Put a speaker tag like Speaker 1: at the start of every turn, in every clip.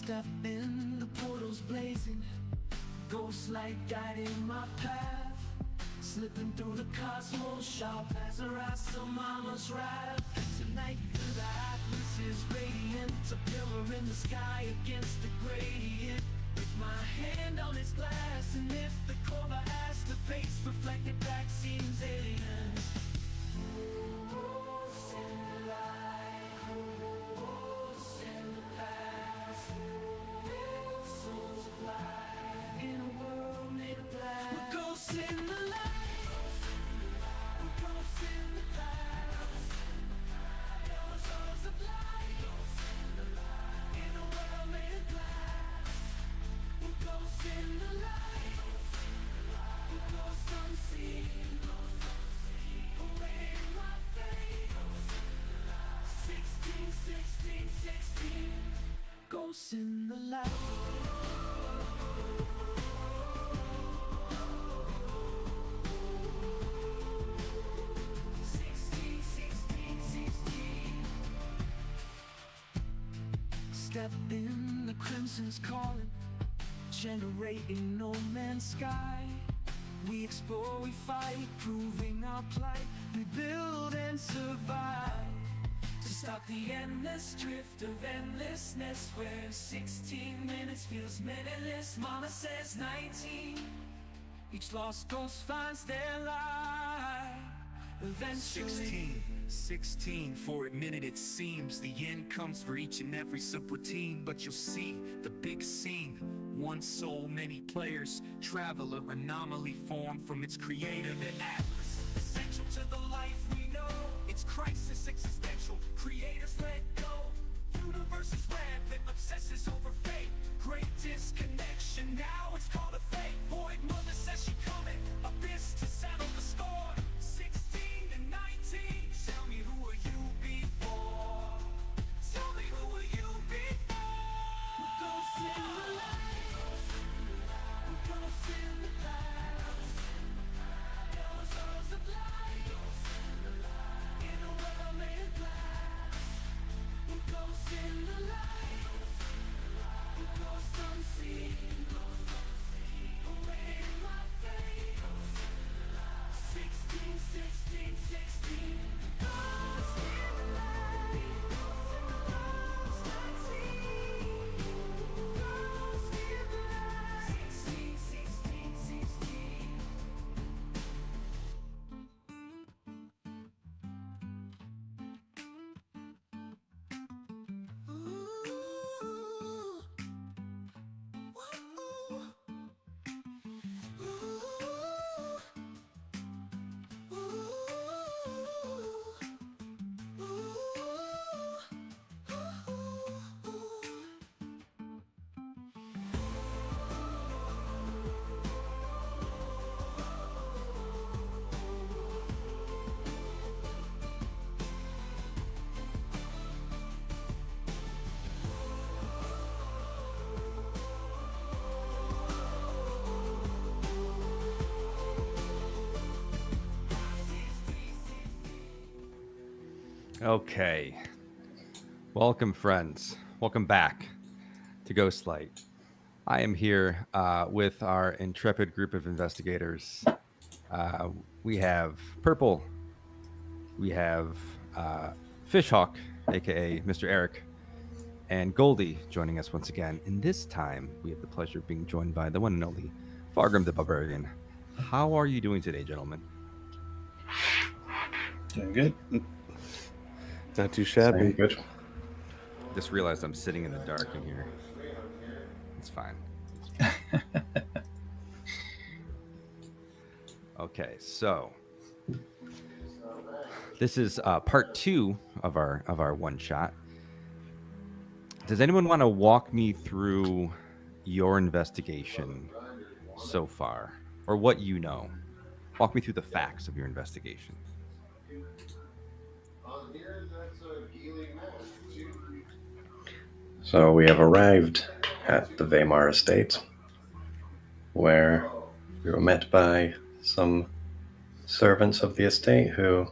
Speaker 1: step in, the portal's blazing, ghost light guiding my path, slipping through the cosmos, sharp as a rasta mama's wrath. Tonight the atlas is radiant, a pillar in the sky against the gradient, with my hand on its glass, and if the cover has the face reflected back seems alien. Ghosts in the light. Step in, the crimson's calling, generating no man's sky. We explore, we fight, proving our plight. We build and survive to stop the endless drift of endlessness, where 16 minutes feels meaningless. Mama says 19. Each lost ghost finds their light eventually.
Speaker 2: 16, for a minute it seems the end comes for each and every subway team. But you'll see the big scene, one soul, many players, traveler, anomaly formed from its creator, the atlas, essential to the life we know. It's crisis existential, creators let go. Universe is rampant, obsesses over fate. Great disconnection, now it's called a fate. Void mother says she coming, abyss to settle the score. 16 to 19, tell me who were you before? Tell me who were you before?
Speaker 1: Ghosts in the light, ghosts in the past, those worlds of light, in a world made of glass. Ghosts in the light, ghosts unseen, awaiting my fate. 16, 16, 16. Ghosts in the light, ghosts unseen, ghosts in the light. 16, 16, 16.
Speaker 3: Okay. Welcome, friends. Welcome back to Ghostlight. I am here with our intrepid group of investigators. We have Purple. We have Fishhawk, aka Mr. Eric, and Goldie joining us once again. And this time, we have the pleasure of being joined by the one and only Fargrim the Barbarian. How are you doing today, gentlemen?
Speaker 4: Doing good.
Speaker 5: Not too shabby.
Speaker 4: Good.
Speaker 3: Just realized I'm sitting in the dark in here. It's fine. Okay, so this is part 2 of our one shot. Does anyone want to walk me through your investigation so far, or what you know? Walk me through the facts of your investigation.
Speaker 4: So we have arrived at the Weimar estate, where we were met by some servants of the estate who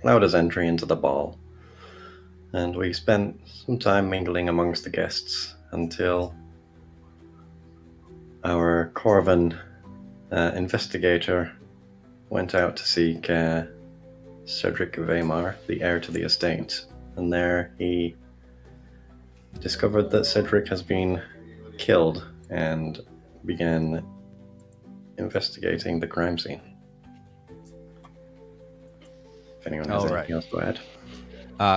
Speaker 4: allowed us entry into the ball. and we spent some time mingling amongst the guests until our Corvin investigator went out to seek Cedric Weimar, the heir to the estate, and there he discovered that Cedric has been killed and began investigating the crime scene. If anyone has anything else to add.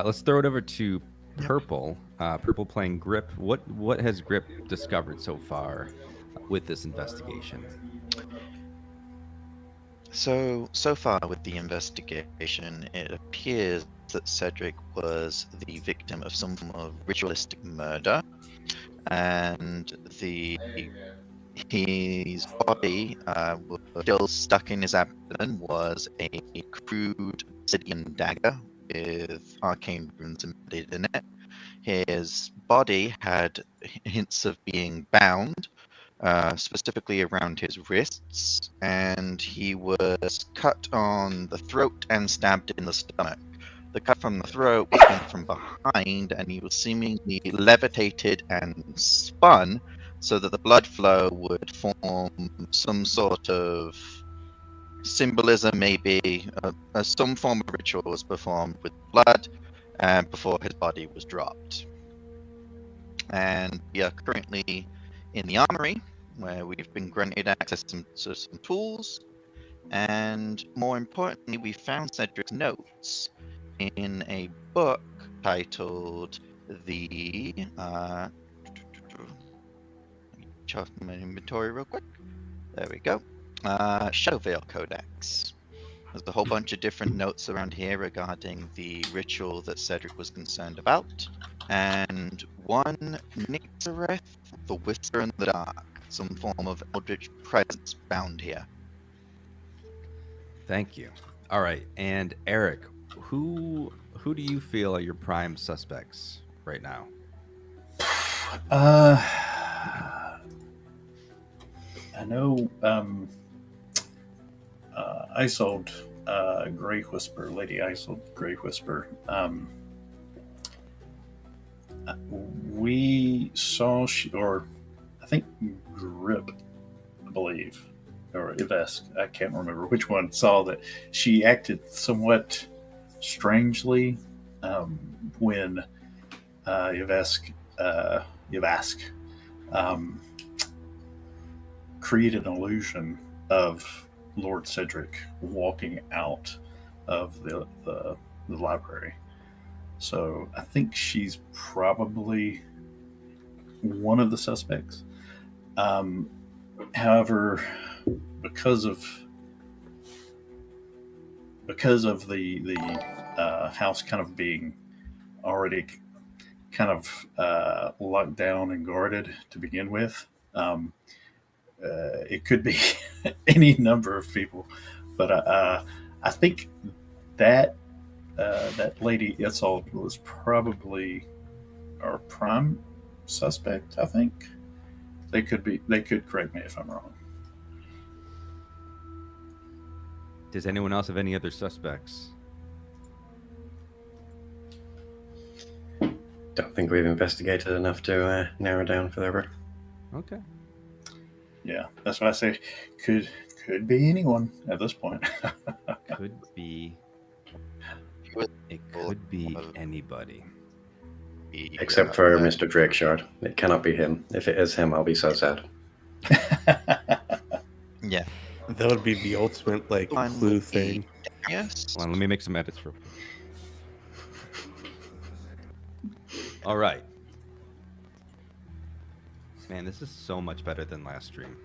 Speaker 3: Let's throw it over to Purple. Purple playing Grip. What has Grip discovered so far with this investigation?
Speaker 6: So far with the investigation, it appears that Cedric was the victim of some form of ritualistic murder, and his body was still stuck in his abdomen was a crude obsidian dagger with arcane runes embedded in it. His body had hints of being bound, specifically around his wrists, and he was cut on the throat and stabbed in the stomach. The cut from the throat came from behind, and he was seemingly levitated and spun so that the blood flow would form some sort of symbolism, maybe some form of ritual was performed with blood before his body was dropped. And we are currently in the armory, where we've been granted access to some tools, and more importantly, we found Cedric's notes in a book titled the let me check my inventory real quick. There we go. Shadowvale Codex. There's a whole bunch of different notes around here regarding the ritual that Cedric was concerned about, and one Nixereth, the Whisper in the Dark, some form of eldritch presence bound here.
Speaker 3: Thank you. All right, and Eric, who do you feel are your prime suspects right now?
Speaker 7: I know Isolde Grey Whisper, Lady Isolde Grey Whisper. We saw, I think Grip, I believe, or Yvesk, I can't remember which one, saw that she acted somewhat strangely when Yvesk created an illusion of Lord Cedric walking out of the library. So I think she's probably one of the suspects. However, because of the house kind of being already kind of locked down and guarded to begin with, it could be any number of people. But I think that Lady Isolde was probably our prime suspect. I think they could correct me if I'm wrong.
Speaker 3: Does anyone else have any other suspects?
Speaker 4: Don't think we've investigated enough to narrow down further.
Speaker 3: Okay.
Speaker 7: Yeah, that's why I say could be anyone at this point.
Speaker 3: Could be. It could be anybody.
Speaker 4: Except for Mr. Drakeshard. It cannot be him. If it is him, I'll be so sad.
Speaker 6: Yeah.
Speaker 5: That would be the ultimate clue thing.
Speaker 6: Yes.
Speaker 3: Hold on, let me make some edits real quick. All right. Man, this is so much better than last stream.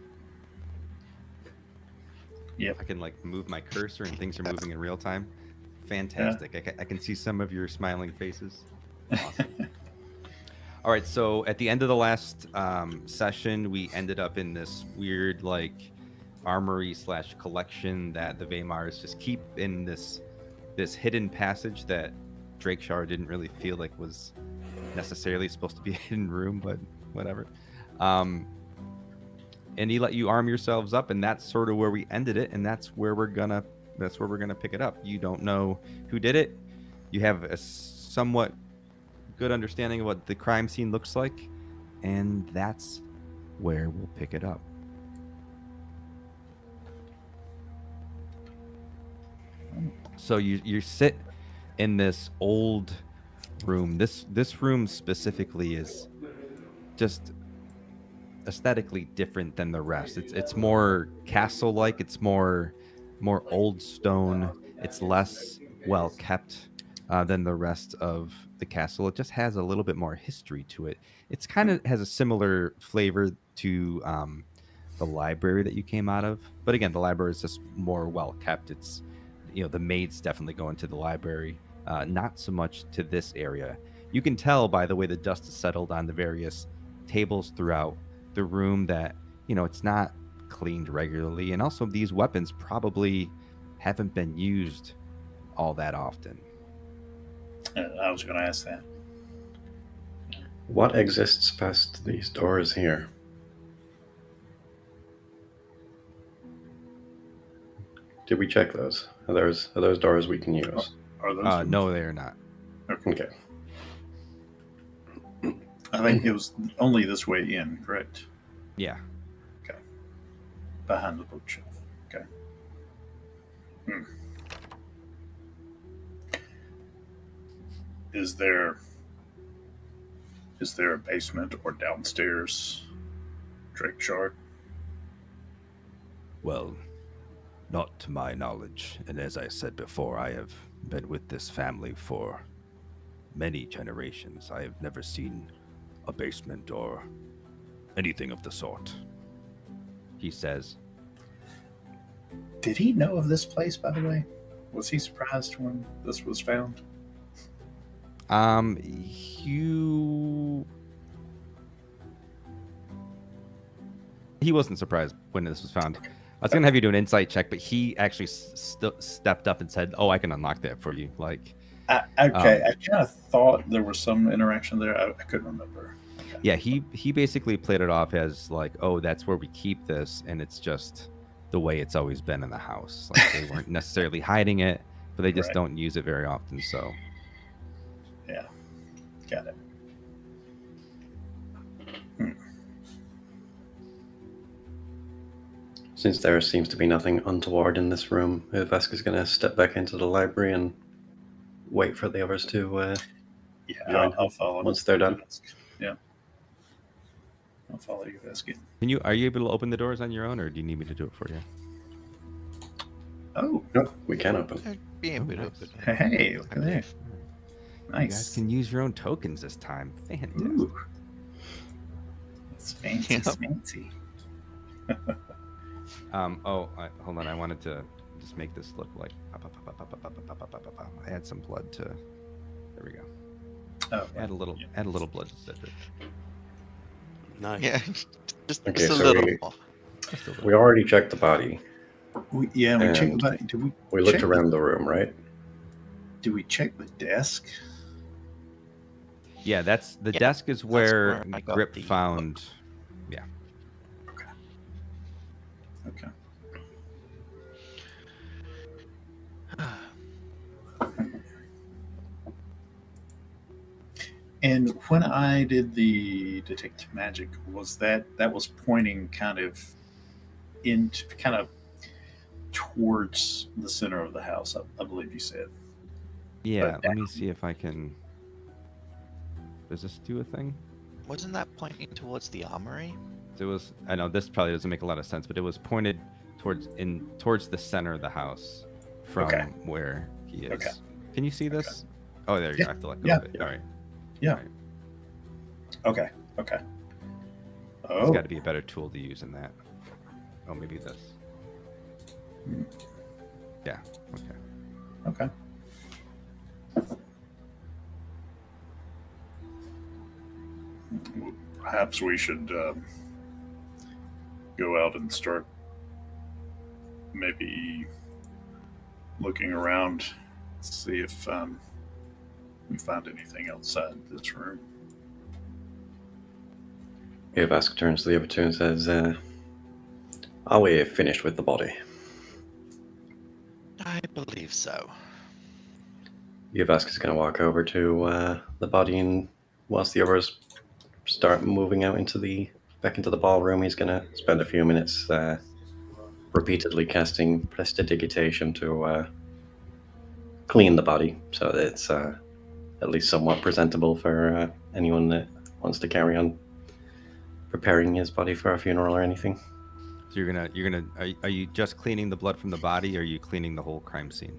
Speaker 7: Yep.
Speaker 3: I can move my cursor and things are moving in real time. Fantastic. Yeah. I can see some of your smiling faces. Awesome. All right, so at the end of the last session, we ended up in this weird armory / collection that the Weimars just keep in this hidden passage that Drakeshard didn't really feel like was necessarily supposed to be a hidden room, but whatever. And he let you arm yourselves up, and that's sort of where we ended it, and that's where we're gonna pick it up. You don't know who did it. You have a somewhat good understanding of what the crime scene looks like, and that's where we'll pick it up. So you sit in this old room. This room specifically is just aesthetically different than the rest. It's more castle-like. It's more old stone. It's less well kept than the rest of the castle. It just has a little bit more history to it. It's kind of has a similar flavor to the library that you came out of, but again, the library is just more well kept. It's the maids definitely go into the library, not so much to this area. You can tell by the way the dust is settled on the various tables throughout the room that it's not cleaned regularly, and also these weapons probably haven't been used all that often.
Speaker 7: I was going to ask that.
Speaker 4: What exists past these doors here? Did we check those? Are those doors we can use?
Speaker 7: Are those?
Speaker 3: No, they are not.
Speaker 4: Okay.
Speaker 7: I think it was only this way in, correct?
Speaker 3: Yeah.
Speaker 7: Okay. Behind the bookshelf. Okay. Is there a basement or downstairs Drake Shard?
Speaker 3: Well, not to my knowledge. And as I said before, I have been with this family for many generations. I have never seen a basement or anything of the sort, he says.
Speaker 7: Did he know of this place, by the way? Was he surprised when this was found?
Speaker 3: He wasn't surprised when this was found. I was gonna have you do an insight check, but he actually stepped up and said, "Oh, I can unlock that for you." Like,
Speaker 7: I kind of thought there was some interaction there. I couldn't remember. Okay.
Speaker 3: Yeah, he basically played it off as like, "Oh, that's where we keep this, and it's just the way it's always been in the house." Like they weren't necessarily hiding it, but they just
Speaker 7: Right.
Speaker 3: don't use it very often. So,
Speaker 7: Yeah, got it.
Speaker 4: Since there seems to be nothing untoward in this room, Vasquez going to step back into the library and wait for the others to
Speaker 7: Yeah, I'll follow.
Speaker 4: once they're done.
Speaker 7: Yeah, I'll follow you, Vasquez.
Speaker 3: are you able to open the doors on your own, or do you need me to do it for you?
Speaker 7: Oh,
Speaker 4: No, we can open.
Speaker 6: I'd be able to
Speaker 3: nice.
Speaker 6: open it.
Speaker 7: hey, look at that.
Speaker 3: You guys
Speaker 7: Nice.
Speaker 3: can use your own tokens this time. Fantastic.
Speaker 7: Ooh, it's fancy,
Speaker 6: Yep.
Speaker 7: fancy.
Speaker 3: Hold on. I wanted to just make this look like. I add some blood to. There we go.
Speaker 7: Oh,
Speaker 3: Add a little blood to Cedric.
Speaker 5: Nice.
Speaker 6: Yeah, just
Speaker 4: Okay,
Speaker 6: a
Speaker 4: so
Speaker 6: little
Speaker 4: we-
Speaker 6: more.
Speaker 3: Just a little.
Speaker 4: We already checked the body.
Speaker 7: we checked
Speaker 4: And
Speaker 7: the body. Did we?
Speaker 4: We looked
Speaker 7: check
Speaker 4: around the room, right?
Speaker 7: Did we check the desk?
Speaker 3: Yeah, that's the
Speaker 6: Yeah,
Speaker 3: desk is where
Speaker 6: where I got
Speaker 3: Grip
Speaker 6: the
Speaker 3: found.
Speaker 7: Okay. And when I did the detect magic, was that was pointing kind of towards the center of the house? I believe you said.
Speaker 3: Yeah,
Speaker 7: But
Speaker 3: let me see if I can. Does this do a thing?
Speaker 6: Wasn't that pointing towards the armory?
Speaker 3: It was. I know this probably doesn't make a lot of sense, but it was pointed towards the center of the house from
Speaker 7: Okay.
Speaker 3: where he is.
Speaker 7: Okay.
Speaker 3: Can you see this? Oh, there you go. I have to let go
Speaker 7: Yeah.
Speaker 3: of it. All right.
Speaker 7: Yeah.
Speaker 3: All right.
Speaker 7: Okay. Okay.
Speaker 3: There's
Speaker 7: Oh.
Speaker 3: got to be a better tool to use in that. Oh, maybe this.
Speaker 7: Hmm.
Speaker 3: Yeah. Okay.
Speaker 7: Okay. Perhaps we should go out and start maybe looking around, see if we find anything outside this room.
Speaker 4: Vasquez turns to the other two and says, "Are we finished with the body?"
Speaker 6: I believe so.
Speaker 4: Vasquez is going to walk over to the body and whilst the others start moving out back into the ballroom, he's going to spend a few minutes repeatedly casting prestidigitation to clean the body so that it's at least somewhat presentable for anyone that wants to carry on preparing his body for a funeral or anything.
Speaker 3: So are you just cleaning the blood from the body, or are you cleaning the whole crime scene?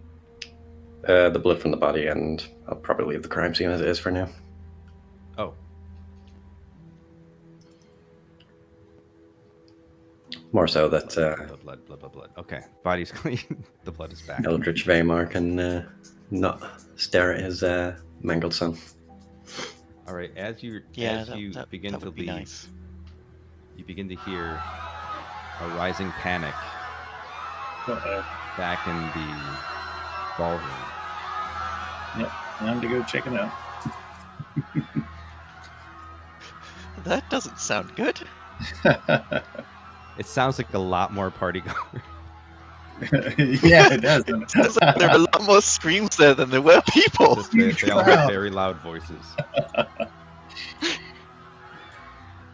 Speaker 4: The blood from the body, and I'll probably leave the crime scene as it is for now.
Speaker 3: Oh.
Speaker 4: More so that
Speaker 3: blood. Okay, body's clean. The blood is back.
Speaker 4: Eldritch Vaymar can not stare at his mangled son.
Speaker 3: All right, as you begin to leave,
Speaker 6: nice.
Speaker 3: You begin to hear a rising panic back in the ballroom.
Speaker 7: Yep, time to go check it out.
Speaker 6: That doesn't sound good.
Speaker 3: It sounds like a lot more party goer.
Speaker 7: Yeah, it does.
Speaker 6: It sounds like there are a lot more screams there than there were people.
Speaker 3: They all have very loud voices.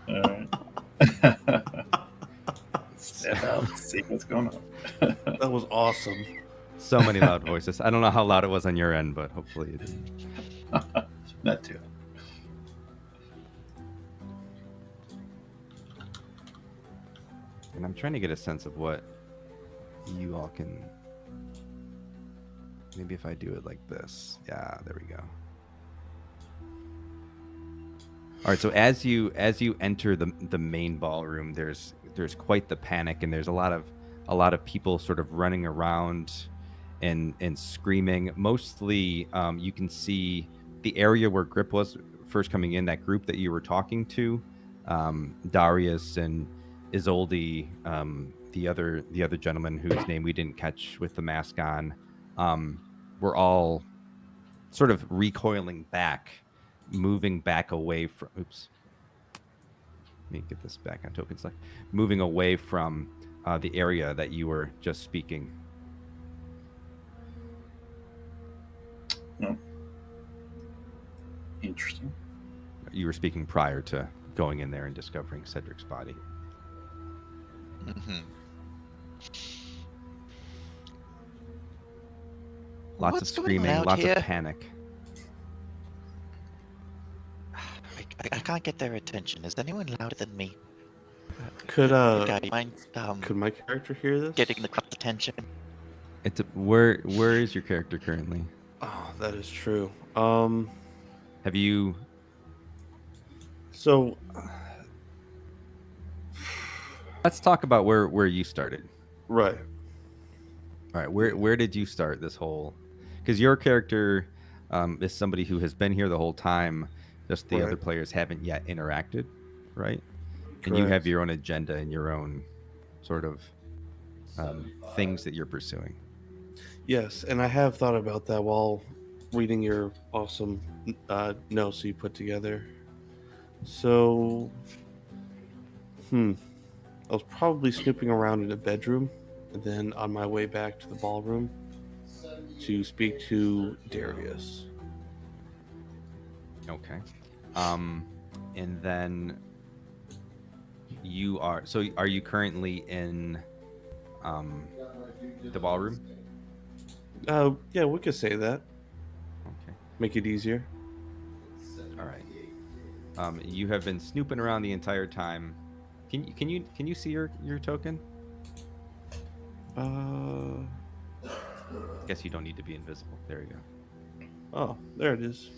Speaker 7: All right. Step out, see what's going on.
Speaker 5: That was awesome.
Speaker 3: So many loud voices. I don't know how loud it was on your end, but hopefully it didn't.
Speaker 7: Not too.
Speaker 3: And I'm trying to get a sense of what you all can. Maybe if I do it like this. Yeah, there we go. All right, so as you enter the main ballroom, there's quite the panic, and there's a lot of people sort of running around and screaming. Mostly, you can see the area where Grip was first coming in. That group that you were talking to, Darius and Isolde, the other gentleman whose name we didn't catch with the mask on, were all sort of recoiling back, moving back away from. Oops. Let me get this back on token select. Moving away from the area that you were just speaking.
Speaker 7: Oh. Interesting.
Speaker 3: You were speaking prior to going in there and discovering Cedric's body.
Speaker 6: Mm-hmm.
Speaker 3: Lots of screaming, lots of panic.
Speaker 6: I can't get their attention. Is anyone louder than me?
Speaker 5: Could
Speaker 6: you mind
Speaker 5: could my character hear this?
Speaker 6: getting the crowd's attention?
Speaker 3: Where is your character currently?
Speaker 5: Oh, that is true.
Speaker 3: Have you?
Speaker 5: So
Speaker 3: Let's talk about where you started.
Speaker 5: right.
Speaker 3: All right, where did you start this whole? Because your character is somebody who has been here the whole time. Just the other players haven't yet interacted, right? And you have your own agenda and your own sort of things that you're pursuing.
Speaker 5: Yes, and I have thought about that while reading your awesome notes you put together. So, I was probably snooping around in a bedroom, and then on my way back to the ballroom to speak to Darius.
Speaker 3: Okay. And then are you currently in the ballroom?
Speaker 5: Yeah, we could say that.
Speaker 3: Okay.
Speaker 5: Make it easier.
Speaker 3: All right. You have been snooping around the entire time. Can you see your token? Guess you don't need to be invisible. There you go.
Speaker 5: Oh, there it is.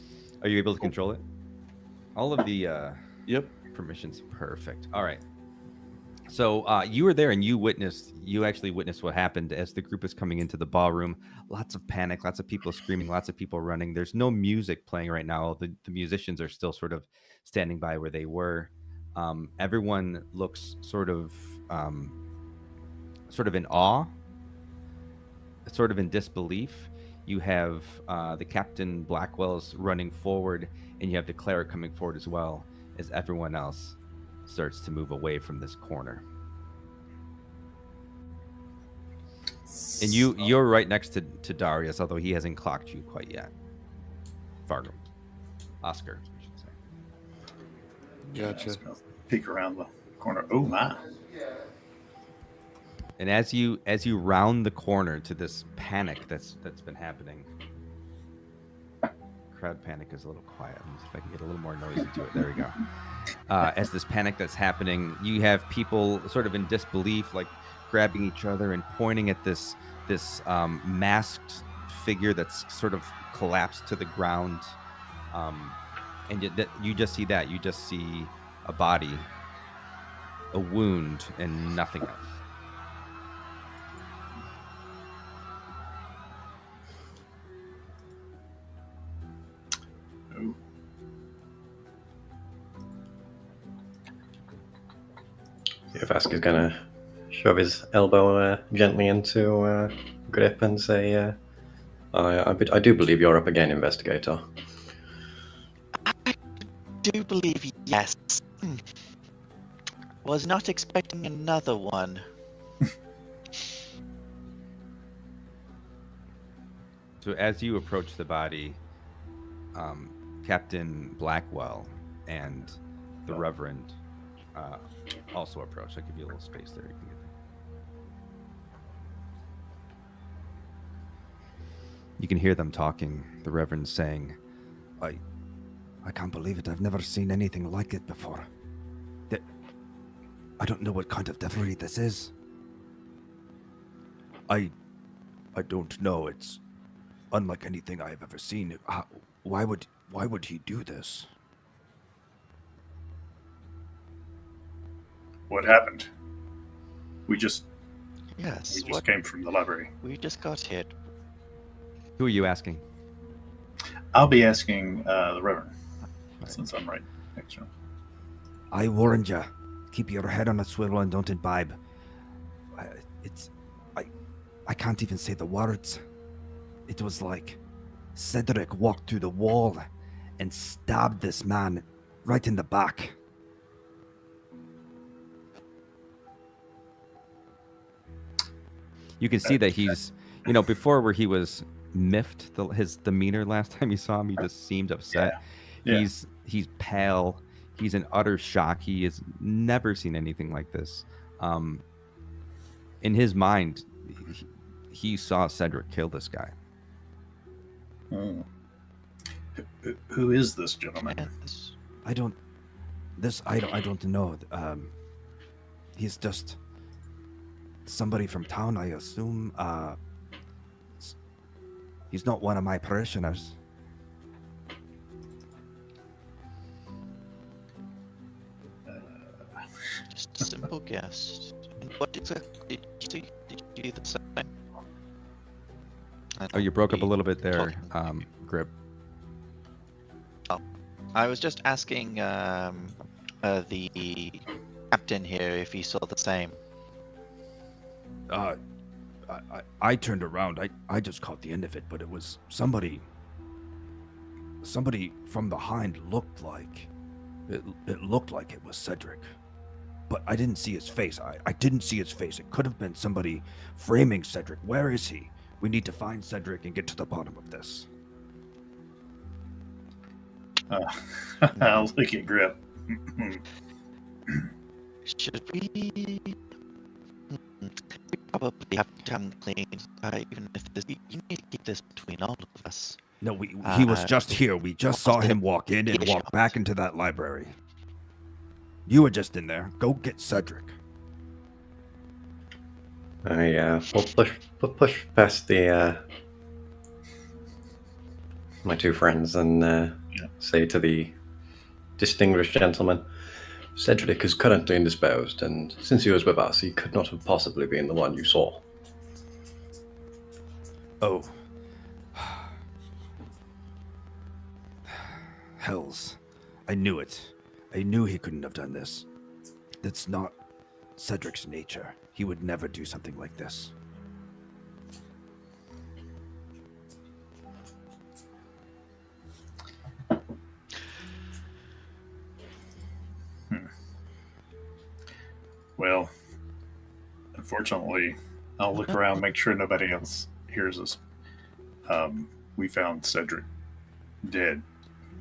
Speaker 3: Are you able to control it? All of the
Speaker 5: Yep.
Speaker 3: permissions. Perfect. All right. So you were there and you actually witnessed what happened as the group is coming into the ballroom. Lots of panic, lots of people screaming, lots of people running. There's no music playing right now. The musicians are still sort of standing by where they were. Everyone looks sort of in awe, sort of in disbelief. You have the Captain Blackwell's running forward, and you have the cleric coming forward as well, as everyone else starts to move away from this corner. And you're right next to Darius, although he hasn't clocked you quite yet. Fargo. Oscar, I should say.
Speaker 5: Gotcha.
Speaker 7: Just gonna peek around the corner. Oh my!
Speaker 3: And as you round the corner to this panic that's been happening, crowd panic is a little quiet. Let me see if I can get a little more noise into it. There we go. As this panic that's happening, you have people sort of in disbelief, like grabbing each other and pointing at this masked figure that's sort of collapsed to the ground. And you just see that. You just see a body, a wound, and nothing else.
Speaker 7: Oh.
Speaker 4: Yavask is gonna shove his elbow gently into Grip and say, I do believe you're up again, investigator.
Speaker 6: I do believe yes. Was not expecting another one.
Speaker 3: So as you approach the body, Captain Blackwell and the Reverend also approach. I'll give you a little space there. You can get there. You can hear them talking. The Reverend saying, I can't believe it. I've never seen anything like it before. I don't know what kind of devilry this is. I don't know. It's unlike anything I've ever seen. Why would he do this?
Speaker 7: What happened? We just
Speaker 6: Yes.
Speaker 7: we just came from the library.
Speaker 6: We just got hit.
Speaker 3: Who are you asking?
Speaker 7: I'll be asking the Reverend, since I'm right next to him.
Speaker 8: I warned ya. Keep your head on a swivel and don't imbibe. I can't even say the words. It was like Cedric walked through the wall and stabbed this man right in the back.
Speaker 3: You can see that he's, before where he was miffed, his demeanor last time you saw him, he just seemed upset.
Speaker 7: Yeah.
Speaker 3: He's pale. He's in utter shock. He has never seen anything like this. In his mind, he saw Cedric kill this guy.
Speaker 7: Hmm. Who is this gentleman?
Speaker 6: Yes.
Speaker 8: I don't know. He's just somebody from town, I assume. He's not one of my parishioners.
Speaker 6: Just a simple guess. And what exactly did you see? Did you do the same?
Speaker 3: Oh, you broke up a little bit there, Grip.
Speaker 6: I was just asking the captain here if he saw the same.
Speaker 8: I turned around. I just caught the end of it, but it was somebody from behind looked like it looked like it was Cedric. But I didn't see his face. I didn't see his face. It could have been somebody framing Cedric. Where is he? We need to find Cedric and get to the bottom of this.
Speaker 7: I'll look at Grip.
Speaker 6: Should we? We probably have to come clean, even if this. You need to keep this between all of us.
Speaker 8: No, he was just here. We just saw him walk in and walk back into that library. You were just in there. Go get Cedric.
Speaker 4: We'll push past the my two friends and say to the distinguished gentleman, Cedric is currently indisposed, and since he was with us, he could not have possibly been the one you saw.
Speaker 8: Oh. Hells. I knew it. I knew he couldn't have done this. That's not Cedric's nature. He would never do something like this.
Speaker 7: Well, unfortunately, I'll look around, make sure nobody else hears us. We found Cedric dead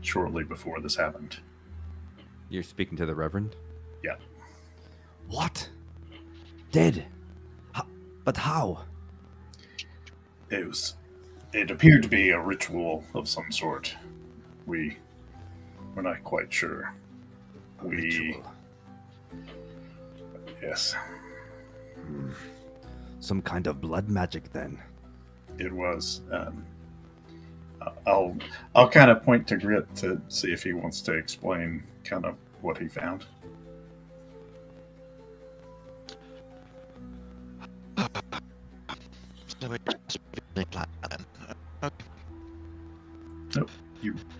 Speaker 7: shortly before this happened.
Speaker 3: You're speaking to the Reverend?
Speaker 7: Yeah.
Speaker 8: What? Dead? But how?
Speaker 7: It appeared to be a ritual of some sort. We're not quite sure.
Speaker 8: Ritual.
Speaker 7: Yes,
Speaker 8: Some kind of blood magic then.
Speaker 7: it was. I'll kind of point to Grit to see if he wants to explain kind of what he found.
Speaker 6: So it's really black then.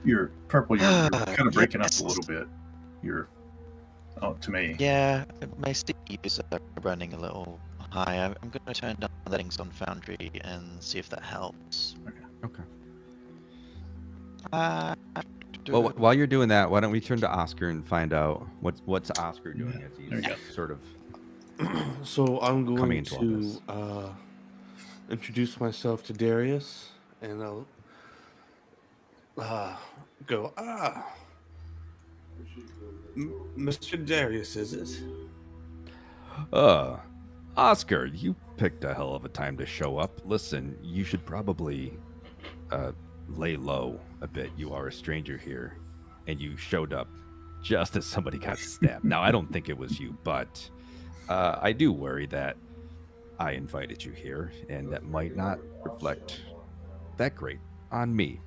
Speaker 7: You're purple. You're kind of breaking
Speaker 6: Yes.
Speaker 7: up a little bit. To me.
Speaker 6: Yeah, my CPUs are running a little high. I'm going to turn down the settings on Foundry and see if that helps.
Speaker 3: Okay.
Speaker 6: Well,
Speaker 3: While you're doing that, why don't we turn to Oscar and find out what's Oscar doing as
Speaker 7: There you go.
Speaker 3: he's sort of
Speaker 5: So I'm
Speaker 3: coming
Speaker 5: going
Speaker 3: into all this.
Speaker 5: to introduce myself to Darius, and I'll go, Mr. Darius, is it?
Speaker 3: Oscar, you picked a hell of a time to show up. Listen, you should probably lay low a bit. You are a stranger here, and you showed up just as somebody got stabbed. Now, I don't think it was you, but I do worry that I invited you here, and that might not reflect that great on me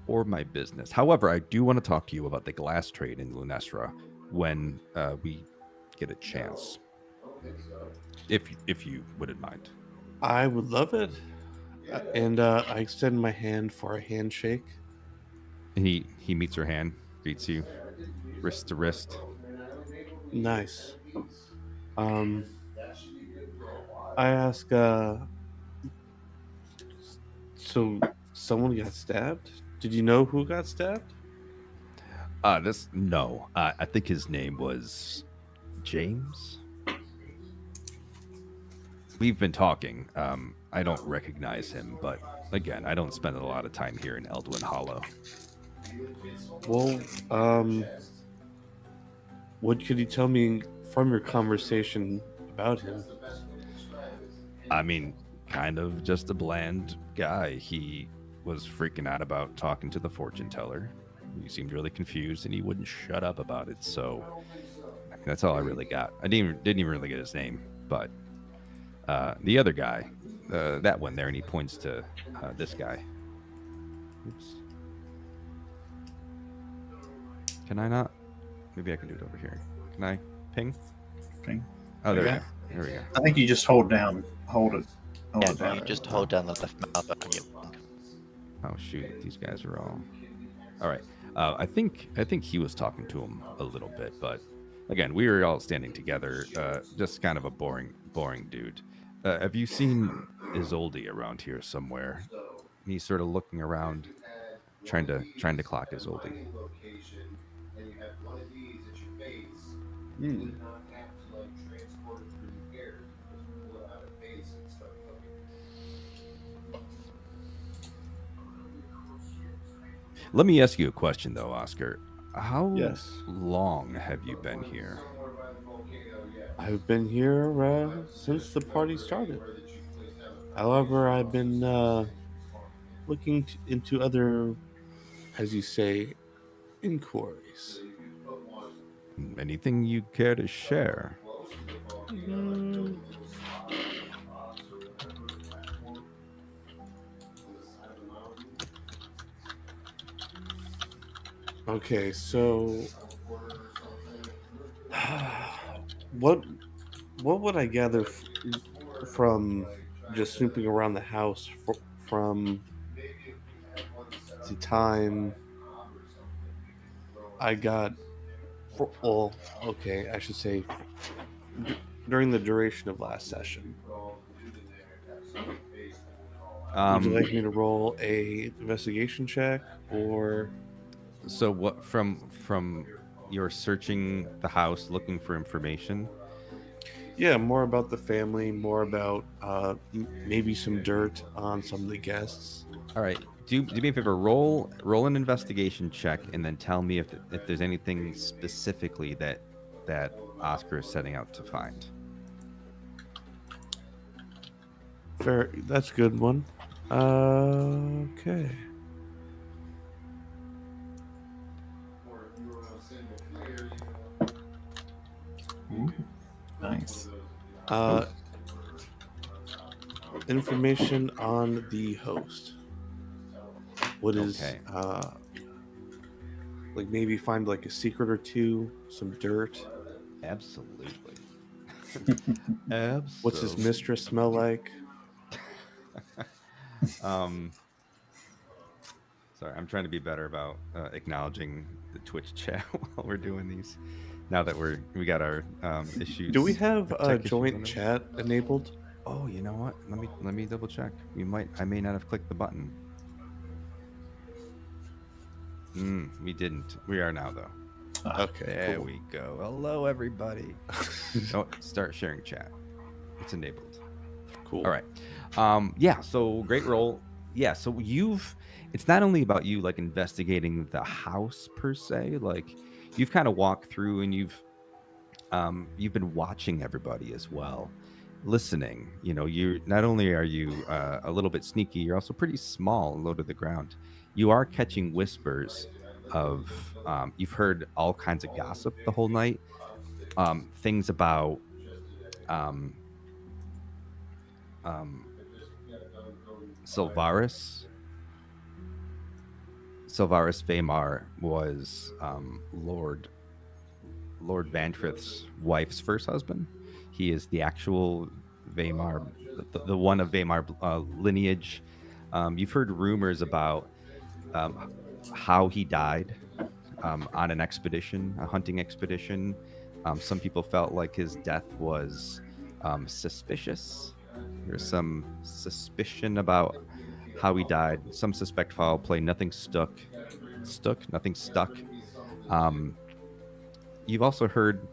Speaker 3: or my business. However, I do want to talk to you about the glass trade in Lunestra when we get a chance. If you wouldn't mind.
Speaker 5: I would love it. And I extend my hand for a handshake.
Speaker 3: And he meets your hand, greets you, wrist to wrist.
Speaker 5: Nice. I ask, so someone got stabbed? Did you know who got stabbed?
Speaker 3: No. I think his name was James. We've been talking. I don't recognize him, but again, I don't spend a lot of time here in Eldwin Hollow.
Speaker 5: Well, what could you tell me from your conversation about him?
Speaker 3: I mean, kind of just a bland guy. He was freaking out about talking to the fortune teller. He seemed really confused, and he wouldn't shut up about it. So that's all I really got. I didn't even really get his name, but the other guy, that one there, and he points to this guy. Oops. Can I not? Maybe I can do it over here. Can I ping?
Speaker 7: Ping.
Speaker 3: Oh, there we
Speaker 7: Okay.
Speaker 3: go. There we go.
Speaker 7: I think you just hold it down. Hold
Speaker 6: yeah,
Speaker 7: it down.
Speaker 6: you just hold down the left mouse button.
Speaker 3: Oh shoot, these guys are all right. I think he was talking to him a little bit, but again, we were all standing together. Just kind of a boring dude. Have you seen Isolde around here somewhere? He's sort of looking around, trying to clock Isolde. Let me ask you a question, though, Oscar. How
Speaker 5: Yes.
Speaker 3: long have you been here?
Speaker 5: I've been here since the party started. However, I've been looking into other, as you say, inquiries.
Speaker 3: Anything you care to share?
Speaker 5: Okay, so what would I gather from just snooping around the house from the time I got I should say during the duration of last session. Would you like me to roll a investigation check or?
Speaker 3: So what from your searching the house looking for information?
Speaker 5: Yeah, more about the family, more about maybe some dirt on some of the guests.
Speaker 3: All right. do me a favor. Roll an investigation check, and then tell me if there's anything specifically that Oscar is setting out to find.
Speaker 5: Fair. That's a good one. Okay.
Speaker 7: Ooh, nice.
Speaker 5: Information on the host. What is
Speaker 3: Okay.
Speaker 5: like maybe find like a secret or two, some dirt.
Speaker 3: Absolutely.
Speaker 5: What's his mistress smell like?
Speaker 3: Sorry, I'm trying to be better about acknowledging the Twitch chat while we're doing these. Now that we got our issues.
Speaker 5: Do we have a
Speaker 3: tech issues
Speaker 5: joint
Speaker 3: on
Speaker 5: chat enabled?
Speaker 3: Oh, you know what? Let me double check. I may not have clicked the button. We didn't. We are now though.
Speaker 5: Okay,
Speaker 3: There
Speaker 5: cool.
Speaker 3: we go. Hello, everybody. Oh, start sharing chat. It's enabled.
Speaker 5: Cool.
Speaker 3: All right. Yeah. So great roll. Yeah. So it's not only about you like investigating the house per se. Like you've kind of walked through and you've been watching everybody as well, listening. You know, you not only are you a little bit sneaky, you're also pretty small, low to the ground. You are catching whispers of you've heard all kinds of gossip the whole night. Things about Sylvaris. Sylvaris Vaymar was Lord Vantrith's wife's first husband. He is the actual Vaymar, the one of Vaymar lineage. You've heard rumors about how he died on an expedition, a hunting expedition. Some people felt like his death was suspicious. There's some suspicion about how he died. Some suspect foul play. Nothing stuck. Nothing stuck. You've also heard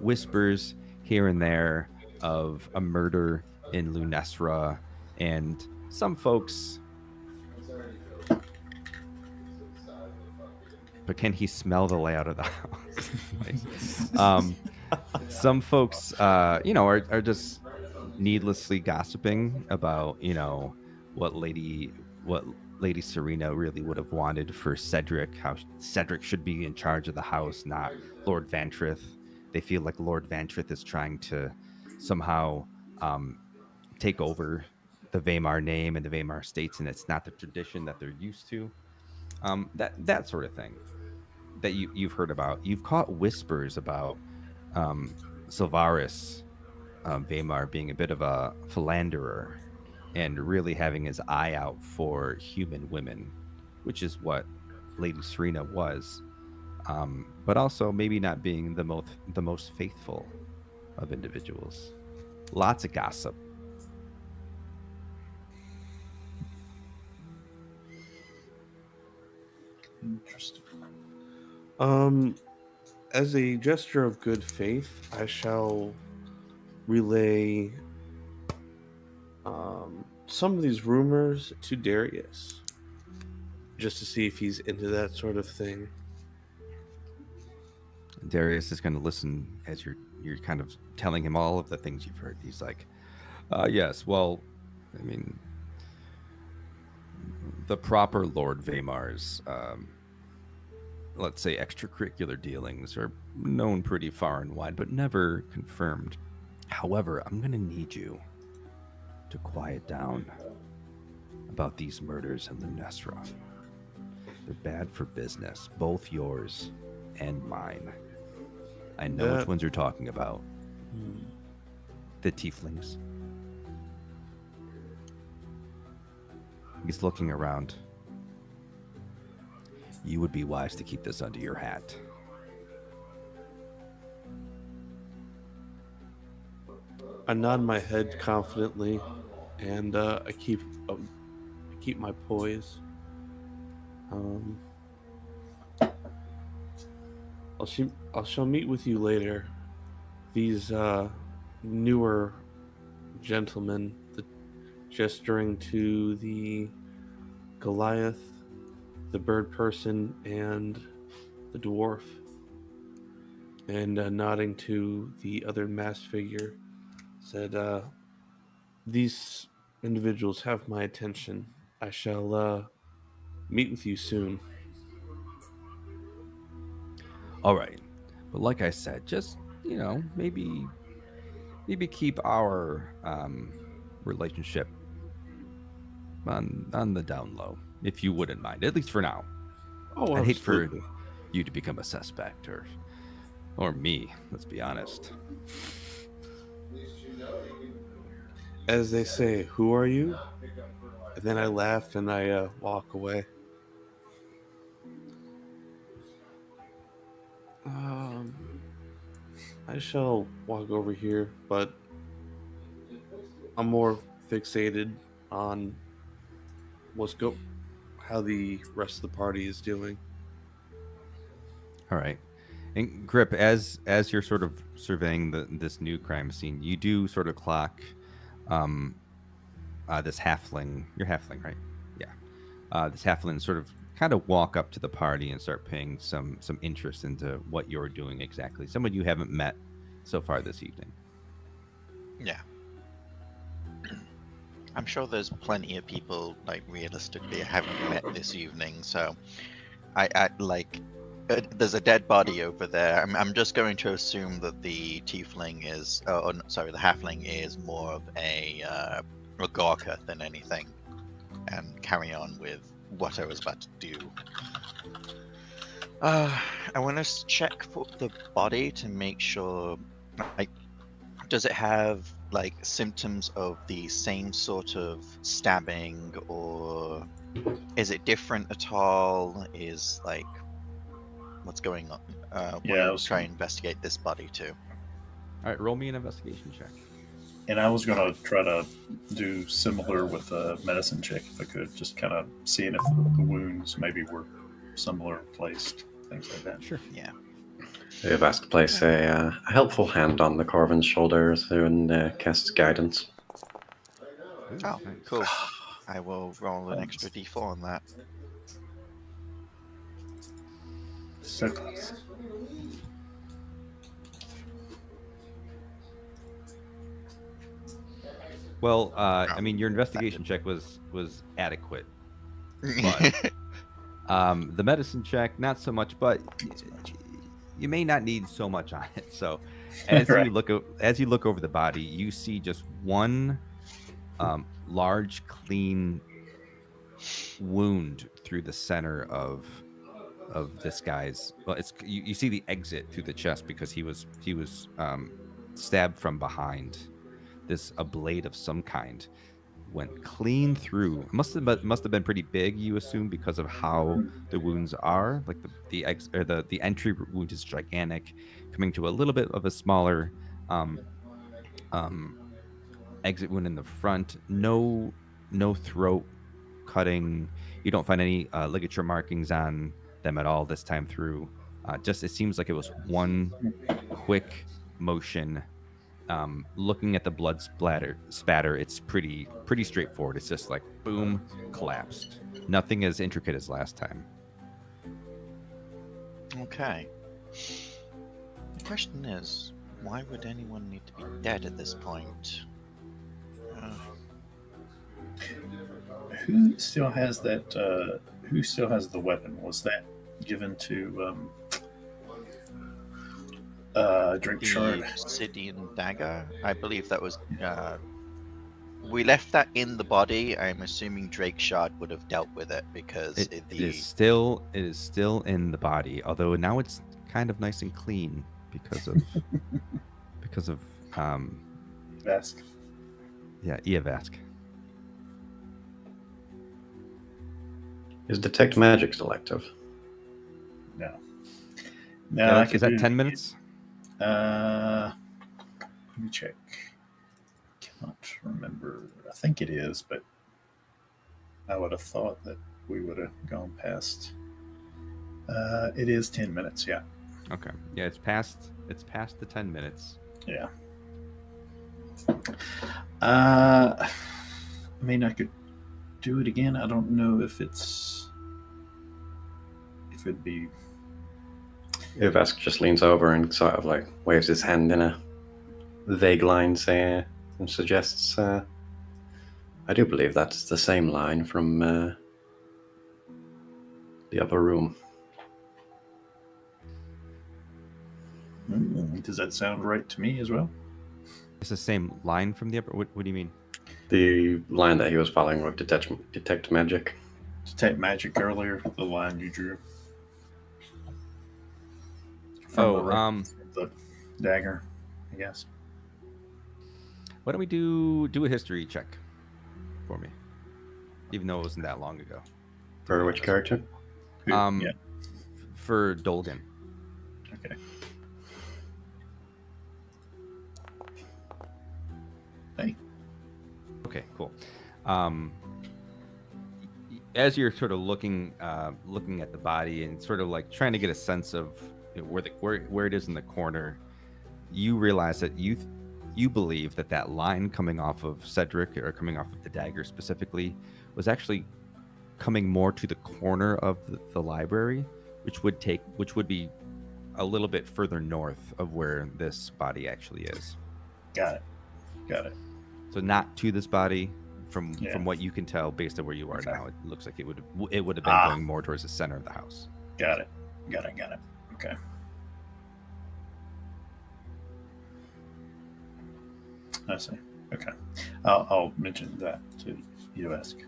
Speaker 3: whispers here and there of a murder in Lunesra, and some folks. But can he smell the layout of the house? Nice. Some folks, are just needlessly gossiping about, what Lady Serena really would have wanted for Cedric. How Cedric should be in charge of the house, not Lord Vantrith. They feel like Lord Vantrith is trying to somehow take over the Vaymar name and the Vaymar states, and it's not the tradition that they're used to. That sort of thing that you've heard about. You've caught whispers about Sylvaris Vaymar being a bit of a philanderer and really having his eye out for human women, which is what Lady Serena was, but also maybe not being the most faithful of individuals. Lots of gossip.
Speaker 7: Interesting.
Speaker 5: As a gesture of good faith, I shall relay some of these rumors to Darius, just to see if he's into that sort of thing.
Speaker 3: Darius is going to listen as you're kind of telling him all of the things you've heard. He's like, yes, well, I mean, the proper Lord Vaymar's, let's say, extracurricular dealings are known pretty far and wide, but never confirmed. However, I'm going to need you to quiet down about these murders in Lunesra. They're bad for business, both yours and mine. I know which ones you're talking about. The tieflings. He's looking around. You would be wise to keep this under your hat.
Speaker 5: I nod my head confidently, and I keep my poise. I shall meet with you later. These newer gentlemen, gesturing to the Goliath, the bird person, and the dwarf. And nodding to the other masked figure, said, "These individuals have my attention. I shall meet with you soon."
Speaker 3: All right. But like I said, just, maybe keep our relationship on the down low, if you wouldn't mind, at least for now.
Speaker 5: Oh,
Speaker 3: I'd hate for
Speaker 5: absolutely.
Speaker 3: you to become a suspect, or me, let's be honest.
Speaker 5: As they say, "Who are you?" And then I laugh and I walk away. Um, I shall walk over here, but I'm more fixated on how the rest of the party is doing.
Speaker 3: All right. And Grip, as you're sort of surveying this new crime scene, you do sort of clock um this halfling. You're halfling, right? Yeah. This halfling sort of kind of walk up to the party and start paying some interest into what you're doing exactly. Someone you haven't met so far this evening.
Speaker 6: Yeah. I'm sure there's plenty of people, like, realistically I haven't met this evening, so I like, there's a dead body over there. I'm just going to assume that the tiefling is, sorry, the halfling is more of a Gorka than anything, and carry on with what I was about to do. I want to check for the body to make sure, like, does it have like symptoms of the same sort of stabbing, or is it different at all? Is like, what's going on?
Speaker 7: Yeah, I
Speaker 6: Want
Speaker 7: was
Speaker 6: to try
Speaker 7: gonna,
Speaker 6: and investigate this body too.
Speaker 3: All right, roll me an investigation check.
Speaker 7: and I was gonna try to do similar with a medicine check if I could, just kind of seeing if the wounds maybe were similar placed, things like that.
Speaker 3: Sure.
Speaker 6: Yeah.
Speaker 4: We have asked to place a helpful hand on the Corvin's shoulders and cast guidance.
Speaker 6: Oh,
Speaker 3: nice.
Speaker 6: cool. I will roll an extra d4 on that.
Speaker 7: So close.
Speaker 3: Well, I
Speaker 6: Oh,
Speaker 3: mean, your investigation check was adequate, but the medicine check not so much. But you may not need so much on it. So, as
Speaker 7: Right.
Speaker 3: you look over the body, you see just one large, clean wound through the center of this guy's. Well, it's you see the exit through the chest because he was stabbed from behind. A blade of some kind went clean through. Must have been pretty big, you assume, because of how the wounds are. Like the entry wound is gigantic, coming to a little bit of a smaller um, exit wound in the front. No throat cutting. You don't find any ligature markings on them at all this time through. Just it seems like it was one quick motion. Looking at the blood spatter, it's pretty straightforward. It's just like boom, collapsed. Nothing as intricate as last time.
Speaker 6: Okay. The question is, why would anyone need to be dead at this point?
Speaker 7: Who still has that? Who still has the weapon? Was that given to Drink
Speaker 6: The
Speaker 7: Shard?
Speaker 6: obsidian dagger? I believe that was. We left that in the body. I'm assuming Drake Shard would have dealt with it because
Speaker 3: It is still in the body, although now it's kind of nice and clean because of
Speaker 7: Vask.
Speaker 3: yeah, Eovask.
Speaker 4: Is detect magic still active?
Speaker 7: No.
Speaker 3: Yeah,
Speaker 7: I
Speaker 3: is
Speaker 7: could
Speaker 3: that
Speaker 7: do-
Speaker 3: 10 minutes?
Speaker 7: Let me check. Cannot remember. I think it is, but I would have thought that we would have gone past. It is 10 minutes. Yeah.
Speaker 3: Okay. Yeah, it's past the 10 minutes.
Speaker 7: Yeah. I mean, I could do it again. I don't know if it'd be.
Speaker 4: Uvesk just leans over and sort of like waves his hand in a vague line, say, and suggests, I do believe that's the same line from the upper room.
Speaker 7: Does that sound right to me as well?
Speaker 3: It's the same line from the upper. What do you mean?
Speaker 4: The line that he was following with detect magic.
Speaker 7: Detect magic earlier, the line you drew.
Speaker 3: Oh,
Speaker 7: the dagger, I guess.
Speaker 3: why don't we do a history check for me? Even though it wasn't that long ago.
Speaker 4: For which character?
Speaker 7: Yeah.
Speaker 3: For Dolgan.
Speaker 7: Okay. Hey.
Speaker 3: Okay, cool. As you're sort of looking at the body and sort of like trying to get a sense of where it is in the corner, you realize that you believe that line coming off of Cedric, or coming off of the dagger specifically, was actually coming more to the corner of the library, which would be a little bit further north of where this body actually is.
Speaker 7: Got it.
Speaker 3: So not to this body. From what you can tell, based on where you are now, it looks like it would have been going more towards the center of the house.
Speaker 7: Got it. Okay. I see. Okay. I'll mention that to Uvesk.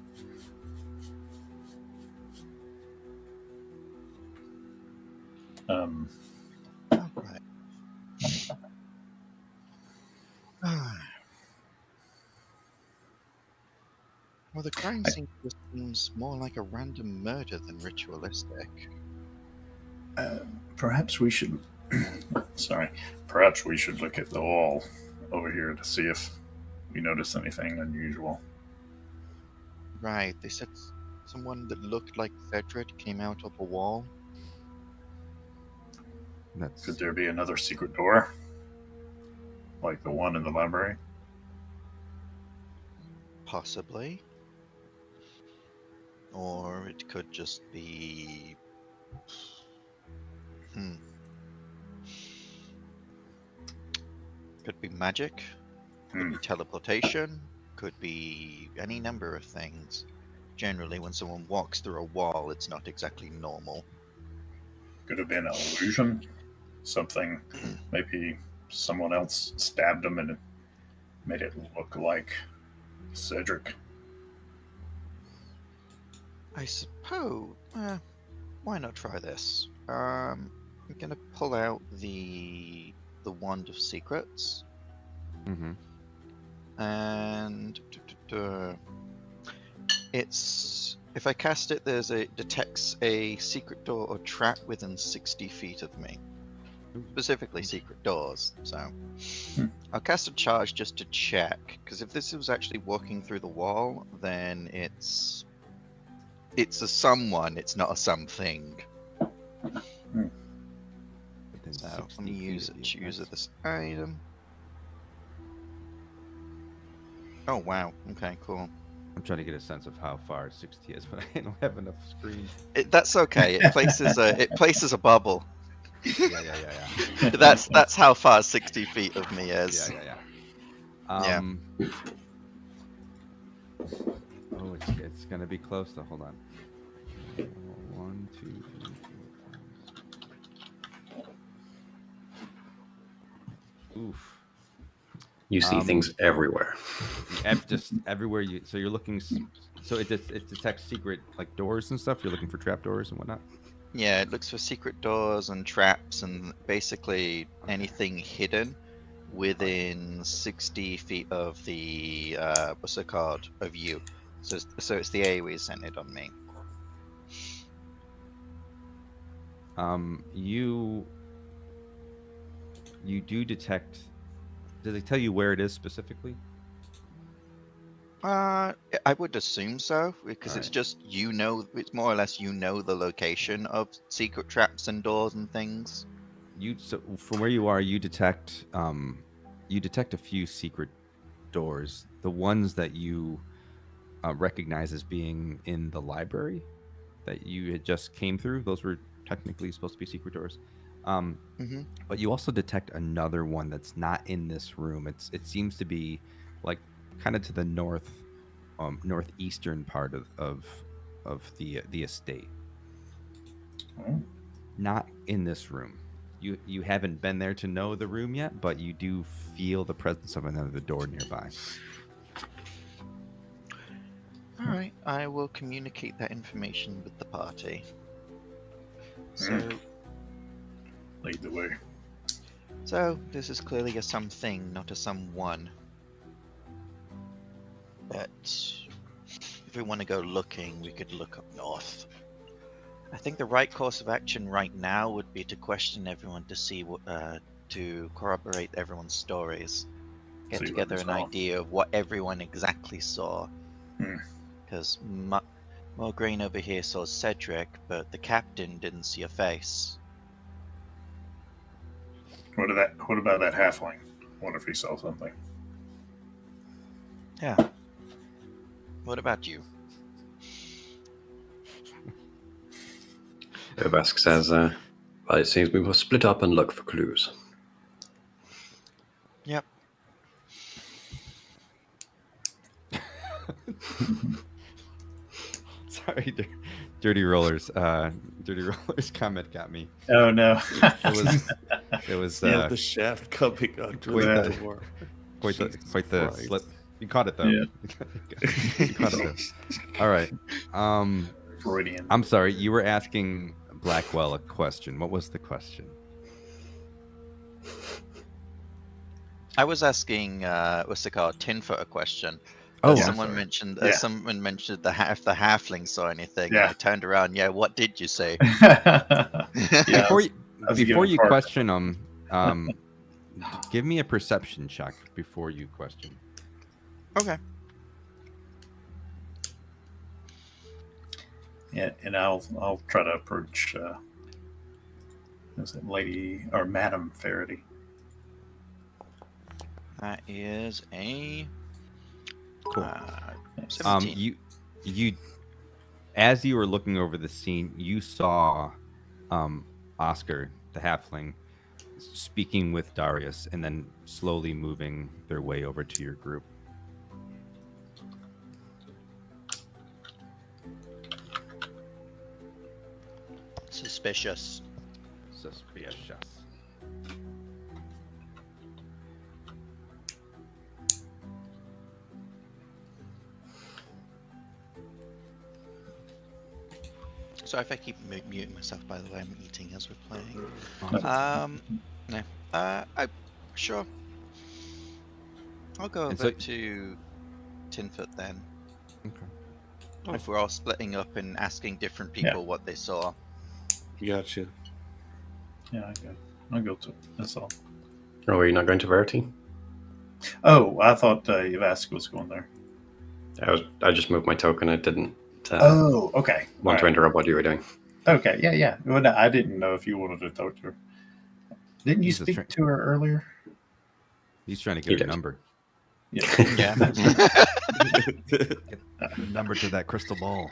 Speaker 6: All right. Well, the crime scene just seems more like a random murder than ritualistic.
Speaker 7: Perhaps we should. Sorry. Perhaps we should look at the wall over here to see if we notice anything unusual.
Speaker 6: Right, they said someone that looked like Cedric came out of a wall.
Speaker 7: Could there be another secret door? Like the one in the library?
Speaker 6: Possibly. Or it could just be... Could be magic. Could be teleportation. Could be any number of things. Generally, when someone walks through a wall, it's not exactly normal.
Speaker 7: Could have been an illusion. Something, maybe someone else stabbed him and it made it look like Cedric.
Speaker 6: I suppose. Why not try this? I'm gonna pull out the wand of secrets, and it's, if I cast it, it detects a secret door or trap within 60 feet of me. Specifically secret doors, so I'll cast a charge just to check, because if this was actually walking through the wall, then it's a someone, it's not a something. So I'm going to choose this item. Oh wow, okay, cool.
Speaker 3: I'm trying to get a sense of how far 60 is, but I don't have enough screen.
Speaker 6: That's okay, it places a bubble.
Speaker 3: Yeah.
Speaker 6: That's how far 60 feet of me is.
Speaker 3: Yeah. Oh, it's gonna be close though. Hold on. 1, 2, 3, 4, 5. Oof.
Speaker 4: You see things everywhere.
Speaker 3: Just everywhere so you're looking. So it detects secret like doors and stuff. You're looking for trap doors and whatnot.
Speaker 6: Yeah, it looks for secret doors and traps and basically anything hidden within 60 feet of the what's it called, of you. So it's the AoE centered on me.
Speaker 3: You do detect. Does it tell you where it is specifically?
Speaker 6: I would assume so, because it's just, it's more or less the location of secret traps and doors and things.
Speaker 3: So from where you are, you detect a few secret doors. The ones that you recognize as being in the library that you had just came through. Those were technically supposed to be secret doors.
Speaker 6: Mm-hmm.
Speaker 3: But you also detect another one that's not in this room. It seems to be like kind of to the northeastern part of the estate.
Speaker 7: Oh,
Speaker 3: Not in this room. You haven't been there to know the room yet, but you do feel the presence of another door nearby.
Speaker 6: All right, I will communicate that information with the party. So,
Speaker 7: lead the way.
Speaker 6: so this is clearly a something, not a someone. But if we want to go looking, we could look up north. I think the right course of action right now would be to question everyone to see what, to corroborate everyone's stories, get
Speaker 7: See what
Speaker 6: together
Speaker 7: we
Speaker 6: an
Speaker 7: saw.
Speaker 6: idea of what everyone exactly saw.
Speaker 7: Hmm.
Speaker 6: Because Mograine over here saw Cedric, but the captain didn't see a face.
Speaker 7: What about that halfling? Wonder if he saw something.
Speaker 6: Yeah. What about you?
Speaker 4: Urbask says, well, it seems we must split up and look for clues.
Speaker 6: Yep.
Speaker 3: Sorry, Dirty Rollers. Dirty Rollers comment got me.
Speaker 7: Oh no!
Speaker 3: It was
Speaker 5: The shaft coming under
Speaker 3: Wait,
Speaker 5: the
Speaker 3: the-
Speaker 5: door.
Speaker 3: quite the
Speaker 5: Jesus Christ.
Speaker 3: slip. You caught it though.
Speaker 7: Yeah.
Speaker 3: You caught it though. All right.
Speaker 7: Freudian.
Speaker 3: I'm sorry. You were asking Blackwell a question. What was the question?
Speaker 6: I was asking, what's it called, Tinfoot a question.
Speaker 3: Oh, I'm
Speaker 6: someone
Speaker 3: sorry.
Speaker 6: mentioned,
Speaker 7: Yeah.
Speaker 6: someone mentioned if the halfling saw anything.
Speaker 7: Yeah.
Speaker 6: And I turned around. Yeah, what did you say?
Speaker 7: Yeah,
Speaker 3: Before you
Speaker 7: I was
Speaker 3: before
Speaker 7: giving
Speaker 3: you
Speaker 7: part-
Speaker 3: question give me a perception check before you question.
Speaker 6: Okay.
Speaker 7: Yeah, and I'll try to approach. Is it Lady or Madam Faraday?
Speaker 6: That is a
Speaker 3: Cool.
Speaker 6: 17.
Speaker 3: You as you were looking over the scene, you saw Oscar, the halfling, speaking with Darius and then slowly moving their way over to your group.
Speaker 6: Suspicious.
Speaker 3: Suspicious.
Speaker 6: So if I keep muting myself, by the way, I'm eating as we're playing.
Speaker 3: Awesome.
Speaker 6: No. Sure. I'll go
Speaker 3: And
Speaker 6: over
Speaker 3: so-
Speaker 6: to Tinfoot then.
Speaker 3: Okay.
Speaker 6: If we're all splitting up and asking different people what they saw.
Speaker 5: Gotcha.
Speaker 7: Yeah, I'll go to. That's all.
Speaker 4: Oh, are you not going to Verity?
Speaker 7: Oh, I thought Yvask was going there.
Speaker 4: I just moved my token. I didn't
Speaker 7: Oh, okay.
Speaker 4: want to
Speaker 7: All right.
Speaker 4: interrupt what you were doing.
Speaker 7: Okay, yeah. Well, no, I didn't know if you wanted to talk to her. Didn't you
Speaker 3: He's a
Speaker 7: speak
Speaker 3: tra-
Speaker 7: to her earlier?
Speaker 3: He's trying to
Speaker 4: He
Speaker 3: get a
Speaker 4: did.
Speaker 3: number.
Speaker 7: Yeah.
Speaker 6: Yeah.
Speaker 8: Number to that crystal ball.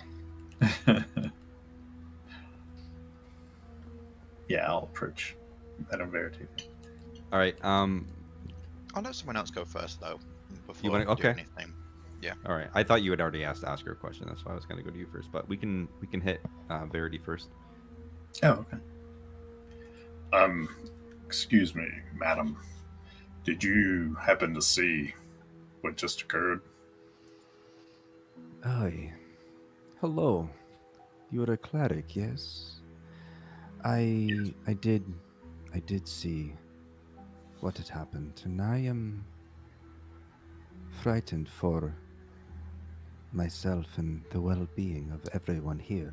Speaker 7: Yeah, I'll approach Madame Verity.
Speaker 3: All right.
Speaker 6: I'll let someone else go first though. Before
Speaker 3: wanna-
Speaker 6: I do
Speaker 3: okay.
Speaker 6: anything.
Speaker 3: All right. I thought you had already asked Oscar a question. That's why I was going to go to you first. But we can hit Verity first.
Speaker 7: Oh, okay. Excuse me, madam. Did you happen to see what just occurred?
Speaker 8: Aye. Hello. You're a cleric, yes? I did see what had happened, and I am frightened for myself and the well-being of everyone here.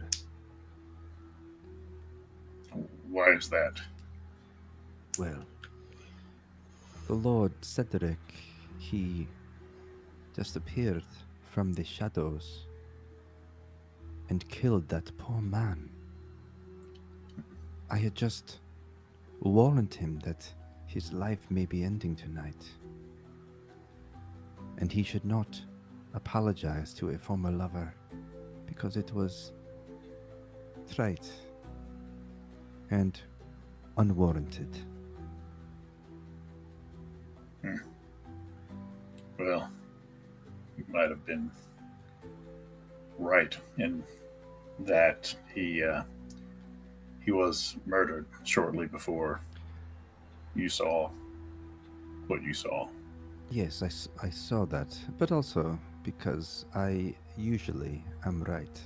Speaker 7: Why is that?
Speaker 8: Well, the Lord Cedric, he just appeared from the shadows and killed that poor man. I had just warned him that his life may be ending tonight, and he should not apologize to a former lover because it was trite and unwarranted.
Speaker 7: Well, you might have been right in that he was murdered shortly before you saw what you saw.
Speaker 8: Yes, I saw that, but also because I usually am right.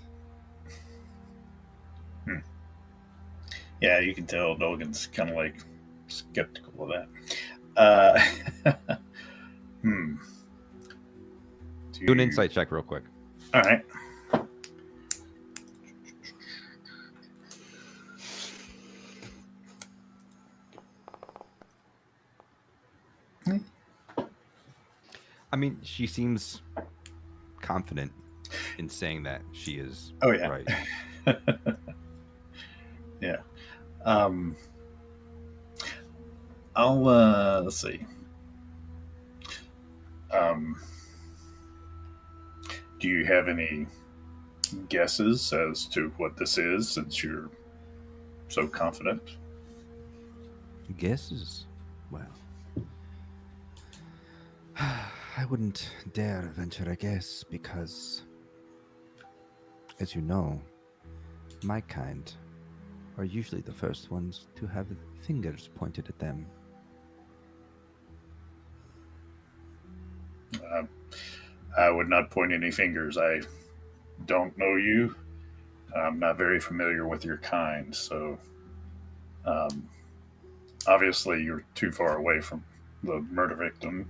Speaker 7: Yeah, you can tell Dolgan's kind of like skeptical of that. Uh, hmm.
Speaker 3: Do an insight check real quick.
Speaker 7: All right.
Speaker 3: I mean, she seems confident in saying that she is
Speaker 7: Oh yeah.
Speaker 3: right.
Speaker 7: Yeah. I'll let's see. Do you have any guesses as to what this is, since you're so confident?
Speaker 8: Guesses? Well, I wouldn't dare venture a guess because, as you know, my kind are usually the first ones to have fingers pointed at them.
Speaker 7: I would not point any fingers. I don't know you. I'm not very familiar with your kind, so obviously you're too far away from the murder victim,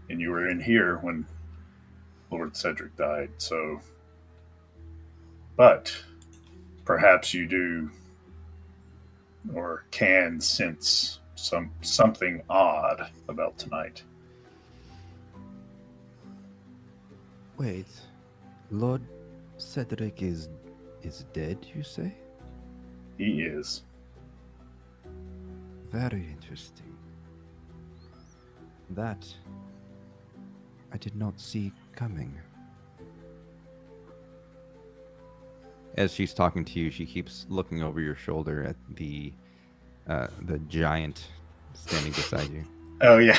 Speaker 7: and you were in here when Lord Cedric died. So, but perhaps you do or can sense something odd about tonight.
Speaker 8: Wait, Lord Cedric is dead, you say?
Speaker 7: He is.
Speaker 8: Very interesting. That I did not see coming.
Speaker 3: As she's talking to you, she keeps looking over your shoulder at the giant standing beside you.
Speaker 7: Oh yeah.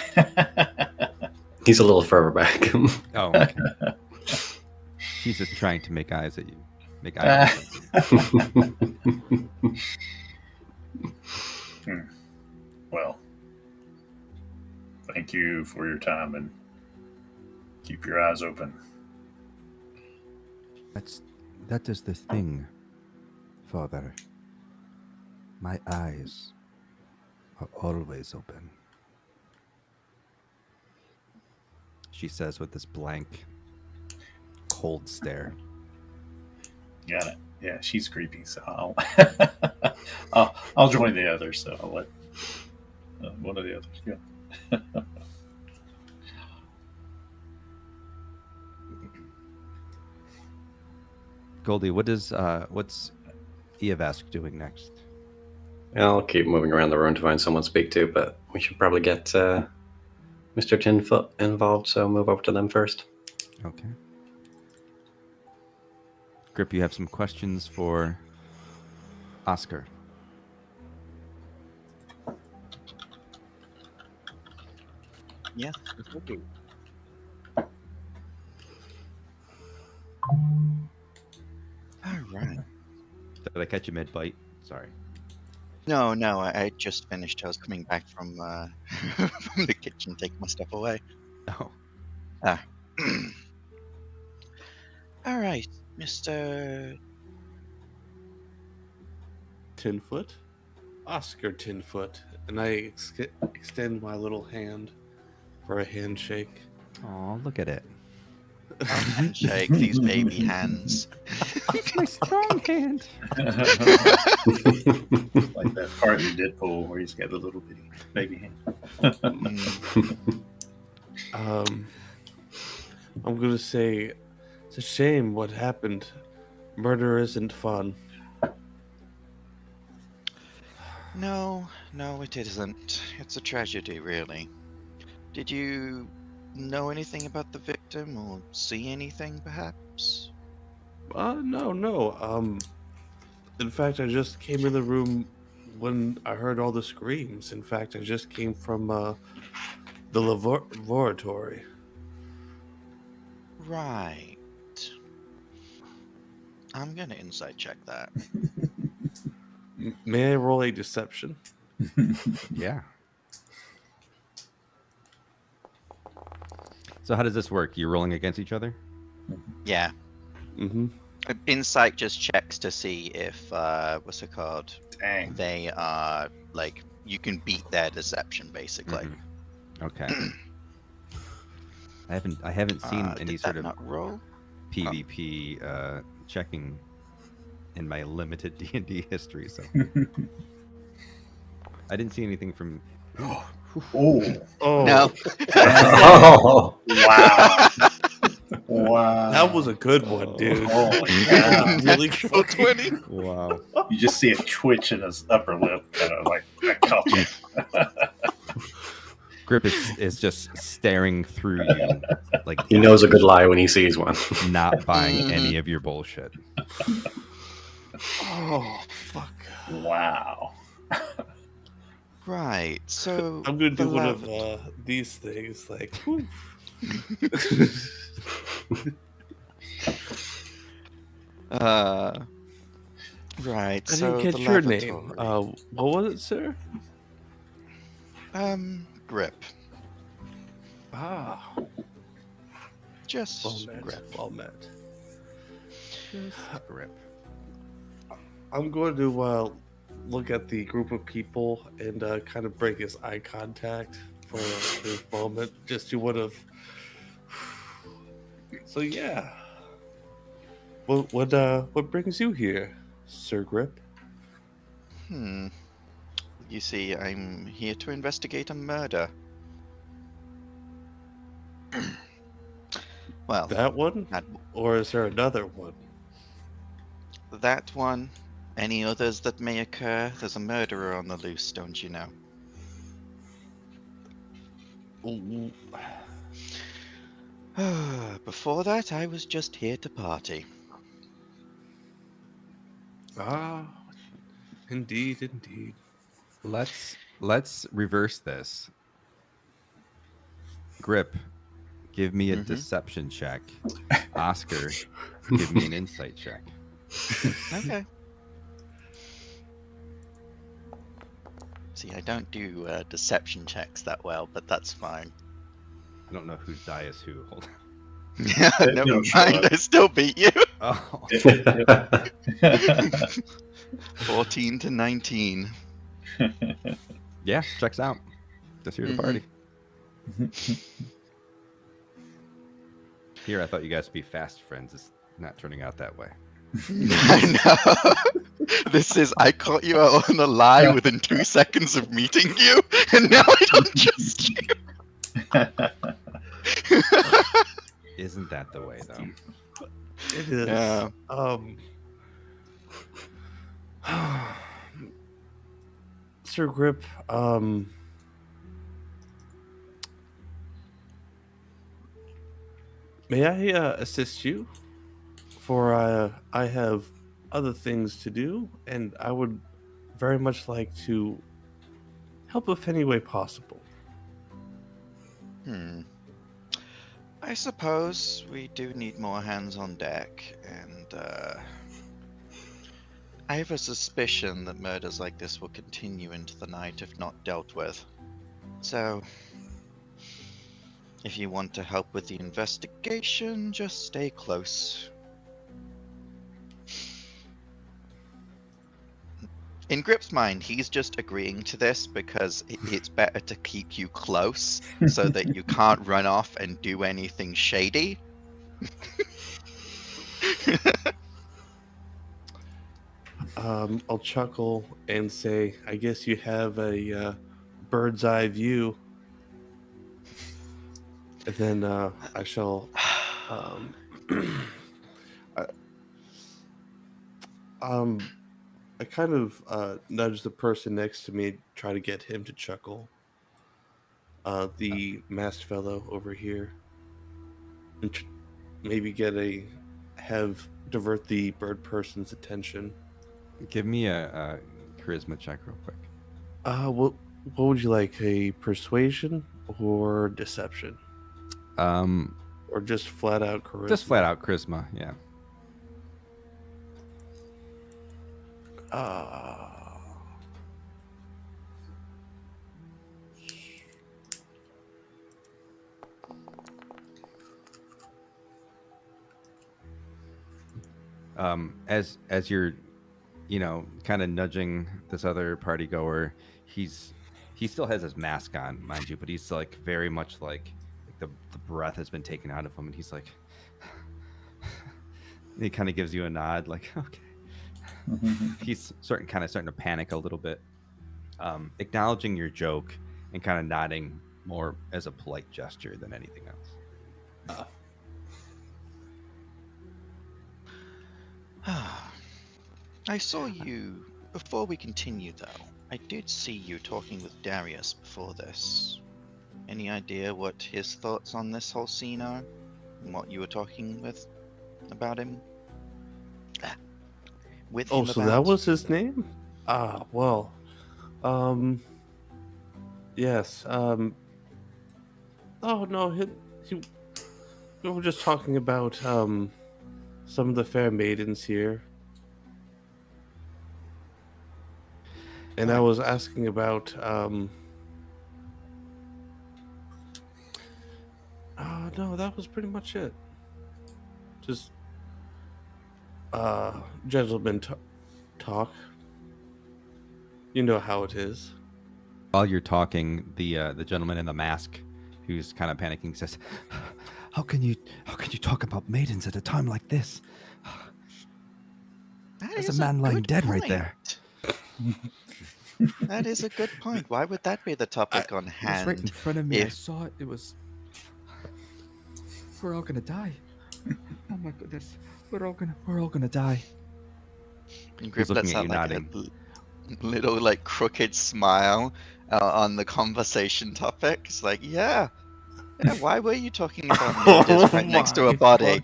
Speaker 4: He's a little further back.
Speaker 3: Oh, okay. She's just trying to make eyes at you. Make eye contact with you.
Speaker 7: Well, thank you for your time, and keep your eyes open.
Speaker 8: That is the thing, Father. My eyes are always open. She says with this blank, cold stare.
Speaker 7: Got it. Yeah, she's creepy, so I'll join the others. So I'll let one of the others go.
Speaker 3: Goldie, what's Eovask doing next?
Speaker 4: I'll keep moving around the room to find someone to speak to, but we should probably get Mr. Tinfoot involved, so move over to them first.
Speaker 3: Okay. Grip, you have some questions for Oscar.
Speaker 6: Yes, I do. All right.
Speaker 3: Did I catch you mid-bite? Sorry.
Speaker 6: No, I just finished. I was coming back from from the kitchen, taking my stuff away.
Speaker 3: Oh.
Speaker 6: All right, Mr.
Speaker 5: Tinfoot? Oscar Tinfoot. And I extend my little hand for a handshake.
Speaker 3: Oh, look at it.
Speaker 6: Shake these baby hands.
Speaker 3: It's my strong hand.
Speaker 7: Like that part in Deadpool where he's got the little bitty baby hand.
Speaker 5: I'm gonna say it's a shame what happened. Murder isn't fun.
Speaker 6: No, it isn't. It's a tragedy, really. Did you know anything about the victim or see anything, perhaps?
Speaker 5: No. In fact, I just came in the room when I heard all the screams. In fact, I just came from the laboratory.
Speaker 6: Right. I'm gonna insight check that.
Speaker 5: May I roll a deception?
Speaker 3: Yeah. So how does this work? You're rolling against each other?
Speaker 6: Yeah.
Speaker 5: Mm-hmm.
Speaker 6: Insight just checks to see if what's it called?
Speaker 7: Dang.
Speaker 6: They are like you can beat their deception basically.
Speaker 3: Mhm. Okay. I haven't seen any
Speaker 6: Did
Speaker 3: sort
Speaker 6: that
Speaker 3: of
Speaker 6: not roll?
Speaker 3: PvP checking in my limited D&D history, so I didn't see anything from.
Speaker 7: Oh,
Speaker 5: Oh,
Speaker 6: No.
Speaker 4: Oh,
Speaker 7: wow. Wow.
Speaker 5: that was a good one, dude.
Speaker 7: Holy
Speaker 5: That
Speaker 7: cow.
Speaker 5: was really
Speaker 6: Natural
Speaker 5: funny.
Speaker 6: 20.
Speaker 3: Wow.
Speaker 7: You just see a twitch in his upper lip, kind of like a couple.
Speaker 3: Grip is just staring through you, like
Speaker 4: he knows a good lie when he sees one.
Speaker 3: not buying
Speaker 6: Mhm.
Speaker 3: any of your bullshit.
Speaker 5: Oh, fuck.
Speaker 7: Wow.
Speaker 6: Right. So
Speaker 5: I'm gonna do one of
Speaker 6: beloved.
Speaker 5: these things, like. Whew.
Speaker 6: Right.
Speaker 5: I
Speaker 6: So
Speaker 5: didn't
Speaker 6: the
Speaker 5: catch your name.
Speaker 6: lavatory.
Speaker 5: What was it, sir?
Speaker 6: Grip.
Speaker 5: Ah,
Speaker 6: Just
Speaker 5: well met.
Speaker 6: grip.
Speaker 5: Well met.
Speaker 3: Grip.
Speaker 5: I'm going to look at the group of people and kind of break his eye contact for a brief moment, just to would have. So yeah, what brings you here, Sir Grip?
Speaker 6: You see, I'm here to investigate a murder. Well,
Speaker 5: That one,
Speaker 6: not
Speaker 5: or is there another one?
Speaker 6: that one. Any others that may occur? There's a murderer on the loose, don't you know?
Speaker 5: Ooh,
Speaker 6: Before that, I was just here to party.
Speaker 5: Ah, indeed.
Speaker 3: Let's reverse this. Grip, give me a
Speaker 6: Mhm.
Speaker 3: deception check. Oscar, give me an insight check.
Speaker 6: Okay. See, I don't do deception checks that well, but that's fine.
Speaker 3: I don't know whose die is who. Hold on.
Speaker 6: Never
Speaker 7: It'll show
Speaker 6: mind,
Speaker 7: up.
Speaker 6: I still beat you.
Speaker 3: Oh,
Speaker 6: 14 to 19.
Speaker 3: yeah, checks out. Just here to
Speaker 6: Mhm.
Speaker 3: party. Here, I thought you guys would be fast friends. It's not turning out that way.
Speaker 6: I know. This is, I caught you out on a lie within 2 seconds of meeting you, and now I don't trust you.
Speaker 3: Isn't that the way, though?
Speaker 5: It is.
Speaker 6: Yeah.
Speaker 5: Sir Grip, may I assist you? For I have other things to do, and I would very much like to help if any way possible.
Speaker 6: I suppose we do need more hands on deck, and I have a suspicion that murders like this will continue into the night if not dealt with. So, if you want to help with the investigation, just stay close. In Grip's mind, he's just agreeing to this because it's better to keep you close so that you can't run off and do anything shady.
Speaker 5: I'll chuckle and say, I guess you have a bird's eye view. And then I shall I kind of nudge the person next to me, try to get him to chuckle. the masked fellow over here, and maybe divert the bird person's attention.
Speaker 3: Give me a charisma check real quick.
Speaker 5: What would you like? A persuasion or deception, or just flat out charisma?
Speaker 3: Just flat out charisma. Yeah. As you're, kind of nudging this other party goer, he still has his mask on, mind you, but he's like very much like the breath has been taken out of him, and he's like, he kind of gives you a nod, like, okay. He's starting to panic a little bit, acknowledging your joke and kind of nodding more as a polite gesture than anything else.
Speaker 6: I saw you, before we continue though, I did see you talking with Darius before this. Any idea what his thoughts on this whole scene are? And what you were talking about him? With him
Speaker 5: so
Speaker 6: about?
Speaker 5: that was his name? Well, yes, oh no, we were just talking about, some of the fair maidens here. And I was asking about, no, that was pretty much it. Just, gentlemen talk. You know how it is.
Speaker 3: While you're talking, the gentleman in the mask, who's kind of panicking, says,
Speaker 8: How can you talk about maidens at a time like this? There's a man lying dead right there.
Speaker 6: That is a good point. Why would that be the topic on hand?
Speaker 8: It was right in front of me. I saw it. It was. We're all gonna die. Oh my goodness. We're all gonna die.
Speaker 6: And Grip lets out like a little like crooked smile on the conversation topic. It's like, yeah. Why were you talking about maidens right next to a body?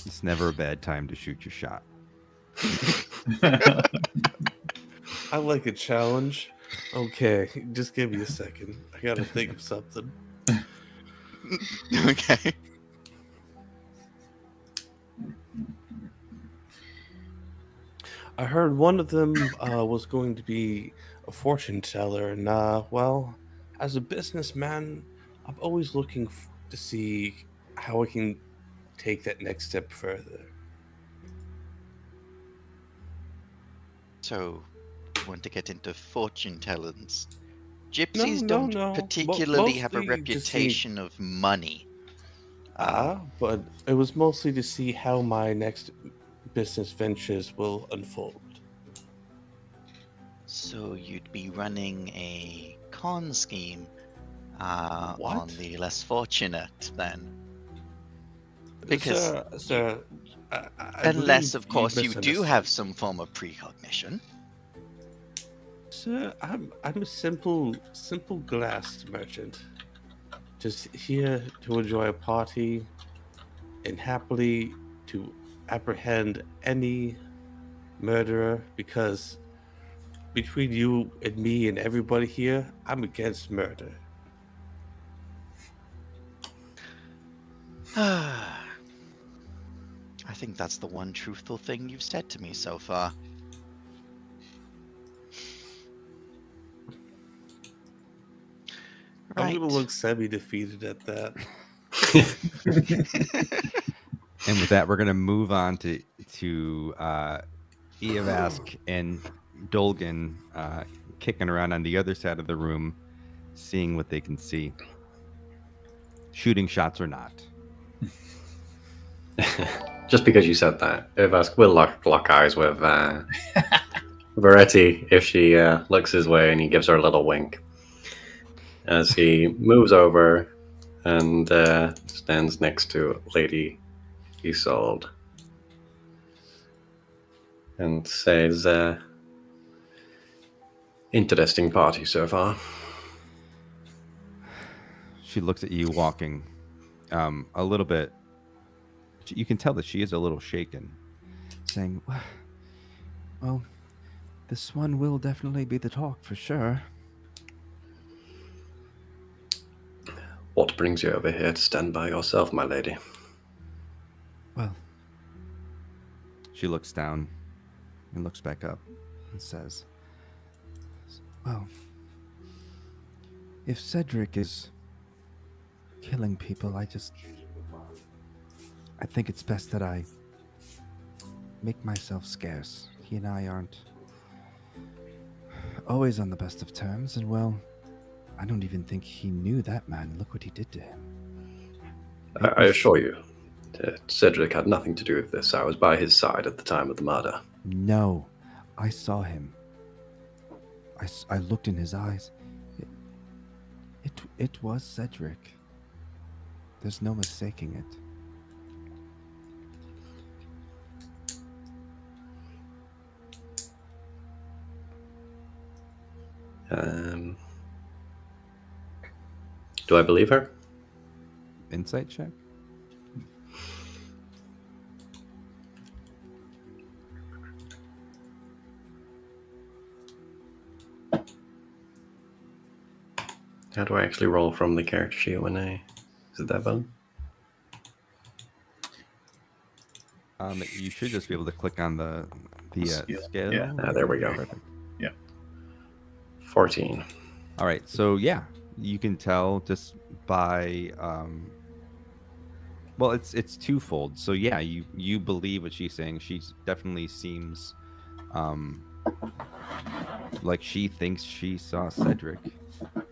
Speaker 3: It's never a bad time to shoot your shot.
Speaker 5: I like a challenge. Okay, just give me a second. I gotta think of something.
Speaker 6: Okay.
Speaker 5: I heard one of them was going to be a fortune teller, and well, as a businessman, I'm always looking to see how I can take that next step further.
Speaker 6: So, you want to get into fortune tellings? Gypsies don't
Speaker 5: no.
Speaker 6: particularly have a
Speaker 5: Mostly
Speaker 6: reputation of money.
Speaker 5: But it was mostly to see how my next business ventures will unfold.
Speaker 6: So you'd be running a con scheme on the less fortunate then? Because
Speaker 5: sir,
Speaker 6: unless, of course, you do have some form of precognition.
Speaker 5: Sir, I'm a simple glass merchant, just here to enjoy a party and happily to apprehend any murderer, because between you and me and everybody here, I'm against murder.
Speaker 6: I think that's the one truthful thing you've said to me so far.
Speaker 5: I'm gonna look semi-defeated at that.
Speaker 3: And with that, we're gonna move on to Eovask and Dolgan kicking around on the other side of the room, seeing what they can see. Shooting shots or not.
Speaker 4: Just because you said that, Eovask will lock eyes with Veretti if she looks his way, and he gives her a little wink as he moves over and stands next to Lady Isolde. and says, interesting party so far.
Speaker 3: She looks at you walking a little bit. You can tell that she is a little shaken, saying, well, this one will definitely be the talk for sure.
Speaker 4: What brings you over here to stand by yourself, my lady?
Speaker 3: Well, she looks down and looks back up and says, well, if Cedric is killing people, I think it's best that I make myself scarce. He and I aren't always on the best of terms, and well, I don't even think he knew that man. Look what he did to him.
Speaker 4: I assure you, Cedric had nothing to do with this. I was by his side at the time of the murder.
Speaker 3: No, I saw him. I looked in his eyes. It was Cedric. There's no mistaking it.
Speaker 4: Do I believe her?
Speaker 3: Insight check?
Speaker 4: How do I actually roll from the character sheet when is it that button?
Speaker 3: You should just be able to click on the scale.
Speaker 7: Yeah.
Speaker 4: There we go.
Speaker 3: Perfect.
Speaker 7: Yeah.
Speaker 4: 14.
Speaker 3: All right, so yeah, you can tell just by well, it's twofold. So yeah, you believe what she's saying. She definitely seems like she thinks she saw Cedric.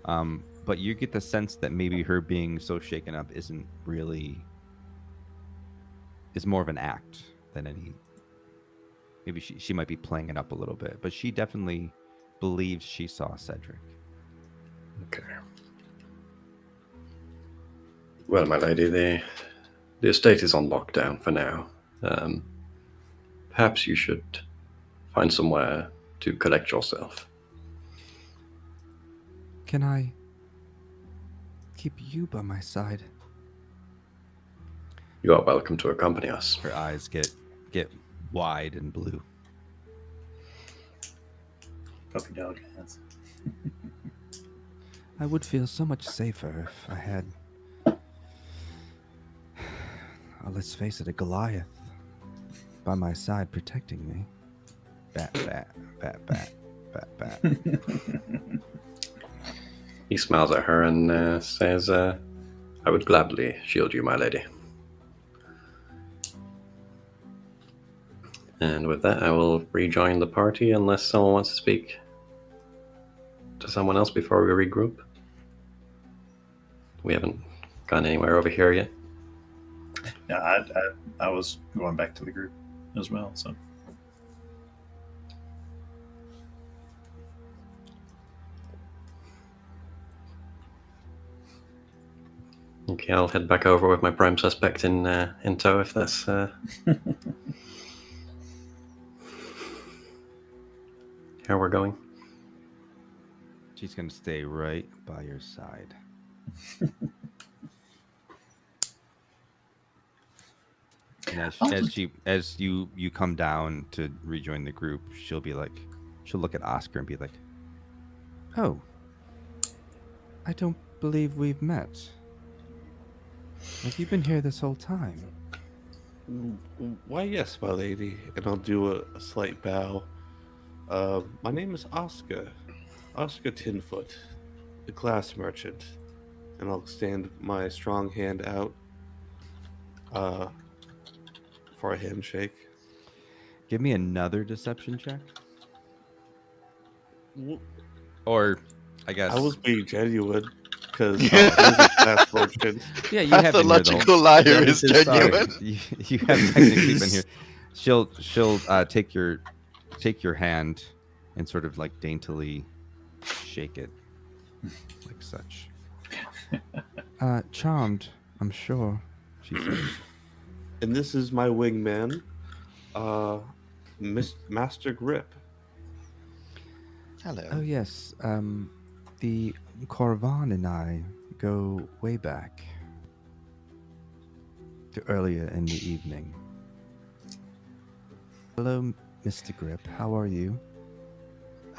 Speaker 3: But you get the sense that maybe her being so shaken up is more of an act than any. Maybe she might be playing it up a little bit, but she definitely believes she saw Cedric.
Speaker 4: Okay. Well, my lady, the estate is on lockdown for now. Perhaps you should find somewhere to collect yourself.
Speaker 3: Can I keep you by my side?
Speaker 4: You are welcome to accompany us.
Speaker 3: Her eyes get wide and blue.
Speaker 7: Puppy dog hands.
Speaker 3: I would feel so much safer if I had, let's face it, a Goliath by my side protecting me. Bat, bat, bat, bat, bat, bat.
Speaker 4: He smiles at her and says, I would gladly shield you, my lady. And with that, I will rejoin the party unless someone wants to speak to someone else before we regroup. We haven't gone anywhere over here yet.
Speaker 7: Yeah, I was going back to the group as well, so.
Speaker 4: Okay, I'll head back over with my prime suspect in tow if that's how we're going.
Speaker 3: She's gonna stay right by your side. And as you come down to rejoin the group, she'll look at Oscar and be like, "Oh, I don't believe we've met. Have you been here this whole time?"
Speaker 5: Why, yes, my lady. And I'll do a slight bow. My name is Oscar Tinfoot, the glass merchant. And I'll extend my strong hand out for a handshake.
Speaker 3: Give me another deception check. Or, I guess.
Speaker 5: I was being genuine because he's a glass merchant.
Speaker 3: Yeah, you have been here the
Speaker 6: Pathological
Speaker 3: whole.
Speaker 6: liar
Speaker 3: Yeah,
Speaker 6: is
Speaker 3: sorry.
Speaker 6: genuine.
Speaker 3: You have technically been here. She'll take your hand and sort of like daintily shake it, like such. Charmed, I'm sure. She says.
Speaker 5: And this is my wingman. Master Grip.
Speaker 6: Hello.
Speaker 3: Oh yes, the Corvan and I go way back to earlier in the evening. Hello, Mr. Grip. How are you?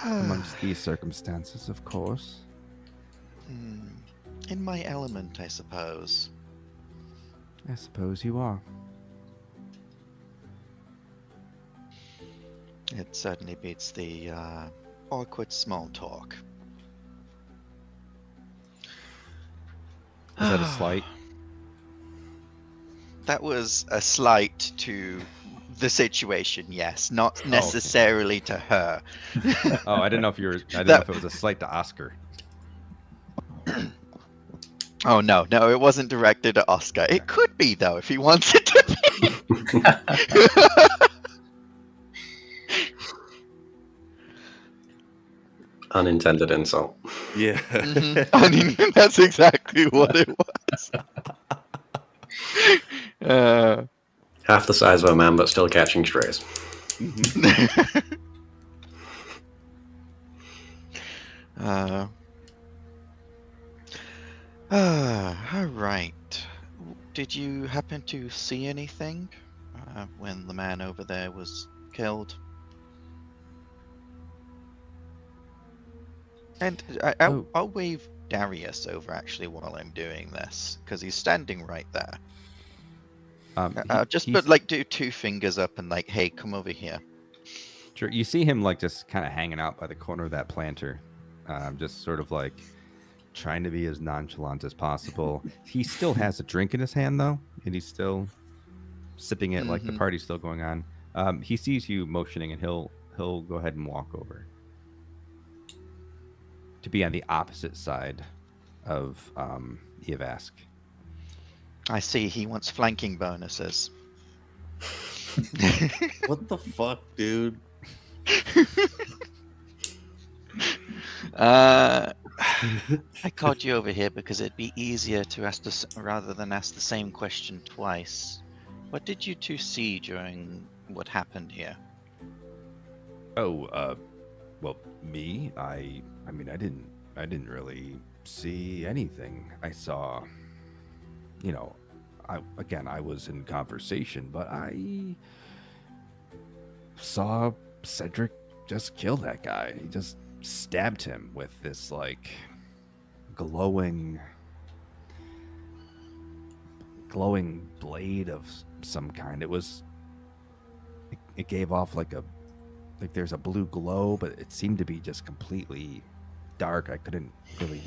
Speaker 3: Amongst these circumstances, of course.
Speaker 6: In my element, I suppose.
Speaker 3: I suppose you are.
Speaker 6: It certainly beats the awkward small talk.
Speaker 3: Is that a slight?
Speaker 6: That was a slight to the situation, yes, not
Speaker 3: okay.
Speaker 6: necessarily to her.
Speaker 3: Oh, I didn't know if you were. I didn't know
Speaker 6: That-
Speaker 3: if it was a slight to Oscar.
Speaker 6: Oh no, it wasn't directed at Oscar. It could be though, if he wants it to be.
Speaker 4: Unintended insult.
Speaker 5: Yeah.
Speaker 6: I mean, that's exactly what it was.
Speaker 4: Half the size of a man, but still catching strays.
Speaker 6: All right. Did you happen to see anything when the man over there was killed? And I'll wave Darius over actually while I'm doing this, because he's standing right there. Just put like do 2 fingers up and like, hey, come over here.
Speaker 3: Sure. You see him like just kind of hanging out by the corner of that planter, just sort of like trying to be as nonchalant as possible. He still has a drink in his hand though, and he's still sipping it like the party's still going on. He sees you motioning, and he'll go ahead and walk over to be on the opposite side of Yavask.
Speaker 6: I see he wants flanking bonuses.
Speaker 5: What the fuck, dude?
Speaker 6: I called you over here because it'd be easier to ask rather than ask the same question twice. What did you two see during what happened here?
Speaker 3: Oh, well, me, I mean, I didn't really see anything. I saw, I was in conversation, but I saw Cedric just kill that guy. He just stabbed him with this like glowing blade of some kind. It gave off like there's a blue glow, but it seemed to be just completely dark. I couldn't really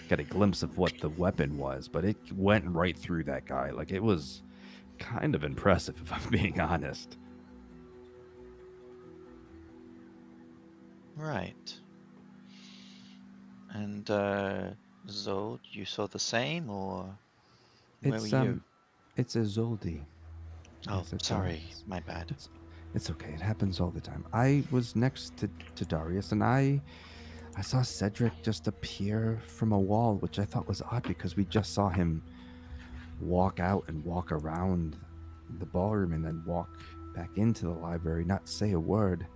Speaker 3: get a glimpse of what the weapon was, but it went right through that guy. Like, it was kind of impressive, if I'm being honest.
Speaker 6: Right. And Zold, you saw the same, or where were you?
Speaker 3: It's a Zoldi.
Speaker 6: Oh,
Speaker 3: Yes, it's
Speaker 6: sorry, my bad.
Speaker 3: It's okay. It happens all the time. I was next to Darius, and I saw Cedric just appear from a wall, which I thought was odd because we just saw him walk out and walk around the ballroom and then walk back into the library, not say a word.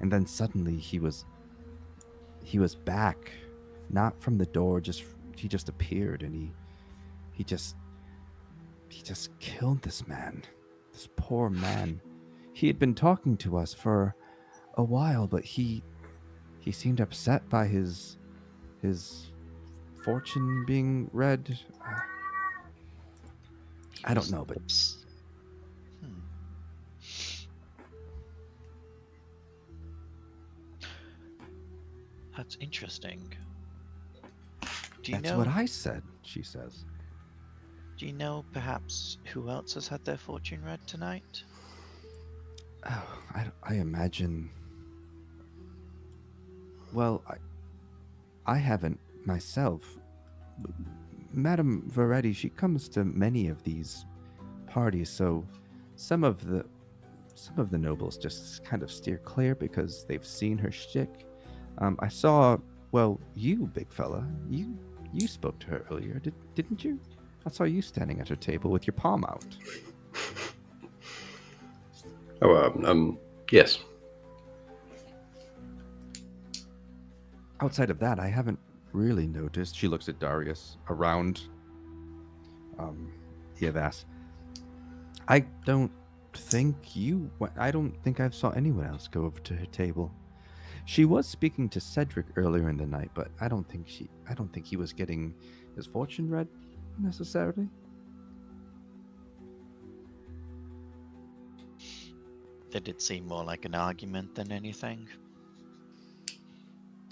Speaker 3: And then suddenly he was back, not from the door, he just appeared, and he just killed this man, this poor man. He had been talking to us for a while, but he seemed upset by his fortune being read. I don't know, but
Speaker 6: That's interesting. Do you
Speaker 3: that's
Speaker 6: know?
Speaker 3: what I said, she says.
Speaker 6: Do you know perhaps who else has had their fortune read tonight?
Speaker 3: Oh, I imagine. Well, I haven't myself. Madame Veretti, she comes to many of these parties, so some of the nobles just kind of steer clear because they've seen her shtick. I saw, well, you, big fella, you spoke to her earlier, didn't you? I saw you standing at her table with your palm out.
Speaker 4: Oh, Yes.
Speaker 3: Outside of that, I haven't really noticed. She looks at Darius around. Yevas. I don't I don't think I saw anyone else go over to her table. She was speaking to Cedric earlier in the night, but I don't think he was getting his fortune read necessarily.
Speaker 6: Did it seem more like an argument than anything?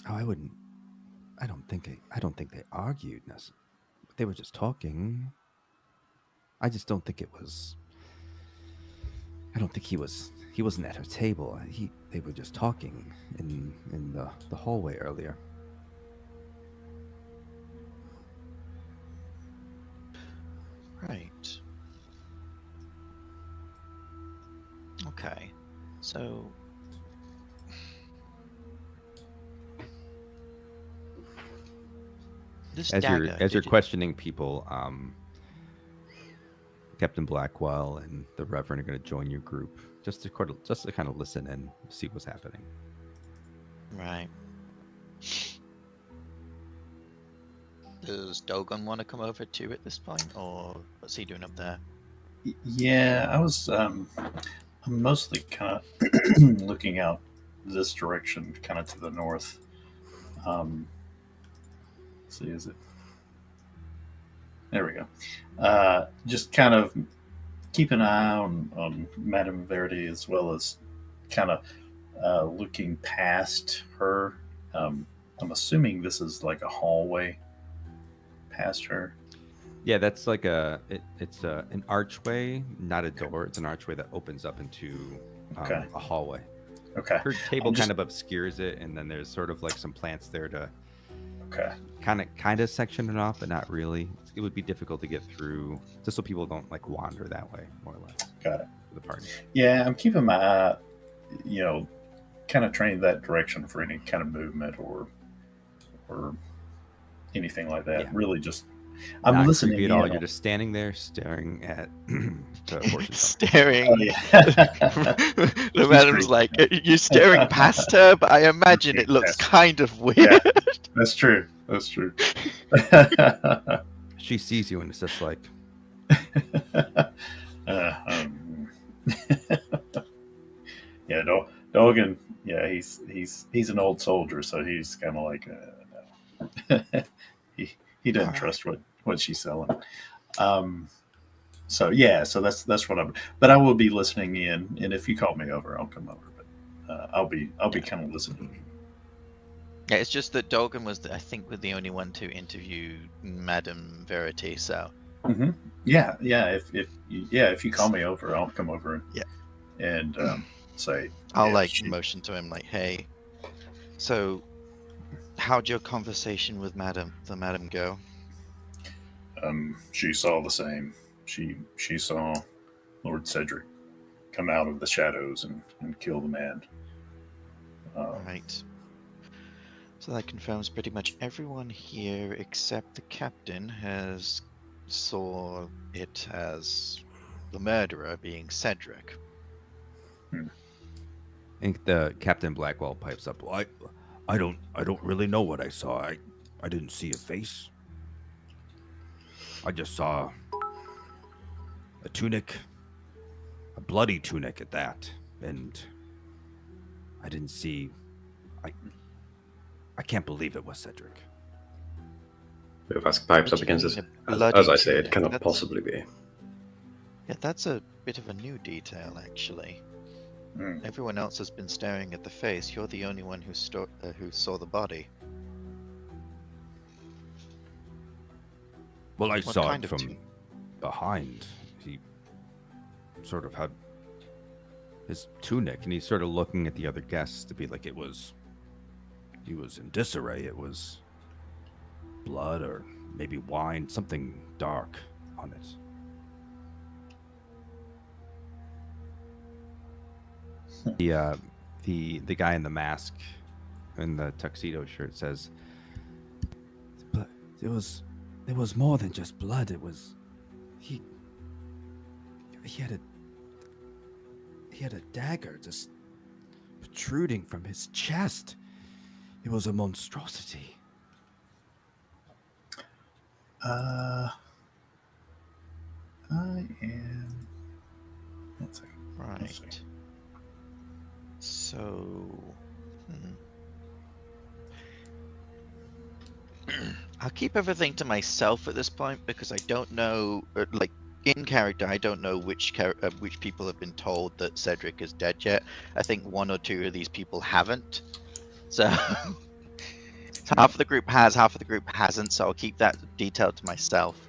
Speaker 3: Oh, I don't think they argued necessarily. They were just talking. I just don't think it was. I don't think he wasn't at her table. They were just talking in the hallway earlier.
Speaker 6: Right. Okay. So this
Speaker 3: As
Speaker 6: dagger,
Speaker 3: you're
Speaker 6: did it-
Speaker 3: questioning people, Captain Blackwell and the Reverend are going to join your group just to kind of listen and see what's happening.
Speaker 6: Right. Does Dogon want to come over too at this point, or what's he doing up there?
Speaker 7: Yeah, I'm mostly kind of looking out this direction, kind of to the north. Let's see, is it? There we go. Just kind of keep an eye on Madame Verdi, as well as kind of looking past her. I'm assuming this is like a hallway past her.
Speaker 3: Yeah, that's like it's an archway, not a door. It's an archway that opens up into
Speaker 7: Okay.
Speaker 3: a hallway.
Speaker 7: Okay.
Speaker 3: Her table
Speaker 7: I'm just-
Speaker 3: kind of obscures it, and then there's sort of like some plants there to
Speaker 7: Okay.
Speaker 3: kind of section it off, but not really. It would be difficult to get through, just so people don't like wander that way, more or less.
Speaker 7: Got it.
Speaker 3: For the party.
Speaker 7: Yeah, I'm keeping my eye, kind of trained that direction for any kind of movement or anything like that.
Speaker 3: Yeah.
Speaker 7: really just I'm
Speaker 3: Not
Speaker 7: listening
Speaker 3: creepy at
Speaker 7: in
Speaker 3: all.
Speaker 7: on-
Speaker 3: You're just standing there staring at the fortune teller.
Speaker 6: Staring.
Speaker 7: Oh, yeah.
Speaker 6: The madam's like, you're staring past her, but I imagine it looks kind of weird.
Speaker 7: Yeah. That's true. That's true.
Speaker 3: She sees you and it's just like,
Speaker 7: yeah, Dogan. Yeah, he's an old soldier, so he's kind of like, no. he doesn't
Speaker 6: Alright.
Speaker 7: trust what she's selling. So that's what I'm. But I will be listening in, and if you call me over, I'll come over. But I'll be kind of listening.
Speaker 6: Yeah, it's just that Dogan was, I think, the only one to interview Madame Verity. So
Speaker 7: Mm-hmm. Yeah. If you call me over, I'll come over. And say.
Speaker 6: I'll
Speaker 7: yeah,
Speaker 6: like
Speaker 7: she-
Speaker 6: motion to him, like, hey. So, how'd your conversation with the madam go?
Speaker 7: She saw the same. She saw Lord Cedric come out of the shadows and kill the man.
Speaker 6: Right. So that confirms pretty much everyone here except the captain saw it as the murderer being Cedric.
Speaker 3: I think the Captain Blackwell pipes up.
Speaker 8: Well, I don't really know what I saw. I didn't see a face. I just saw a tunic, a bloody tunic at that, and I didn't see. I can't believe it was Cedric.
Speaker 4: If pipes
Speaker 6: What
Speaker 4: up
Speaker 6: do you
Speaker 4: against
Speaker 6: mean
Speaker 4: us,
Speaker 6: a
Speaker 4: as
Speaker 6: bloody
Speaker 4: I say, it
Speaker 6: tunic?
Speaker 4: cannot
Speaker 6: That's-
Speaker 4: possibly be.
Speaker 6: Yeah, that's a bit of a new detail, actually.
Speaker 7: Mm.
Speaker 6: Everyone else has been staring at the face. You're the only one who saw the body.
Speaker 8: Well, I
Speaker 6: What
Speaker 8: saw
Speaker 6: kind
Speaker 8: it
Speaker 6: of
Speaker 8: from
Speaker 6: tunic?
Speaker 8: behind. He sort of had his tunic, and he's sort of looking at the other guests to be like he was in disarray. It was blood or maybe wine, something dark on it.
Speaker 3: The guy in the mask and the tuxedo shirt says,
Speaker 8: But it was more than just blood. It was he had a dagger just protruding from his chest. It was a monstrosity.
Speaker 7: I am. One second. Let's see.
Speaker 6: Right. So, I'll keep everything to myself at this point because I don't know, like in character, I don't know which people have been told that Cedric is dead yet. I think one or two of these people haven't. So half of the group has, half of the group hasn't. So I'll keep that detail to myself.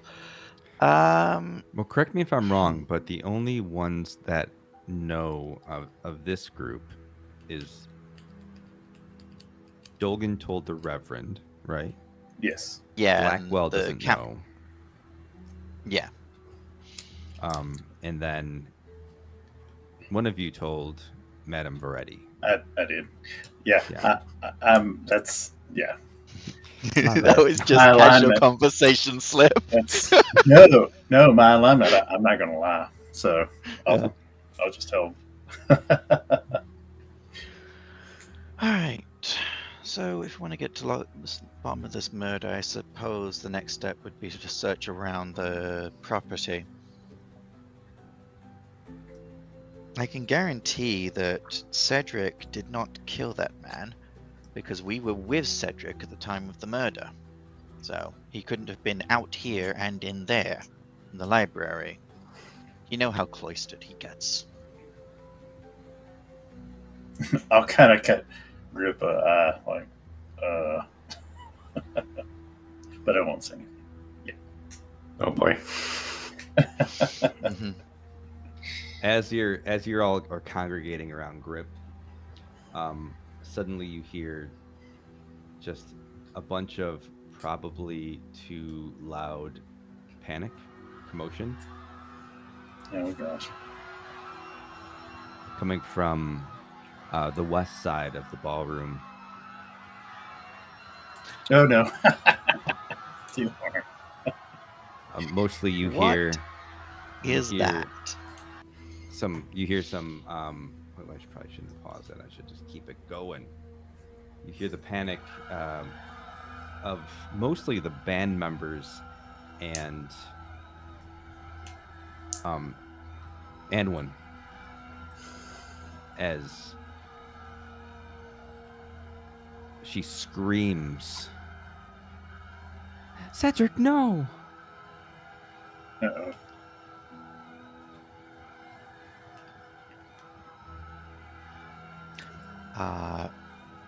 Speaker 3: Well, correct me if I'm wrong, but the only ones that know of this group is Dolgan told the Reverend, right?
Speaker 7: Yes.
Speaker 6: Yeah.
Speaker 3: Blackwell doesn't know.
Speaker 6: Yeah.
Speaker 3: And then one of you told Madame Veretti.
Speaker 7: I did. Yeah.
Speaker 3: Yeah.
Speaker 7: That's yeah.
Speaker 6: That was just
Speaker 7: My
Speaker 6: casual
Speaker 7: alignment.
Speaker 6: conversation slip.
Speaker 7: That's no. My alignment. I'm not gonna lie. So I'll just tell.
Speaker 6: All right. So if we want to get to the bottom of this murder, I suppose the next step would be to search around the property. I can guarantee that Cedric did not kill that man because we were with Cedric at the time of the murder. So he couldn't have been out here and in there, in the library. You know how cloistered he gets.
Speaker 7: I'll kind of cut grip like, but I won't say anything.
Speaker 4: Oh boy.
Speaker 6: Mm-hmm.
Speaker 3: As you're all are congregating around Grip, suddenly you hear just a bunch of probably too loud panic, commotion
Speaker 7: Oh gosh.
Speaker 3: coming from the west side of the ballroom.
Speaker 7: Oh no. Too far.
Speaker 3: Mostly you
Speaker 6: What
Speaker 3: hear
Speaker 6: is that?
Speaker 3: you hear some wait, I probably shouldn't pause that. I should just keep it going. You hear the panic of mostly the band members and Anwin as she screams, "Cedric, no!"
Speaker 7: Uh-oh.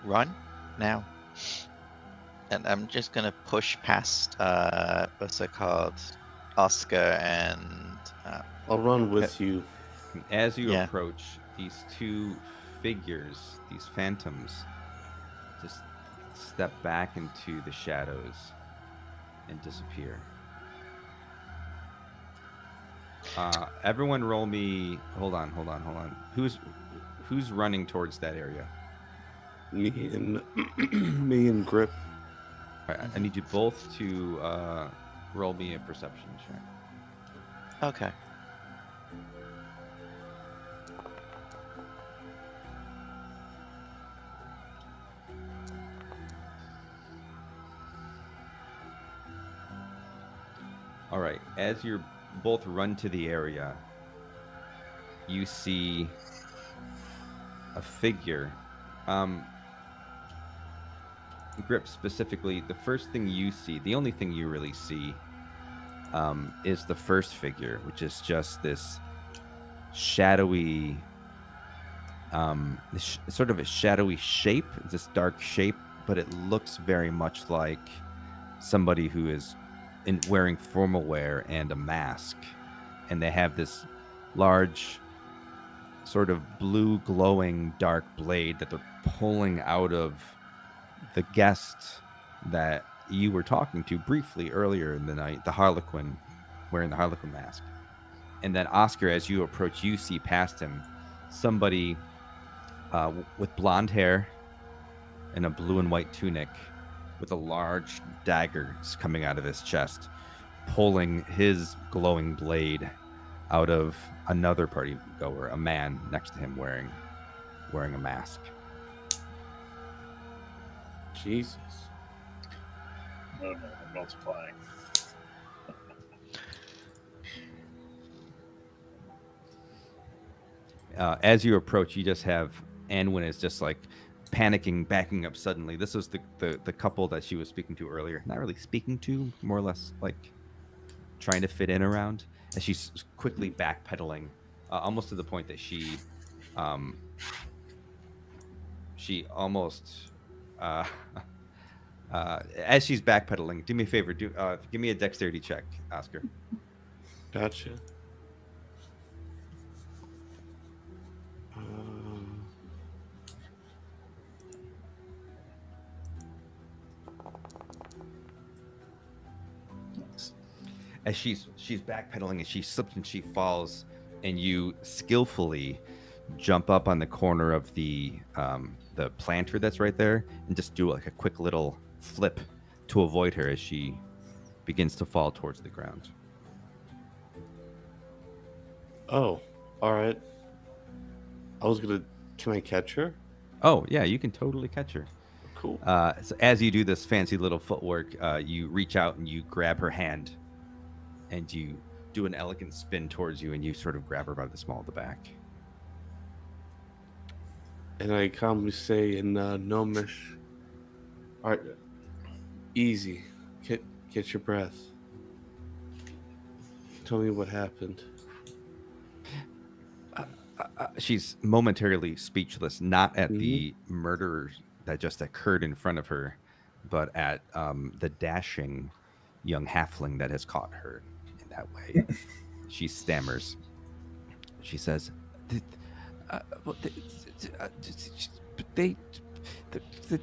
Speaker 6: Run now. And I'm just gonna push past what's it called? Oscar and
Speaker 5: I'll run with you.
Speaker 3: As you
Speaker 6: Yeah.
Speaker 3: approach, these two figures, these phantoms, just step back into the shadows and disappear. Everyone roll me. Hold on. Who's running towards that area?
Speaker 5: Me and Grip.
Speaker 3: All right, I need you both to roll me a perception check.
Speaker 6: okay.
Speaker 3: All right, as you both run to the area, you see a figure. Grip specifically, the first thing you see, the only thing you really see, is the first figure, which is just this shadowy, sort of a shadowy shape, this dark shape, but it looks very much like somebody who is wearing formal wear and a mask, and they have this large sort of blue glowing dark blade that they're pulling out of the guest that you were talking to briefly earlier in the night, the Harlequin, wearing the Harlequin mask. And then Oscar, as you approach, you see past him somebody with blonde hair and a blue and white tunic with a large dagger coming out of his chest, pulling his glowing blade out of another party goer, a man next to him wearing a mask.
Speaker 5: Jesus.
Speaker 7: No, I'm multiplying.
Speaker 3: As you approach, you just have Anwin is just like panicking, backing up suddenly. This was the couple that she was speaking to earlier. Not really speaking to, more or less like trying to fit in around. And she's quickly backpedaling, almost to the point that she almost, as she's backpedaling, do me a favor, give me a dexterity check, Oscar.
Speaker 5: Gotcha.
Speaker 3: As she's backpedaling and she slips and she falls, and you skillfully jump up on the corner of the planter that's right there and just do like a quick little flip to avoid her as she begins to fall towards the ground.
Speaker 5: Oh, all right. Can I catch her?
Speaker 3: Oh yeah, you can totally catch her.
Speaker 5: Cool.
Speaker 3: So as you do this fancy little footwork, you reach out and you grab her hand, and you do an elegant spin towards you, and you sort of grab her by the small of the back.
Speaker 5: And I calmly say in Gnomish, all right, easy. Get your breath. Tell me what happened.
Speaker 3: She's momentarily speechless, not at the murder that just occurred in front of her, but at the dashing young halfling that has caught her in that way. She stammers. She says, "The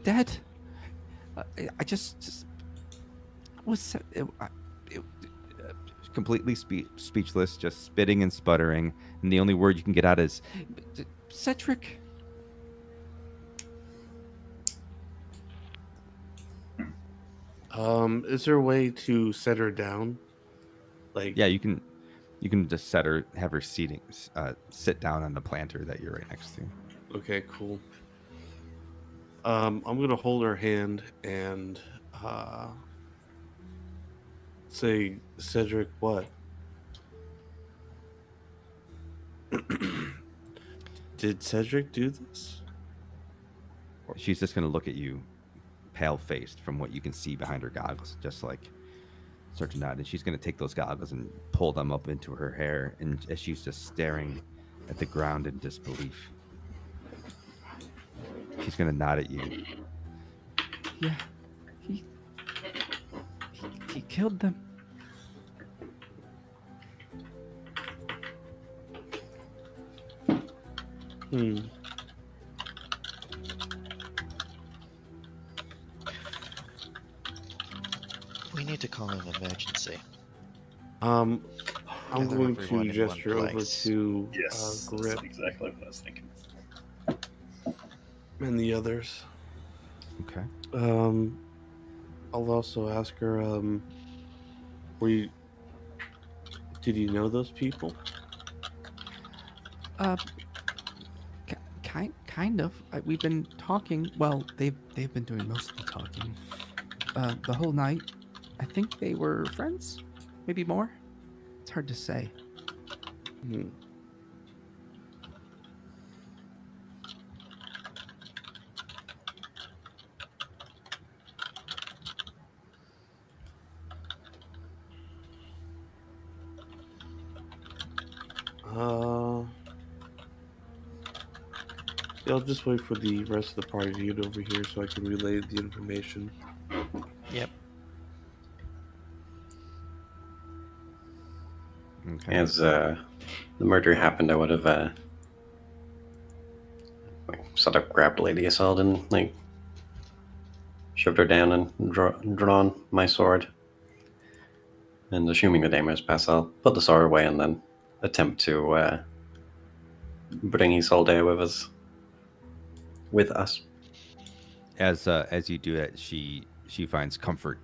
Speaker 3: dead. I just was completely speechless, just spitting and sputtering, and the only word you can get out is Cedric."
Speaker 5: Is there a way to set her down? Like,
Speaker 3: Yeah, you can just have her sit down on the planter that you're right next to.
Speaker 5: okay, cool. I'm gonna hold her hand and say, Cedric, what? Did Cedric do this?
Speaker 3: She's just gonna look at you, pale faced, from what you can see behind her goggles, just like start to nod. And she's gonna take those goggles and pull them up into her hair, and as she's just staring at the ground in disbelief, she's gonna nod at you. Yeah, he killed them.
Speaker 6: We need to call an emergency.
Speaker 5: I'm
Speaker 6: Gather
Speaker 5: going
Speaker 6: everyone
Speaker 5: to
Speaker 6: in one
Speaker 5: gesture over
Speaker 6: place.
Speaker 5: to
Speaker 7: Yes,
Speaker 5: Grip
Speaker 7: that's exactly what I was thinking.
Speaker 5: and the others.
Speaker 3: Okay.
Speaker 5: I'll also ask her, did you know those people?
Speaker 9: Kind of. We've been talking. Well, they've been doing most of the talking. The whole night. I think they were friends. Maybe more. It's hard to say.
Speaker 5: Yeah, I'll just wait for the rest of the party to get over here so I can relay the information.
Speaker 6: Yep.
Speaker 3: Okay.
Speaker 4: As the murder happened, I would have sort of grabbed Lady Assault and shoved her down and drawn my sword. And assuming the damage pass, I'll put the sword away and then attempt to bring Isolde with us.
Speaker 3: As you do it, she finds comfort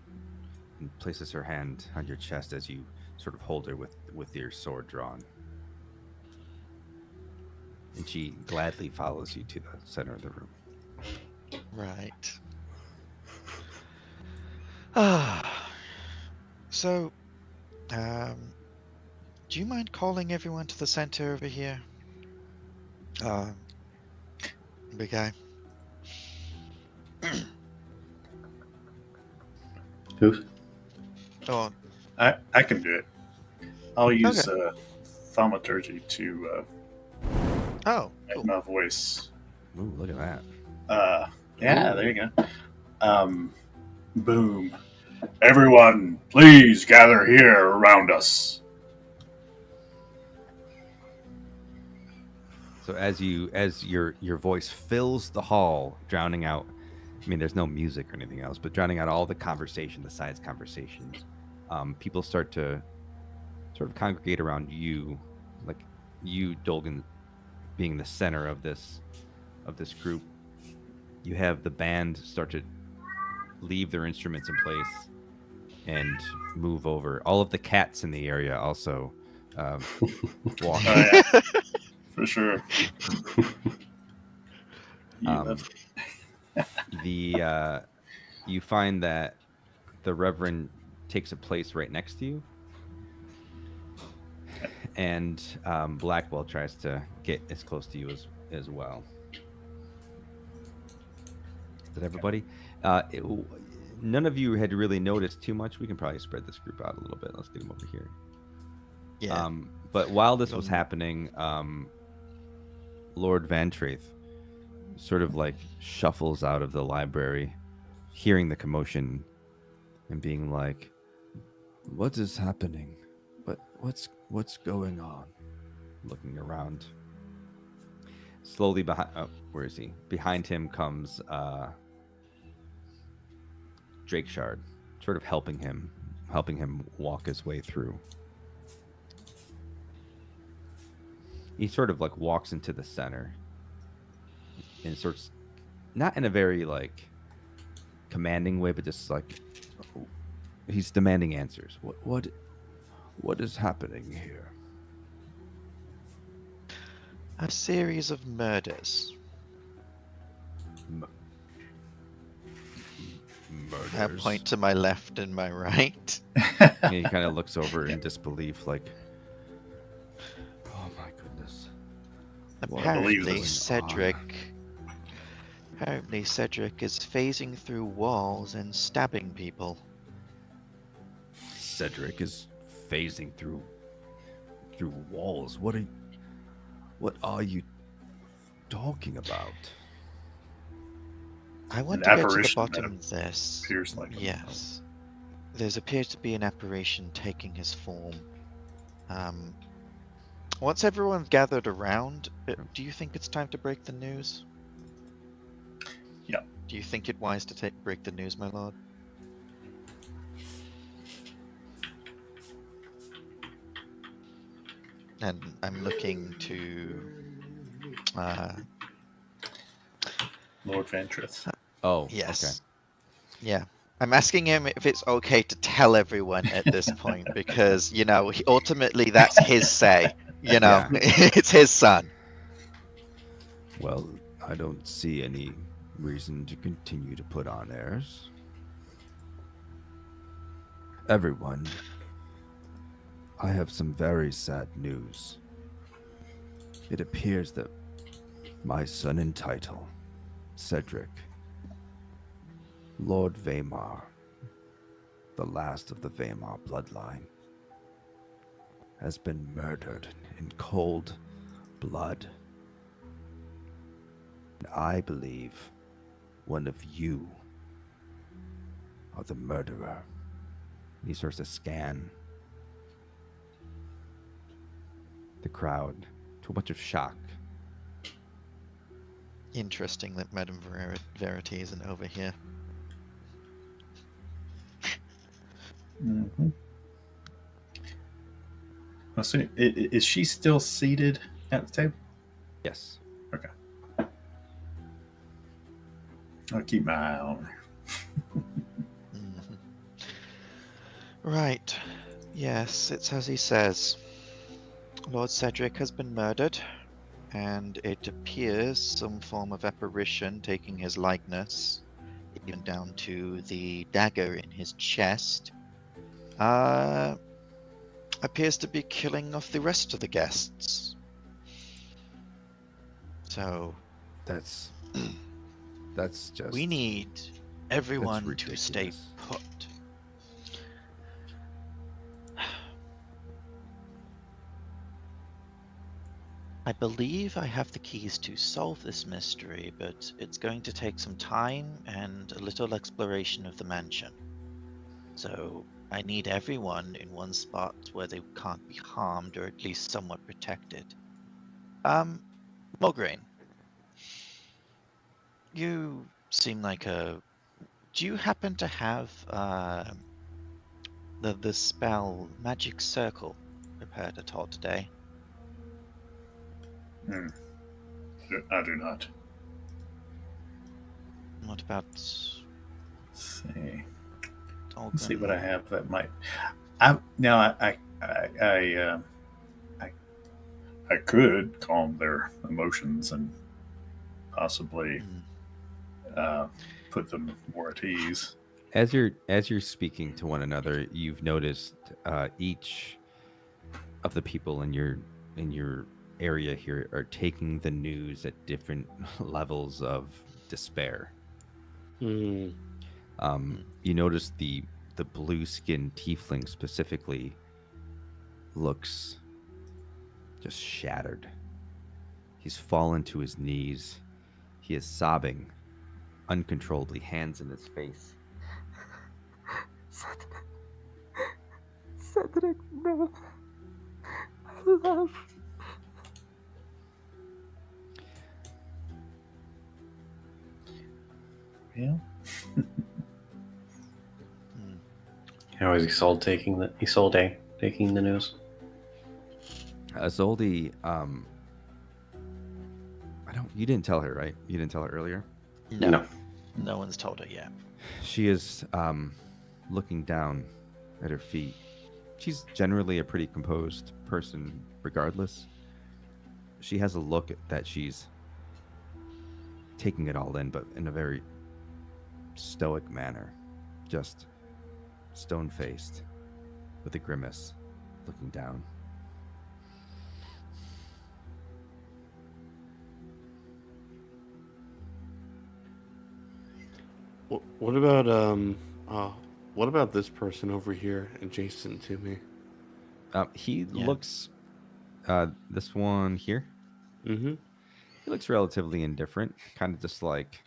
Speaker 3: and places her hand on your chest as you sort of hold her with your sword drawn. And she gladly follows you to the center of the room.
Speaker 6: Right. So, do you mind calling everyone to the center over here? Big guy.
Speaker 4: Who's?
Speaker 6: Oh,
Speaker 7: I can do it. I'll use
Speaker 6: Okay.
Speaker 7: thaumaturgy to
Speaker 6: oh,
Speaker 7: make
Speaker 6: cool.
Speaker 7: my voice.
Speaker 3: Ooh, look at that.
Speaker 7: Yeah, there you go. Boom. Everyone, please gather here around us.
Speaker 3: So as your voice fills the hall, drowning out. I mean, there's no music or anything else, but drowning out all the conversation, the science conversations. People start to sort of congregate around you, like you, Dolgan, being the center of this group. You have the band start to leave their instruments in place and move over. All of the cats in the area also walk.
Speaker 7: Oh, yeah, for sure.
Speaker 3: Um, you find that the Reverend takes a place right next to you, and Blackwell tries to get as close to you as well. Did everybody? None of you had really noticed too much. We can probably spread this group out a little bit. Let's get them over here.
Speaker 6: Yeah.
Speaker 3: But while this was happening, Lord Vantraith sort of like shuffles out of the library, hearing the commotion and being like,
Speaker 8: What is happening? What's going on?
Speaker 3: looking around. Slowly behind, where is he? Behind him comes Drake Shard, sort of helping him walk his way through. He sort of like walks into the center and sorts, not in a very like commanding way, but just like he's demanding answers.
Speaker 8: What is happening here?
Speaker 6: A series of murders.
Speaker 8: Murders.
Speaker 6: I point to my left and my right.
Speaker 3: And he kind of looks over in disbelief, like,
Speaker 8: Oh my goodness.
Speaker 6: Apparently,
Speaker 7: this.
Speaker 6: Cedric. Apparently, Cedric is phasing through walls and stabbing people.
Speaker 8: Cedric is phasing through walls. What are you talking about?
Speaker 6: I want
Speaker 7: An
Speaker 6: to get to the
Speaker 7: apparition
Speaker 6: bottom
Speaker 7: that
Speaker 6: of this.
Speaker 7: appears like him.
Speaker 6: Yes. There appears to be an apparition taking his form. Once everyone's gathered around, do you think it's time to break the news?
Speaker 7: Yeah.
Speaker 6: Do you think it wise to break the news, my lord? And I'm looking to
Speaker 7: Lord Vantrith.
Speaker 3: oh,
Speaker 6: yes.
Speaker 3: okay.
Speaker 6: Yeah. I'm asking him if it's okay to tell everyone at this point because, ultimately that's his say.
Speaker 3: Yeah.
Speaker 6: It's his son.
Speaker 8: Well, I don't see any reason to continue to put on airs. Everyone, I have some very sad news. It appears that my son in title, Cedric, Lord Vaymar, the last of the Vaymar bloodline, has been murdered in cold blood. And I believe one of you are the murderer.
Speaker 3: He starts to scan the crowd to a bunch of shock.
Speaker 6: Interesting that Madame Verity isn't over here.
Speaker 7: Mm-hmm. So, is she still seated at the table?
Speaker 3: Yes.
Speaker 7: Okay. I'll keep my eye on her.
Speaker 6: Mhm. Right. Yes, it's as he says. Lord Cedric has been murdered, and it appears some form of apparition taking his likeness even down to the dagger in his chest, appears to be killing off the rest of the guests. So
Speaker 8: That's just.
Speaker 6: we need everyone to stay
Speaker 8: ridiculous.
Speaker 6: put. I believe I have the keys to solve this mystery, but it's going to take some time and a little exploration of the mansion. So I need everyone in one spot where they can't be harmed or at least somewhat protected. Mulgrain, you seem like a... Do you happen to have the spell Magic Circle prepared at all today?
Speaker 7: I do not.
Speaker 6: What about
Speaker 7: Let's see.
Speaker 6: Tolkien?
Speaker 7: Let's see what I have that might. I could calm their emotions and possibly put them more at ease.
Speaker 3: As you're speaking to one another, you've noticed each of the people in your area here are taking the news at different levels of despair.
Speaker 5: Hmm.
Speaker 3: You notice the blue-skinned tiefling specifically looks just shattered. He's fallen to his knees. He is sobbing uncontrollably, hands in his face.
Speaker 1: Cedric, no. I love.
Speaker 7: Yeah.
Speaker 4: How is Isolde taking the news?
Speaker 3: Isolde, you didn't tell her, right? You didn't tell her earlier?
Speaker 6: No. No one's told her yet.
Speaker 3: She is looking down at her feet. She's generally a pretty composed person regardless. She has a look that she's taking it all in, but in a very stoic manner. Just stone-faced, with a grimace, looking down.
Speaker 5: What about this person over here adjacent to me?
Speaker 3: He looks, this one here.
Speaker 5: Mm-hmm.
Speaker 3: He looks relatively indifferent, kind of just like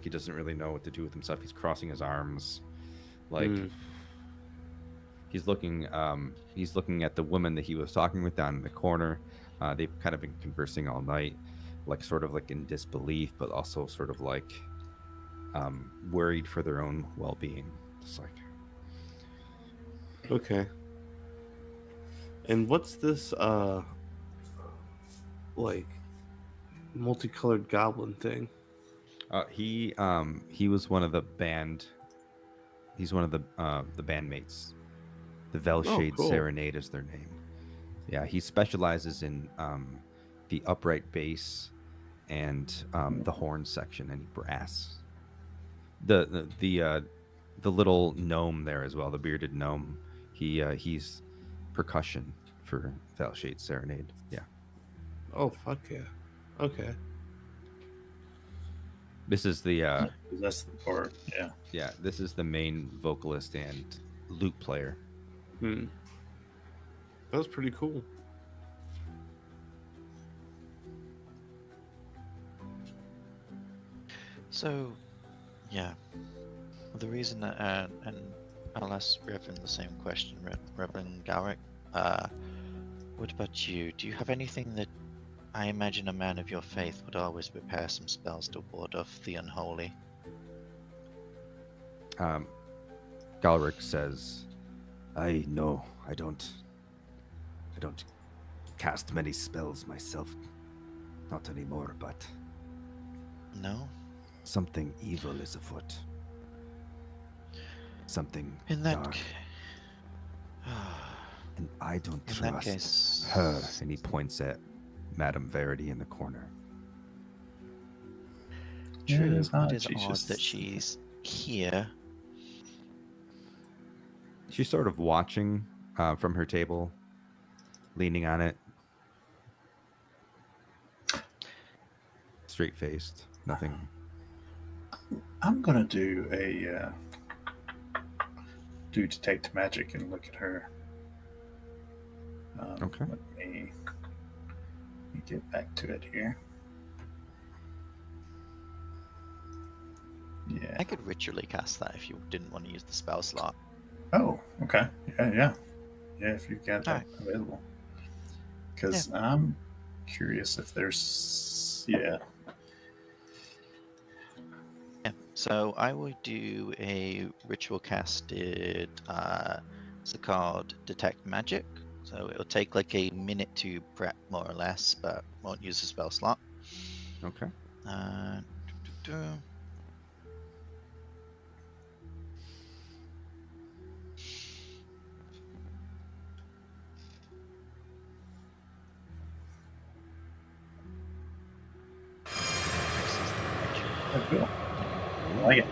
Speaker 3: he doesn't really know what to do with himself. He's crossing his arms, like he's looking at the woman that he was talking with down in the corner. They've kind of been conversing all night, like sort of like in disbelief, but also sort of like worried for their own well-being. Just like,
Speaker 5: okay. And what's this like multicolored goblin thing?
Speaker 3: he was one of the band. He's one of the bandmates. The Velshade
Speaker 5: cool.
Speaker 3: Serenade is their name. Yeah, he specializes in the upright bass and the horn section and brass. The little gnome there as well, the bearded gnome. He's percussion for Velshade Serenade. Yeah.
Speaker 5: Oh fuck yeah. Okay.
Speaker 3: This is the
Speaker 7: That's the part. Yeah.
Speaker 3: yeah, this is the main vocalist and lute player.
Speaker 5: That was pretty cool.
Speaker 6: So, yeah. The reason that, and I'll ask Reverend the same question, Reverend Galric. What about you? Do you have anything that I imagine a man of your faith would always prepare some spells to ward off the unholy?
Speaker 3: Galric says,
Speaker 8: I don't cast many spells myself. Not anymore, but
Speaker 6: No?
Speaker 8: something evil is afoot. Something
Speaker 6: In that
Speaker 8: dark. And I don't
Speaker 6: In that
Speaker 8: trust
Speaker 6: case...
Speaker 8: her.
Speaker 3: and he points at Madame Verity in the corner.
Speaker 7: Yeah,
Speaker 6: True.
Speaker 7: it's not.
Speaker 6: It is
Speaker 7: She's
Speaker 6: odd that
Speaker 7: just-
Speaker 6: she's here.
Speaker 3: She's sort of watching from her table, leaning on it, straight faced, nothing.
Speaker 7: I'm gonna do do detect magic and look at her.
Speaker 3: Okay.
Speaker 7: Let me get back to it here. Yeah.
Speaker 6: I could ritually cast that if you didn't want to use the spell slot.
Speaker 7: Oh, okay. Yeah. If you've got that available, because I'm curious if there's
Speaker 6: Yeah. So I would do a ritual casted. It's called detect magic. So it'll take like a minute to prep, more or less, but won't use the spell slot.
Speaker 3: Okay.
Speaker 6: Doo-doo-doo.
Speaker 7: oh, cool. I like it.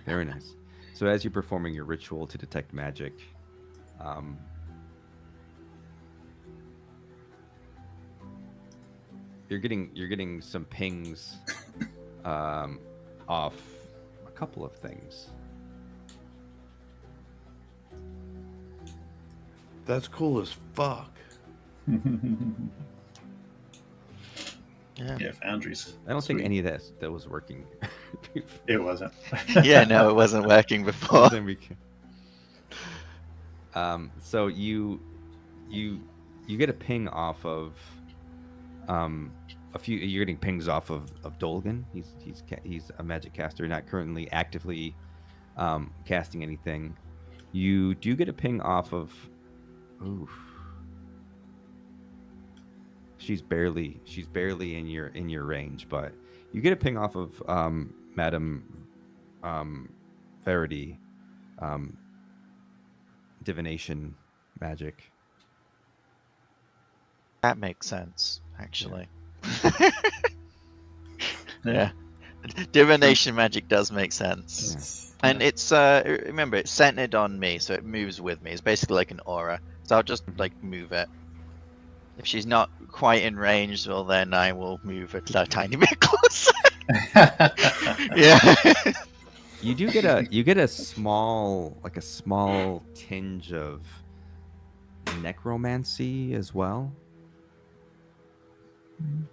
Speaker 3: Very nice. So as you're performing your ritual to detect magic, you're getting some pings off a couple of things.
Speaker 5: That's cool as fuck.
Speaker 6: Yeah.
Speaker 7: Yeah, Foundries.
Speaker 3: I don't think
Speaker 7: Sweet.
Speaker 3: any of that was working.
Speaker 7: It wasn't.
Speaker 6: Yeah, no, it wasn't working before.
Speaker 3: So you get a ping off of a few. You're getting pings off of Dolgan. He's a magic caster, not currently actively casting anything. You do get a ping off of. Oof. She's barely in your range, but you get a ping off of Madame Verity, divination magic.
Speaker 6: That makes sense, actually.
Speaker 7: Yeah.
Speaker 6: Yeah. Divination magic does make sense. And it's remember, it's centered on me, so it moves with me. It's basically like an aura. So I'll just like move it. If she's not quite in range, well then I will move it a tiny bit closer. Yeah.
Speaker 3: You do get a small tinge of necromancy as well.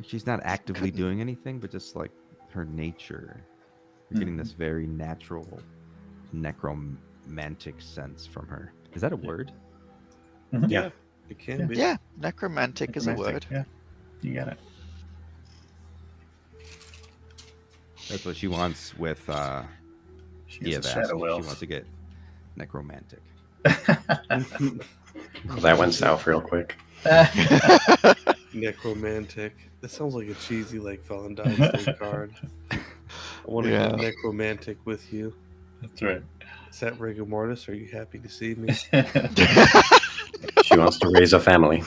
Speaker 3: She's not actively doing anything, but just like her nature, you're getting this very natural necromantic sense from her. Is that a word?
Speaker 7: Yeah.
Speaker 5: It can be.
Speaker 6: Yeah, necromantic is a word.
Speaker 7: Yeah, you got it.
Speaker 3: That's what she wants with
Speaker 7: She's a
Speaker 3: Eovask.
Speaker 7: shadow
Speaker 3: She
Speaker 7: elf.
Speaker 3: wants to get necromantic.
Speaker 4: Well, that went south real quick.
Speaker 5: Necromantic. That sounds like a cheesy like Valentine's Day card. I want to get necromantic with you.
Speaker 7: That's right.
Speaker 5: Is that rigor mortis? Are you happy to see me?
Speaker 4: She wants to raise a family.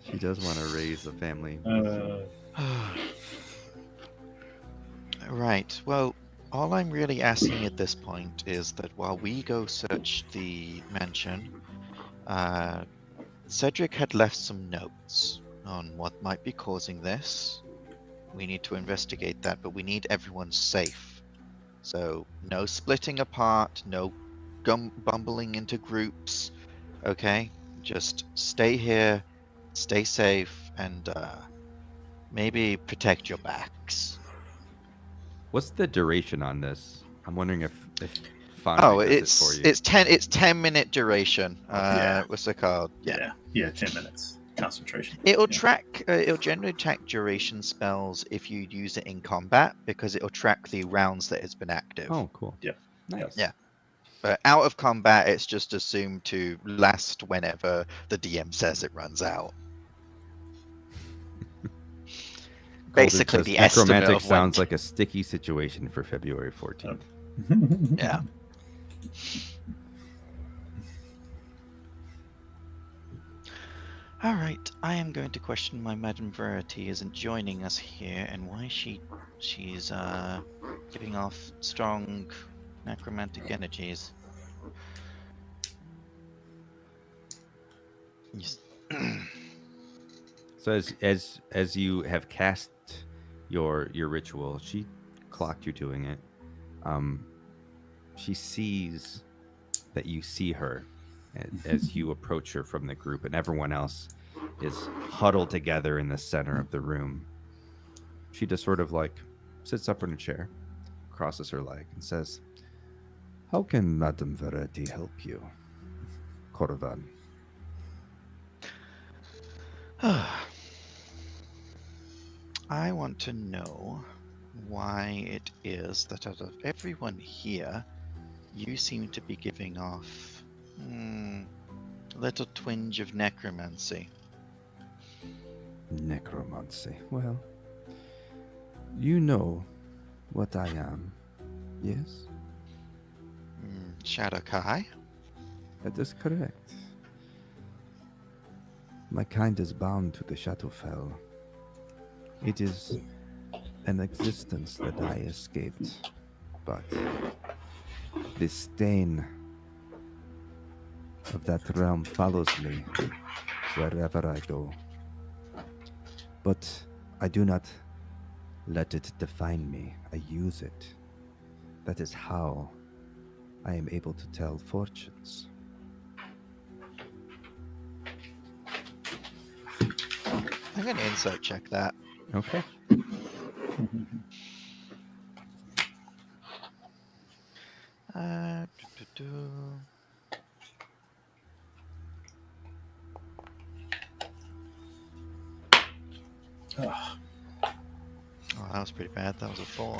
Speaker 3: She does want to raise a family.
Speaker 6: Right. Well, all I'm really asking at this point is that while we go search the mansion, Cedric had left some notes on what might be causing this. We need to investigate that, but we need everyone safe. So, no splitting apart, no bumbling into groups, okay? Just stay here, stay safe, and maybe protect your backs.
Speaker 3: What's the duration on this? I'm wondering if Foundry does it for you.
Speaker 6: it's 10-minute duration. What's it called?
Speaker 7: Yeah, 10 minutes concentration.
Speaker 6: It'll track. It'll generally track duration spells if you use it in combat because it'll track the rounds that it's been active.
Speaker 3: Oh, cool.
Speaker 7: Yep.
Speaker 3: Nice.
Speaker 6: Yeah. But out of combat, it's just assumed to last whenever the DM says it runs out. Basically, the estimate
Speaker 3: necromantic
Speaker 6: of
Speaker 3: sounds like a sticky situation for February 14th.
Speaker 6: Yeah. All right, I am going to question why Madame Verity isn't joining us here and why she's giving off strong necromantic energies. Yes.
Speaker 3: So as you have cast your ritual, she clocked you doing it. She sees that you see her as you approach her from the group, and everyone else is huddled together in the center of the room. She just sort of like sits up in a chair, crosses her leg, and says, "How can Madame Verity help you, Corvan?"
Speaker 6: I want to know why it is that out of everyone here, you seem to be giving off a little twinge of necromancy.
Speaker 8: Necromancy. Well, you know what I am, yes?
Speaker 6: Shadow Kai?
Speaker 8: That is correct. My kind is bound to the Shadowfell. It is an existence that I escaped, but the stain of that realm follows me wherever I go. But I do not let it define me. I use it. That is how I am able to tell fortunes.
Speaker 6: I'm going to insight check that.
Speaker 3: Okay.
Speaker 6: Uh, do, do, do.
Speaker 7: Ugh.
Speaker 6: Oh, that was pretty bad. That was a 4.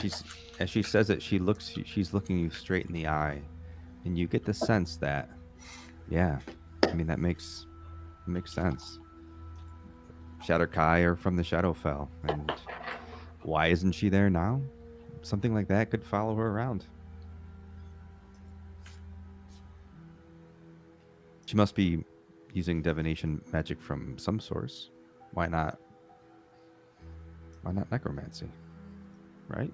Speaker 3: As she says it, she's looking you straight in the eye, and you get the sense that, yeah, I mean that makes sense. Shadow Kai are from the Shadowfell, and why isn't she there now? Something like that could follow her around. She must be using divination magic from some source. Why not? Why not necromancy? Right?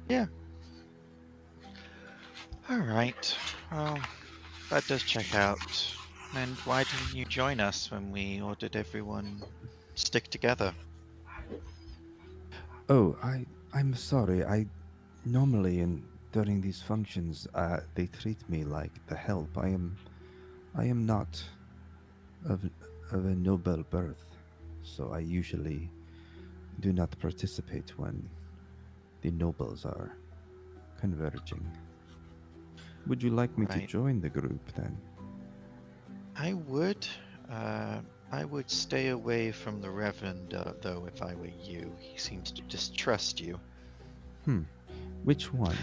Speaker 6: Yeah. All right. Well, that does check out. And why didn't you join us when we ordered everyone stick together?
Speaker 8: Oh, I'm sorry. I normally during these functions, they treat me like the help. I am not of of a noble birth, so I usually do not participate when the nobles are converging. Would you like me to
Speaker 6: Right.
Speaker 8: join the group then?
Speaker 6: I would. I would stay away from the Reverend, though, if I were you. He seems to distrust you.
Speaker 8: Which one?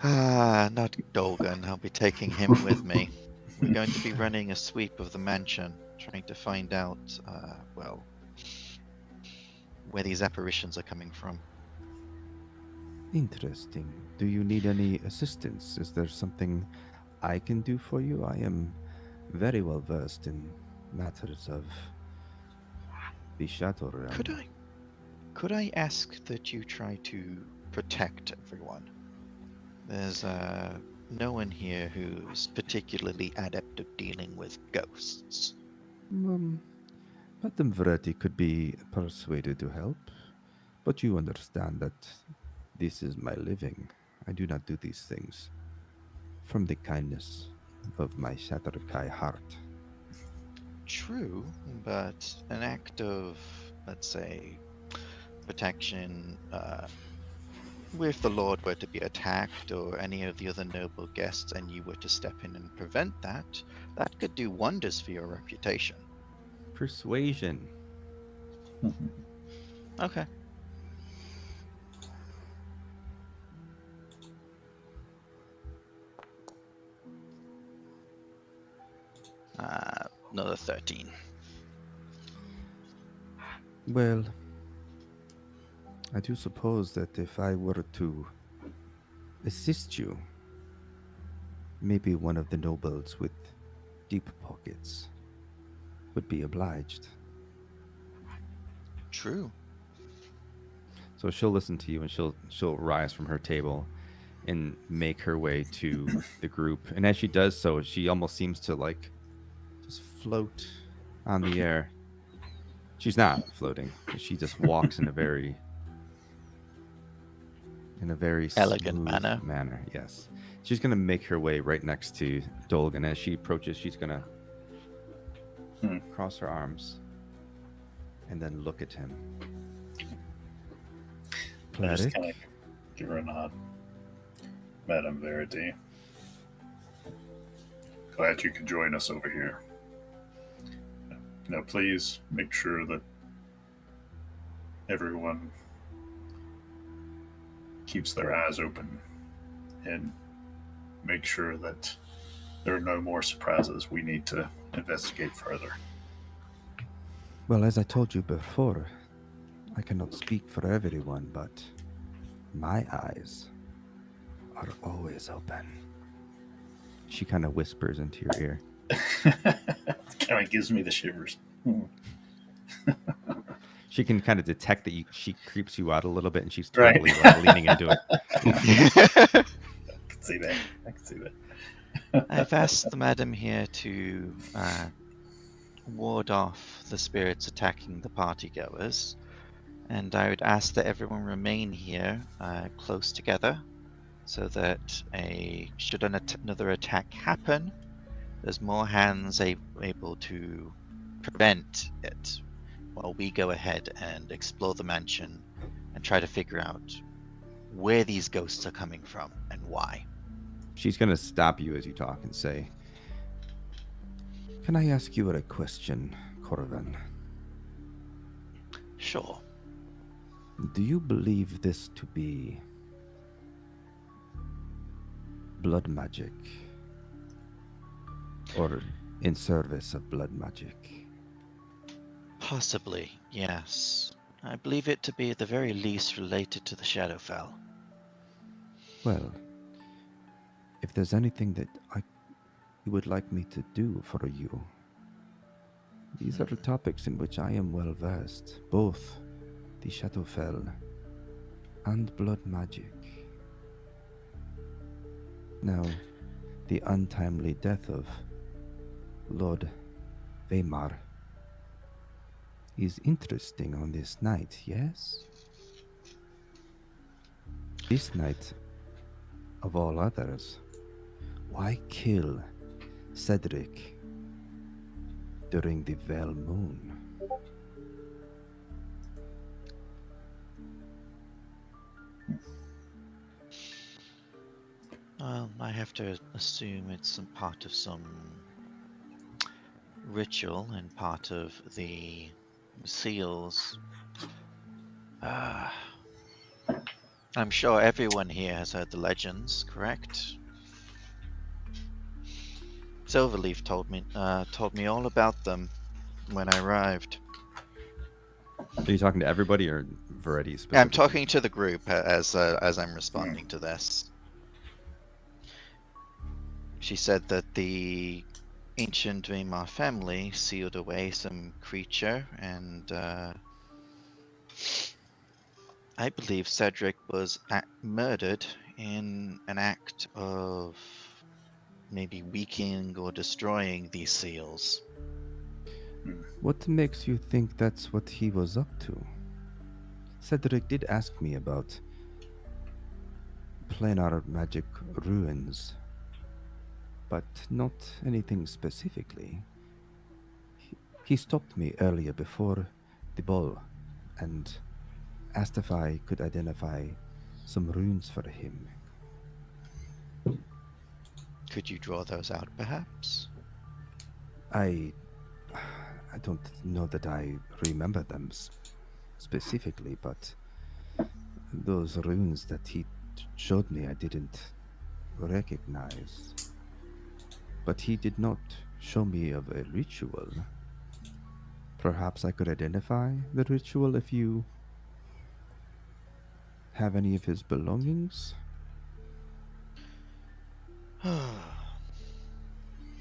Speaker 6: Not Dolgan. I'll be taking him with me. We're going to be running a sweep of the mansion, trying to find out, well, where these apparitions are coming from.
Speaker 8: Interesting. Do you need any assistance? Is there something I can do for you? I am very well versed in matters of the Shadow Realm.
Speaker 6: Could I ask that you try to protect everyone? There's no one here who's particularly adept at dealing with ghosts.
Speaker 8: Madame Verity could be persuaded to help, but you understand that this is my living. I do not do these things from the kindness of my Shatterkai heart.
Speaker 6: True, but an act of, let's say, protection, if the Lord were to be attacked or any of the other noble guests and you were to step in and prevent that, that could do wonders for your reputation.
Speaker 3: Persuasion.
Speaker 6: Okay. Another 13.
Speaker 8: Well, I do suppose that if I were to assist you, maybe one of the nobles with deep pockets would be obliged.
Speaker 6: True.
Speaker 3: So she'll listen to you, and she'll rise from her table and make her way to the group. And as she does so, she almost seems to like just float on the air. She's not floating. She just walks in a very
Speaker 6: Elegant
Speaker 3: smooth
Speaker 6: manner.
Speaker 3: Yes. She's gonna make her way right next to Dolgan. As she approaches, she's gonna cross her arms and then look at him.
Speaker 7: I just
Speaker 3: Cleric?
Speaker 7: kind of give her a nod. Madame Verity, glad you could join us over here. Now, please make sure that everyone keeps their eyes open and make sure that there are no more surprises we need to investigate further.
Speaker 8: Well, as I told you before, I cannot speak for everyone, but my eyes are always open.
Speaker 3: She kind of whispers into your ear.
Speaker 7: Kind of gives me the shivers.
Speaker 3: She can kind of detect that she creeps you out a little bit, and she's
Speaker 7: Right.
Speaker 3: totally like leaning into it.
Speaker 7: I can see that.
Speaker 6: I've asked the madam here to ward off the spirits attacking the partygoers, and I would ask that everyone remain here close together, so that should another attack happen, there's more hands able to prevent it, while we go ahead and explore the mansion and try to figure out where these ghosts are coming from and why.
Speaker 3: She's gonna stop you as you talk and say,
Speaker 8: Can I ask you a question, Corvin?
Speaker 6: Sure.
Speaker 8: Do you believe this to be blood magic? Or in service of blood magic?
Speaker 6: Possibly, yes. I believe it to be at the very least related to the Shadowfell.
Speaker 8: Well, if there's anything that you would like me to do for you, these are the topics in which I am well versed, both the Shadowfell and blood magic. Now, the untimely death of Lord Weimar is interesting on this night, yes? This night, of all others, why kill Cedric during the Vel Moon?
Speaker 6: Well, I have to assume it's some part of some ritual and part of the seals. I'm sure everyone here has heard the legends, correct? Silverleaf told me all about them when I arrived.
Speaker 3: Are you talking to everybody or Variety
Speaker 6: Yeah,
Speaker 3: specifically?
Speaker 6: I'm talking to the group as I'm responding to this. She said that the ancient Weimar family sealed away some creature, and I believe Cedric was murdered in an act of maybe weakening or destroying these seals.
Speaker 8: What makes you think that's what he was up to? Cedric did ask me about planar magic ruins, but not anything specifically. He stopped me earlier before the ball and asked if I could identify some runes for him.
Speaker 6: Could you draw those out, perhaps?
Speaker 8: I don't know that I remember them specifically, but those runes that he showed me I didn't recognize. But he did not show me of a ritual. Perhaps I could identify the ritual if you have any of his belongings?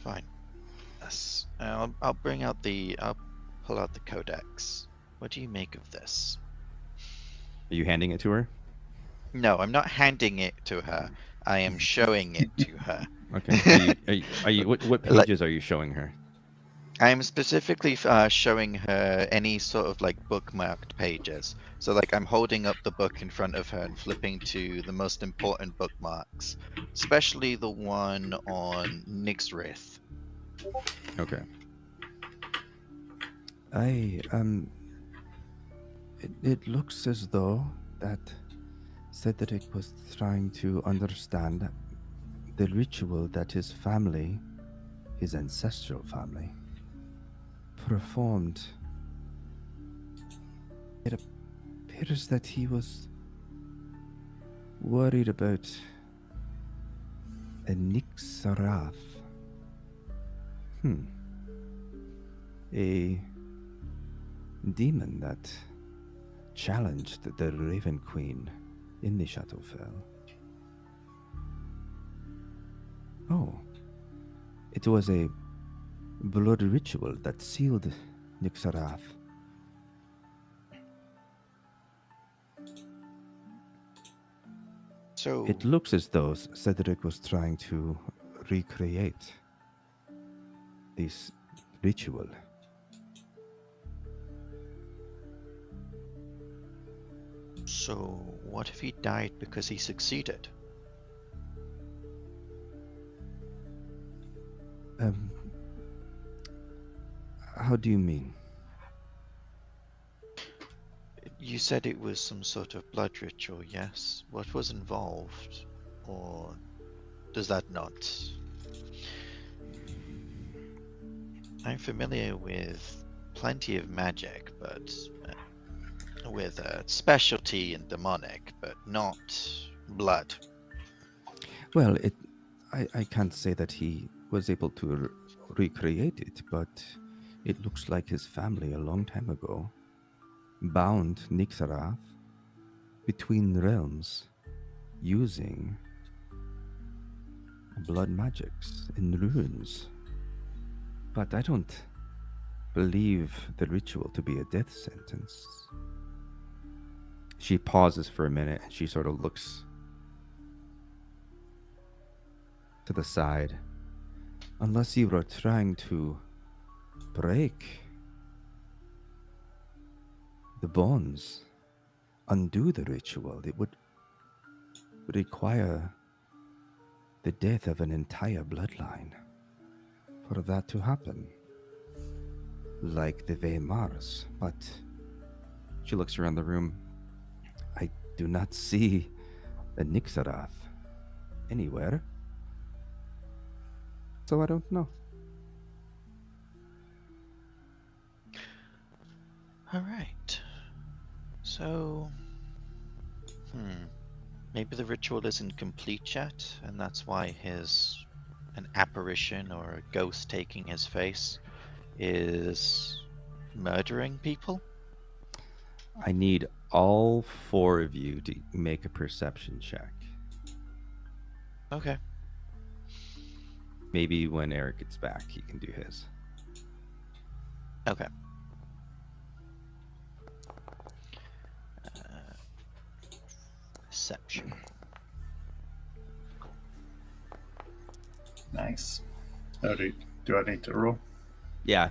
Speaker 6: Fine. Yes. I'll pull out the codex. What do you make of this?
Speaker 3: Are you handing it to her?
Speaker 6: No, I'm not handing it to her. I am showing it to her.
Speaker 3: Okay. Are you what
Speaker 6: Like-
Speaker 3: pages are you showing her?
Speaker 6: I'm specifically showing her any sort of like bookmarked pages. So like I'm holding up the book in front of her and flipping to the most important bookmarks, especially the one on Nixrith.
Speaker 3: Okay.
Speaker 8: It looks as though that Cedric was trying to understand the ritual that his family, his ancestral family, performed. It appears that he was worried about a Nixarath. A demon that challenged the Raven Queen in the Shadowfell. Oh, it was a blood ritual that sealed Nixarath.
Speaker 6: So
Speaker 8: It looks as though Cedric was trying to recreate this ritual.
Speaker 6: So what if he died because he succeeded?
Speaker 8: How do you mean?
Speaker 6: You said it was some sort of blood ritual, yes? What was involved? Or does that not? I'm familiar with plenty of magic, but with a specialty in demonic, but not blood.
Speaker 8: Well, I can't say that he was able to recreate it, but it looks like his family a long time ago bound Nixarath between realms using blood magics and runes. But I don't believe the ritual to be a death sentence.
Speaker 3: She pauses for a minute and she sort of looks to the side.
Speaker 8: Unless you were trying to break the bonds, undo the ritual, it would require the death of an entire bloodline for that to happen. Like the Weimars, but
Speaker 3: She looks around the room.
Speaker 8: I do not see a Nixarath anywhere. So I don't know.
Speaker 6: Alright. So... Maybe the ritual isn't complete yet, and that's why an apparition or a ghost taking his face is murdering people?
Speaker 3: I need all 4 of you to make a perception check.
Speaker 6: Okay.
Speaker 3: Maybe when Eric gets back, he can do his.
Speaker 6: Okay. Perception.
Speaker 7: Nice. Oh, do I need to roll?
Speaker 3: Yeah.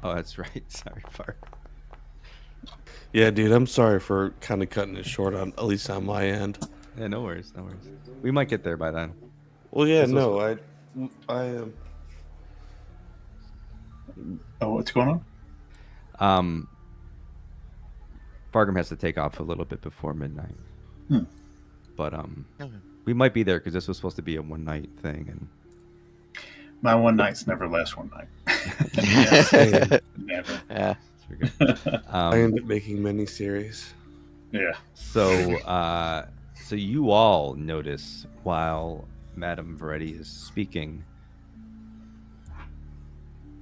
Speaker 3: Oh, that's right. Sorry, Far.
Speaker 5: Yeah, dude, I'm sorry for kind of cutting it short on at least on my end.
Speaker 3: Yeah, no worries, no worries. We might get there by then.
Speaker 5: Well, yeah,
Speaker 3: This was-
Speaker 5: no, I am.
Speaker 7: Oh, what's going on?
Speaker 3: Fargrim has to take off a little bit before midnight. But
Speaker 6: Okay.
Speaker 3: we might be there because this was supposed to be a one night thing, and
Speaker 7: My one nights never last one night. Never.
Speaker 6: Yeah.
Speaker 3: it's pretty good.
Speaker 5: I end up making many series.
Speaker 7: Yeah.
Speaker 3: So you all notice while Madame Veretti is speaking,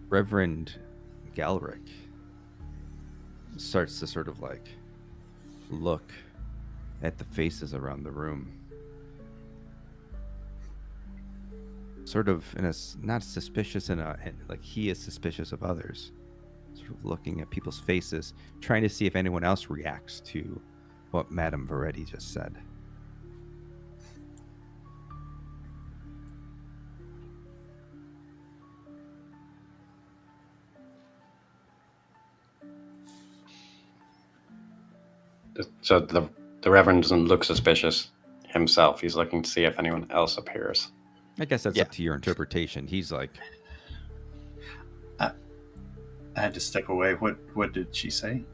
Speaker 3: Reverend Galric starts to sort of like look at the faces around the room. sort of not suspicious like he is suspicious of others, sort of looking at people's faces, trying to see if anyone else reacts to what Madame Veretti just said.
Speaker 4: So the Reverend doesn't look suspicious himself. He's looking to see if anyone else appears.
Speaker 3: I guess that's
Speaker 6: Yeah.
Speaker 3: up to your interpretation. He's like,
Speaker 7: I had to step away. What did she say?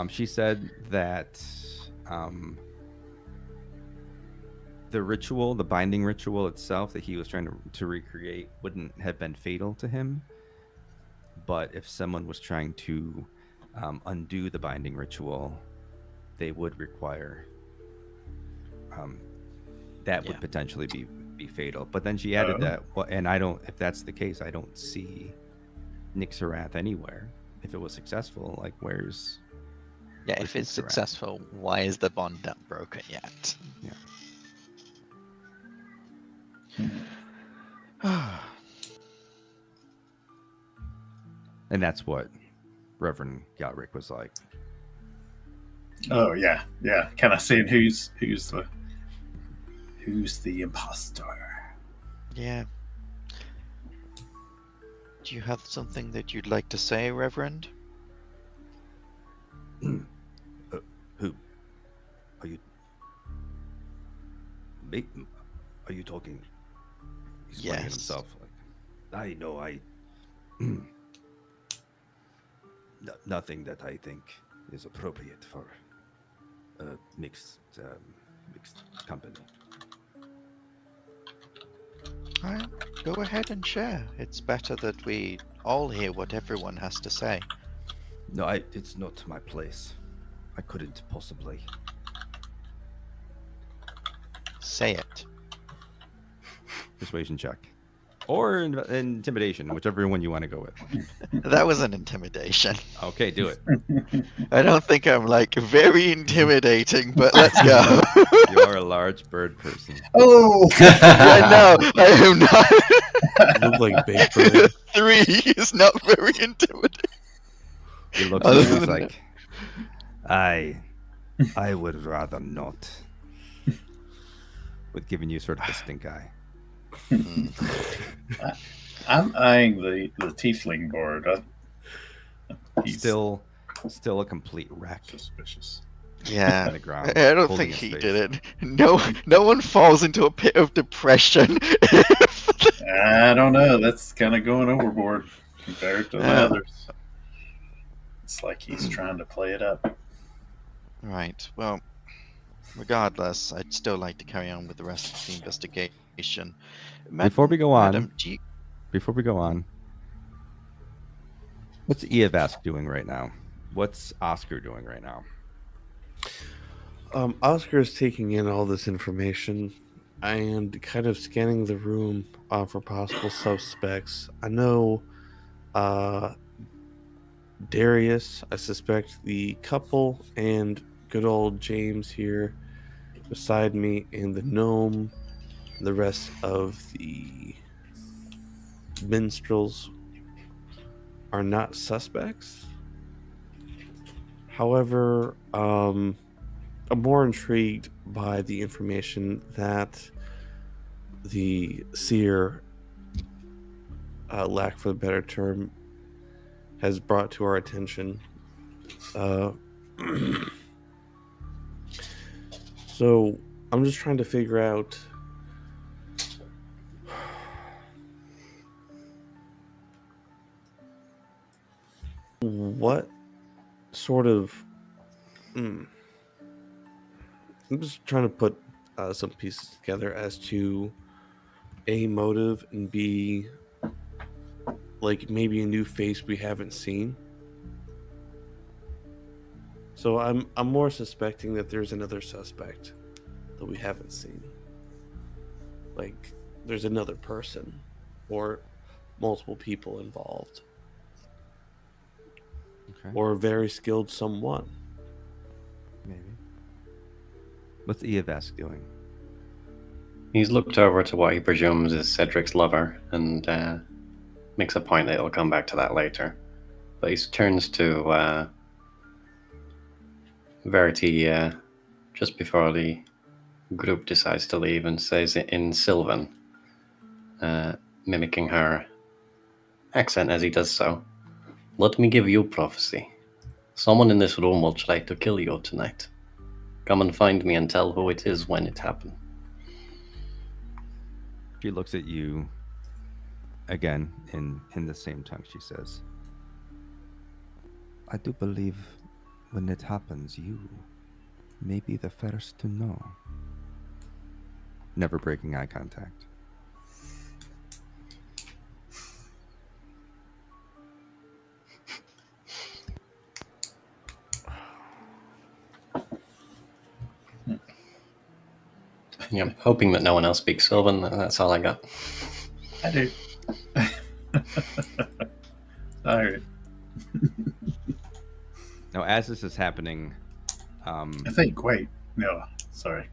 Speaker 3: she said that the ritual, the binding ritual itself that he was trying to recreate wouldn't have been fatal to him. But if someone was trying to undo the binding ritual, they would require that would potentially be fatal. But then she added that, well, and I don't, if that's the case, I don't see Nick Sarath anywhere. If it was successful, like where's
Speaker 6: If it's
Speaker 3: Sarath?
Speaker 6: successful, why is the bond not broken yet?
Speaker 3: And that's what Reverend Galric was like.
Speaker 7: Oh yeah. Kind of seeing who's the imposter.
Speaker 6: Yeah. Do you have something that you'd like to say, Reverend?
Speaker 8: Who? Are you? Me? Are you talking? He's pointing at
Speaker 6: Yes.
Speaker 8: himself. Like, I know. Nothing that I think is appropriate for mixed company.
Speaker 6: Alright, go ahead and share. It's better that we all hear what everyone has to say.
Speaker 8: No, it's not my place. I couldn't possibly.
Speaker 6: Say it.
Speaker 3: Persuasion check. Or intimidation, whichever one you want to go with.
Speaker 6: That was an intimidation.
Speaker 3: Okay, do it.
Speaker 6: I don't think I'm like very intimidating, but let's go.
Speaker 3: You are a large bird person.
Speaker 7: Oh.
Speaker 6: Yeah, no, I am not.
Speaker 5: You look like Big Bird.
Speaker 6: 3 is not very intimidating.
Speaker 3: He looks
Speaker 6: Other
Speaker 3: at you, he's
Speaker 6: than
Speaker 3: like,
Speaker 8: I would rather not.
Speaker 3: with giving you sort of a stink eye.
Speaker 7: I'm eyeing the tiefling board. He's
Speaker 3: Still a complete wreck
Speaker 7: suspicious.
Speaker 6: Yeah,
Speaker 3: on the ground.
Speaker 6: I don't
Speaker 3: holding
Speaker 6: think
Speaker 3: his
Speaker 6: he
Speaker 3: face.
Speaker 6: did it. No one falls into a pit of depression.
Speaker 7: I don't know. That's kind of going overboard compared to the others. It's like he's trying to play it up.
Speaker 6: Right. Well, regardless, I'd still like to carry on with the rest of the investigation.
Speaker 3: Before we go on,
Speaker 6: Madam,
Speaker 3: Before we go on, what's Eovask doing right now? What's Oscar doing right now?
Speaker 5: Oscar is taking in all this information and kind of scanning the room for possible suspects. I know Darius, I suspect the couple, and good old James here beside me, and the gnome, and the rest of the minstrels are not suspects. However, I'm more intrigued by the information that the seer, lack for a better term, has brought to our attention. So I'm just trying to figure out what sort of I'm just trying to put some pieces together as to A, motive, and B, like maybe a new face we haven't seen. So I'm more suspecting that there's another suspect that we haven't seen. Like there's another person or multiple people involved.
Speaker 3: Okay.
Speaker 5: Or a very skilled someone.
Speaker 3: Maybe. What's Eovask doing?
Speaker 4: He's looked over to what he presumes is Cedric's lover and makes a point that he'll come back to that later. But he turns to Verity just before the group decides to leave and says it in Sylvan, mimicking her accent as he does so. Let me give you prophecy. Someone in this room will try to kill you tonight. Come and find me and tell who it is when it happens.
Speaker 3: She looks at you again in the same tongue. She says,
Speaker 8: I do believe when it happens, you may be the first to know.
Speaker 3: never breaking eye contact.
Speaker 4: Yeah, hoping that no one else speaks Sylvan. That's all I got.
Speaker 7: I do. All right.
Speaker 3: Now, as this is happening,
Speaker 7: I think. Wait. No. Sorry.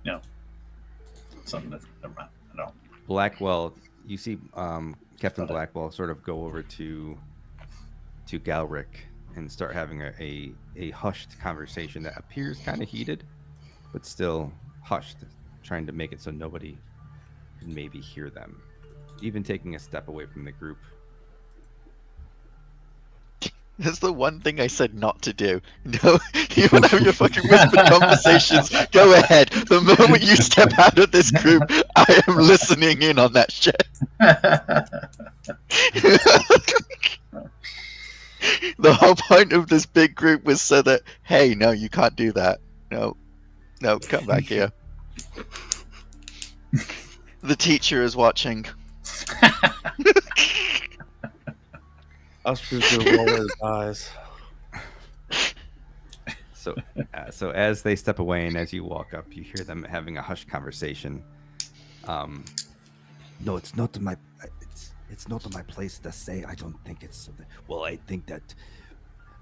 Speaker 7: No. Something different. Never mind. No.
Speaker 3: Blackwell, you see Captain
Speaker 7: Got it.
Speaker 3: Blackwell sort of go over to Galric and start having a hushed conversation that appears kind of heated, but still hushed, trying to make it so nobody can maybe hear them, even taking a step away from the group.
Speaker 6: That's the one thing I said not to do. No, you want to have your fucking whispered conversations? Go ahead. The moment you step out of this group, I am listening in on that shit. The whole point of this big group was so that, hey, no, you can't do that. No, come back here. The teacher is watching.
Speaker 5: Oscar's gonna roll his eyes.
Speaker 3: So, so as they step away and as you walk up, you hear them having a hushed conversation.
Speaker 8: No, it's not my. It's not my place to say. I don't think it's something. Well, I think that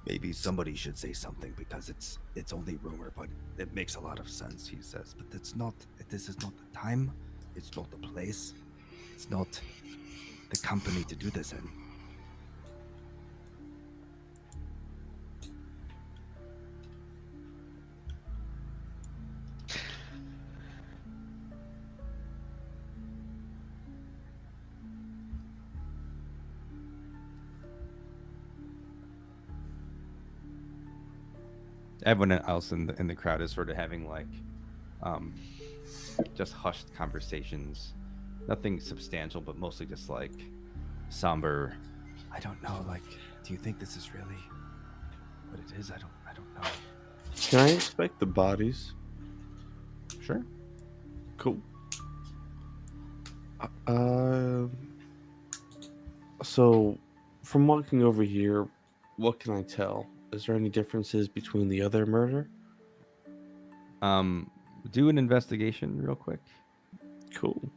Speaker 8: maybe somebody should say something because it's only rumor, but it makes a lot of sense. He says, but it's not. This is not the time. It's not the place. It's not the company to do this in.
Speaker 3: Everyone else in the crowd is sort of having like just hushed conversations, nothing substantial, but mostly just like somber.
Speaker 8: I don't know. Like, do you think this is really what it is? I don't know.
Speaker 5: Can I inspect the bodies?
Speaker 3: Sure.
Speaker 5: Cool. So, from walking over here, what can I tell? Is there any differences between the other murder?
Speaker 3: Do an investigation real quick.
Speaker 5: Cool.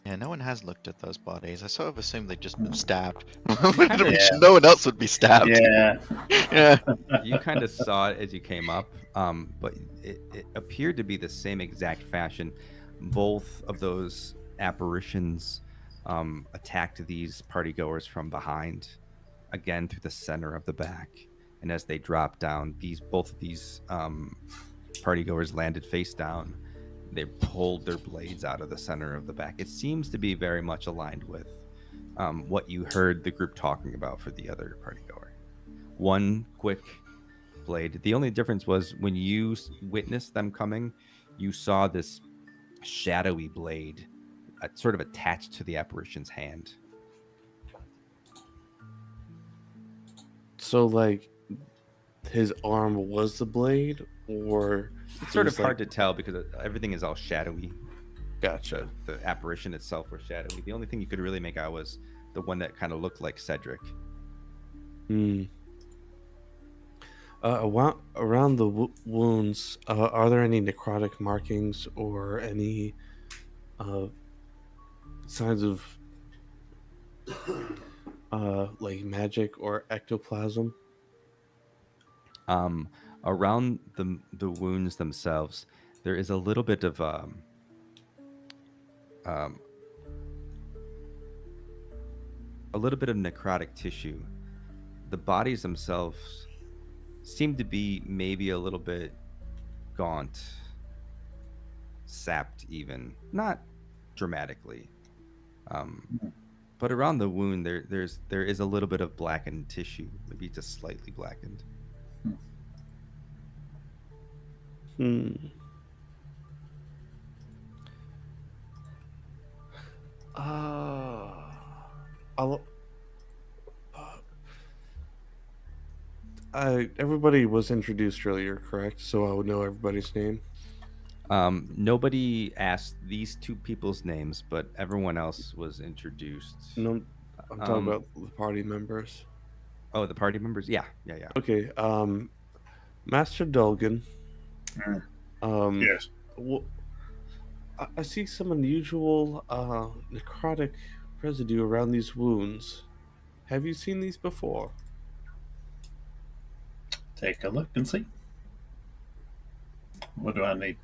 Speaker 6: Yeah, no one has looked at those bodies. I sort of assumed they'd just been stabbed.
Speaker 7: Yeah.
Speaker 6: No one else would be stabbed.
Speaker 7: Yeah.
Speaker 6: Yeah.
Speaker 3: You kind of saw it as you came up, but it appeared to be the same exact fashion. Both of those apparitions attacked these partygoers from behind, again through the center of the back. And as they dropped down, both of these partygoers landed face down. They pulled their blades out of the center of the back. It seems to be very much aligned with what you heard the group talking about for the other partygoer. One quick blade. The only difference was when you witnessed them coming, you saw this shadowy blade sort of attached to the apparition's hand.
Speaker 5: So, like, his arm was the blade, or
Speaker 3: It's sort of hard to tell because everything is all shadowy.
Speaker 5: Gotcha.
Speaker 3: The apparition itself was shadowy. The only thing you could really make out was the one that kind of looked like Cedric.
Speaker 5: Around the wounds, are there any necrotic markings or any signs of like magic or ectoplasm?
Speaker 3: Around the wounds themselves, there is a little bit of um, a little bit of necrotic tissue. The bodies themselves seem to be maybe a little bit gaunt, sapped, even not dramatically. But around the wound, there is a little bit of blackened tissue, maybe just slightly blackened.
Speaker 5: Hmm. I'll, everybody was introduced earlier, correct? So I would know everybody's name.
Speaker 3: Nobody asked these two people's names, but everyone else was introduced.
Speaker 5: No, I'm talking about the party members.
Speaker 3: Oh, the party members? Yeah.
Speaker 5: Okay. Master Dolgan.
Speaker 7: Yes.
Speaker 5: Well, I see some unusual necrotic residue around these wounds. Have you seen these before?
Speaker 7: Take a look and see. What do I need?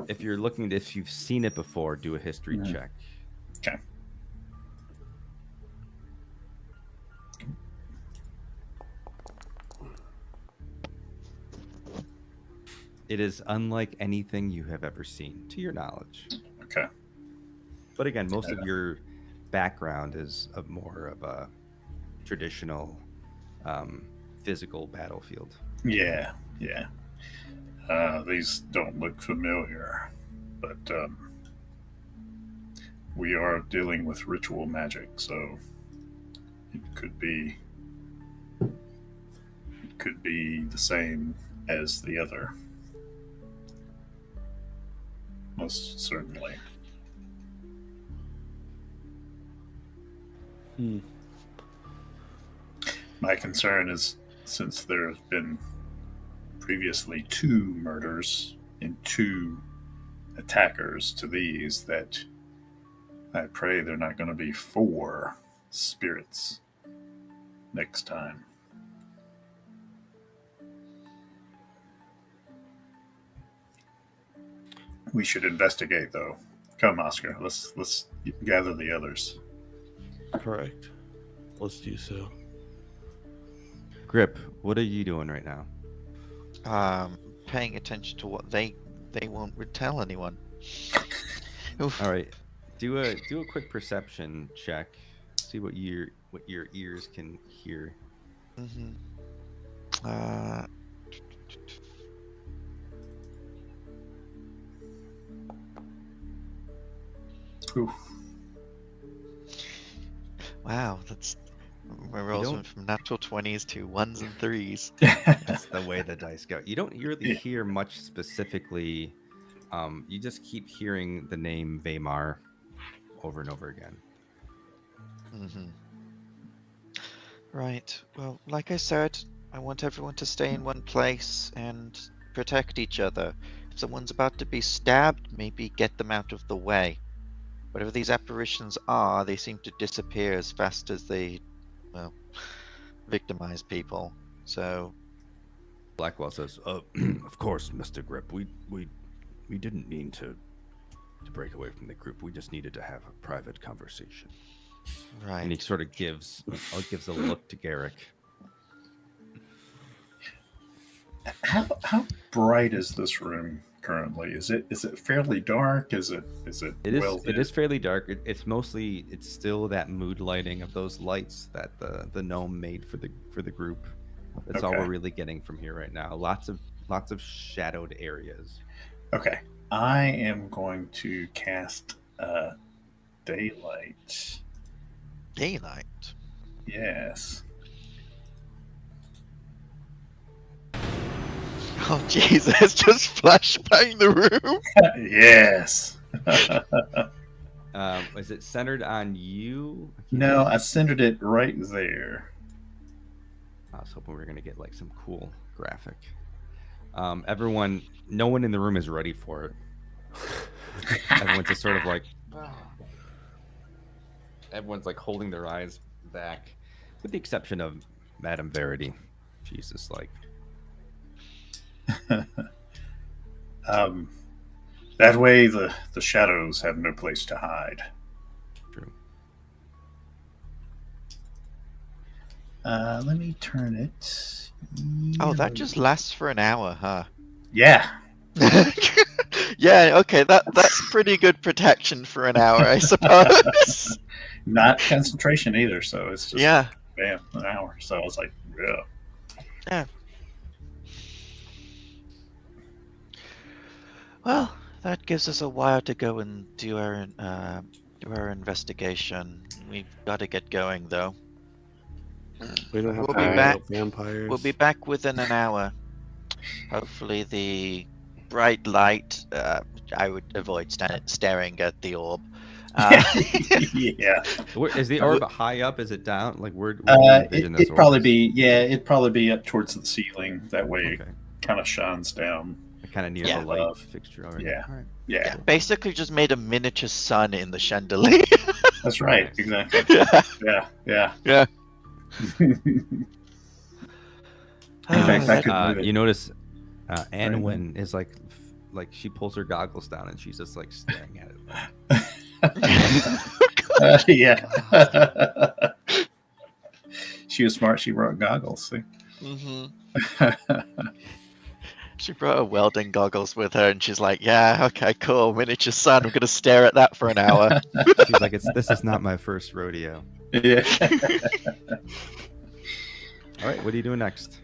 Speaker 3: If you're looking, if you've seen it before, do a history check.
Speaker 7: Okay.
Speaker 3: It is unlike anything you have ever seen, to your knowledge.
Speaker 7: Okay.
Speaker 3: But again, most of your background is more of a traditional physical battlefield.
Speaker 7: Yeah. These don't look familiar, but we are dealing with ritual magic, so it could be the same as the other. Most certainly. My concern is, since there have been previously 2 murders and 2 attackers to these, that I pray they're not going to be 4 spirits next time. We should investigate, though. Come, Oscar. Let's gather the others.
Speaker 5: Correct. Let's do so.
Speaker 3: Grip, what are you doing right now?
Speaker 6: Paying attention to what they won't tell anyone. Oof.
Speaker 3: All right, do a quick perception check. See what your ears can hear.
Speaker 6: Mm-hmm.
Speaker 7: Oof.
Speaker 6: Wow, my rolls went from natural 20s to 1s and 3s.
Speaker 3: That's the way the dice go. You don't really hear much specifically. You just keep hearing the name Weimar over and over again.
Speaker 6: Mm-hmm. Right. Well, like I said, I want everyone to stay in one place and protect each other. If someone's about to be stabbed, maybe get them out of the way. Whatever these apparitions are, they seem to disappear as fast as they, well, victimize people. So
Speaker 8: Blackwell says, "Of course, Mr. Grip. We didn't mean to break away from the group. We just needed to have a private conversation."
Speaker 6: right.
Speaker 3: And he sort of gives a look to Garrick.
Speaker 7: How bright is this room currently? Is it fairly dark? Is it
Speaker 3: It is fairly dark. It's still that mood lighting of those lights that the gnome made for the group. That's all
Speaker 7: Okay.
Speaker 3: we're really getting from here right now. Lots of shadowed areas.
Speaker 7: Okay. I am going to cast daylight.
Speaker 6: Daylight.
Speaker 7: Yes.
Speaker 6: Oh Jesus! Just flashbang the room.
Speaker 7: Yes.
Speaker 3: Is it centered on you?
Speaker 7: No, I centered it right there.
Speaker 3: I was hoping we were gonna get like some cool graphic. Everyone, no one in the room is ready for it. Everyone's just sort of like, everyone's like holding their eyes back, with the exception of Madame Verity. She's just like,
Speaker 7: That way, the shadows have no place to hide.
Speaker 3: True.
Speaker 7: Let me turn it.
Speaker 6: Oh, that just lasts for an hour, huh?
Speaker 7: Yeah.
Speaker 6: Yeah, okay, that's pretty good protection for an hour, I suppose.
Speaker 7: Not concentration either, so it's just
Speaker 6: Yeah.
Speaker 7: bam, an hour. So I was like, yeah.
Speaker 6: Yeah. Well, that gives us a while to go and do our investigation. We've got to get going, though.
Speaker 5: We don't have
Speaker 6: We'll
Speaker 5: to
Speaker 6: be
Speaker 5: worry
Speaker 6: back.
Speaker 5: about vampires.
Speaker 6: We'll be back within an hour. Hopefully, the bright light. I would avoid staring at the orb.
Speaker 7: Yeah.
Speaker 3: Is the orb high up? Is it down? Like where do you envision this
Speaker 7: It'd
Speaker 3: orb?
Speaker 7: probably be it'd probably be up towards the ceiling. That way,
Speaker 3: Okay.
Speaker 7: it kind of shines down.
Speaker 3: Kind of near
Speaker 6: Yeah.
Speaker 3: the light fixture already.
Speaker 7: Yeah.
Speaker 3: All right.
Speaker 7: Yeah,
Speaker 6: Yeah, basically just made a miniature sun in the chandelier.
Speaker 7: that's right.
Speaker 3: Nice.
Speaker 7: Exactly.
Speaker 6: Yeah.
Speaker 7: Yeah.
Speaker 6: Yeah.
Speaker 7: In fact, I could move it.
Speaker 3: You notice Anwin is like she pulls her goggles down and she's just like staring at it.
Speaker 7: Yeah. She was smart. She brought goggles. See?
Speaker 6: Hmm. She brought her welding goggles with her, and she's like, "Yeah, okay, cool, miniature sun. I'm gonna stare at that for an hour."
Speaker 3: She's like, this is not my first rodeo.
Speaker 7: Yeah.
Speaker 3: All right, what are you doing next?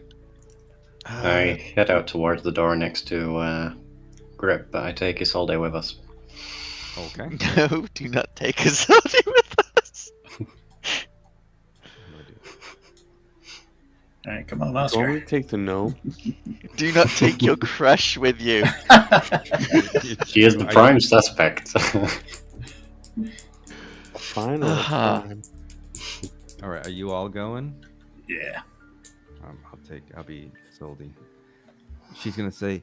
Speaker 4: I head out towards the door next to Grip. I take Isolde with us.
Speaker 3: Okay.
Speaker 6: No, do not take a selfie with us.
Speaker 7: All right, come on,
Speaker 5: Don't
Speaker 7: Oscar.
Speaker 5: we take the no?
Speaker 6: Do not take your crush with you.
Speaker 4: She is the prime suspect.
Speaker 5: Fine.
Speaker 6: Uh-huh.
Speaker 5: Fine.
Speaker 3: All right, are you all going?
Speaker 7: Yeah.
Speaker 3: I'll be Soldy. She's gonna say,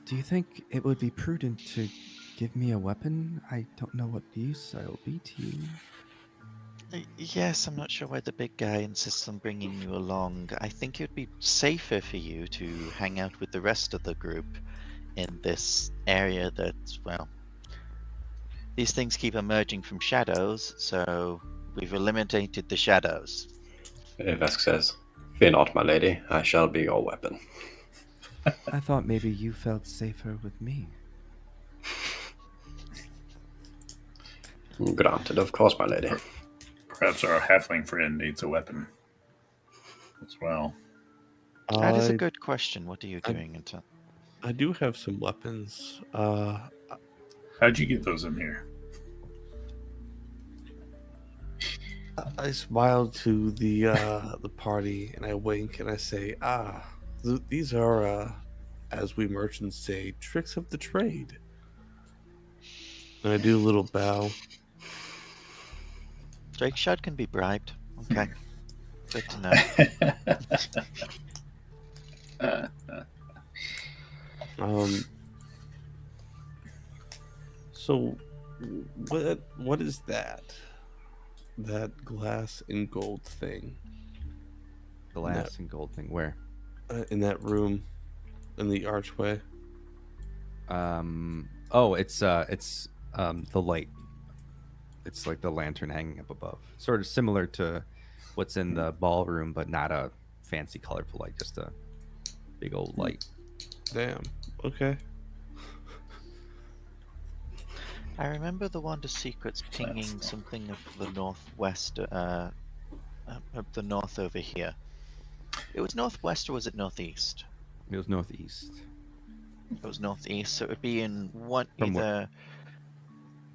Speaker 3: "Do you think it would be prudent to give me a weapon? I don't know what use I'll be to you."
Speaker 6: Yes, I'm not sure why the big guy insists on bringing you along. I think it would be safer for you to hang out with the rest of the group in this area that's, well, these things keep emerging from shadows, so we've eliminated the shadows.
Speaker 4: Ivesk says, "Fear not, my lady. I shall be your weapon."
Speaker 9: I thought maybe you felt safer with me.
Speaker 4: Granted, of course, my lady.
Speaker 7: Perhaps our halfling friend needs a weapon as well.
Speaker 6: That is a good question. What are you doing until?
Speaker 5: I do have some weapons.
Speaker 7: How'd you get those in here?
Speaker 5: I smile to the party and I wink and I say, these are, as we merchants say, tricks of the trade. And I do a little bow.
Speaker 6: Drake shot can be bribed. Okay. Good to know.
Speaker 5: So what is that? That glass and gold thing
Speaker 3: Glass and gold thing. Where?
Speaker 5: in that room, in the archway.
Speaker 3: It's the light. It's like the lantern hanging up above. Sort of similar to what's in the ballroom, but not a fancy, colorful light. Just a big old light.
Speaker 5: Damn. Okay.
Speaker 6: I remember the Wanda Secrets pinging something of the northwest, of the north over here. It was northwest or was it northeast?
Speaker 3: It was northeast.
Speaker 6: It was northeast, so it would be in one
Speaker 3: From
Speaker 6: either.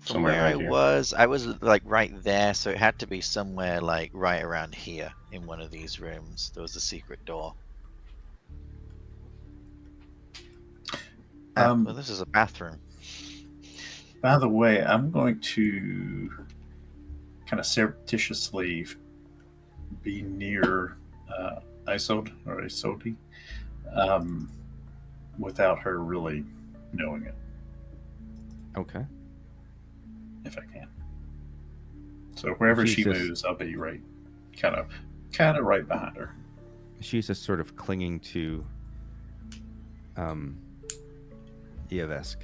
Speaker 6: From
Speaker 4: Somewhere
Speaker 6: where
Speaker 4: right here.
Speaker 6: I was like right there, so it had to be somewhere like right around here in one of these rooms. There was a secret door. Well, this is a bathroom.
Speaker 7: By the way, I'm going to kind of surreptitiously be near Isolde without her really knowing it,
Speaker 3: Okay.
Speaker 7: if I can. So wherever she
Speaker 3: She's just-
Speaker 7: moves, I'll be right, kind of right behind her.
Speaker 3: She's just sort of clinging to Iovesk.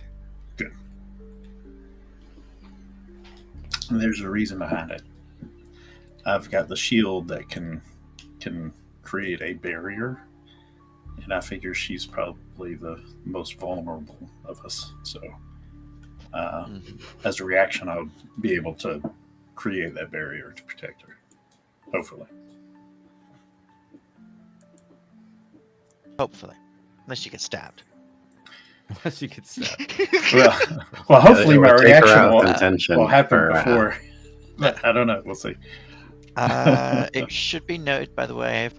Speaker 7: Good. And there's a reason behind it. I've got the shield that can create a barrier, and I figure she's probably the most vulnerable of us. So, as a reaction, I'll be able to create that barrier to protect her. Hopefully.
Speaker 6: Hopefully. Unless you get stabbed.
Speaker 3: Unless you could step.
Speaker 7: Well, hopefully
Speaker 4: it
Speaker 7: my
Speaker 4: would take her
Speaker 7: reaction
Speaker 4: out of
Speaker 7: will
Speaker 4: contention
Speaker 7: happen
Speaker 4: for,
Speaker 7: before. I don't know. We'll see.
Speaker 6: It should be noted, by the way,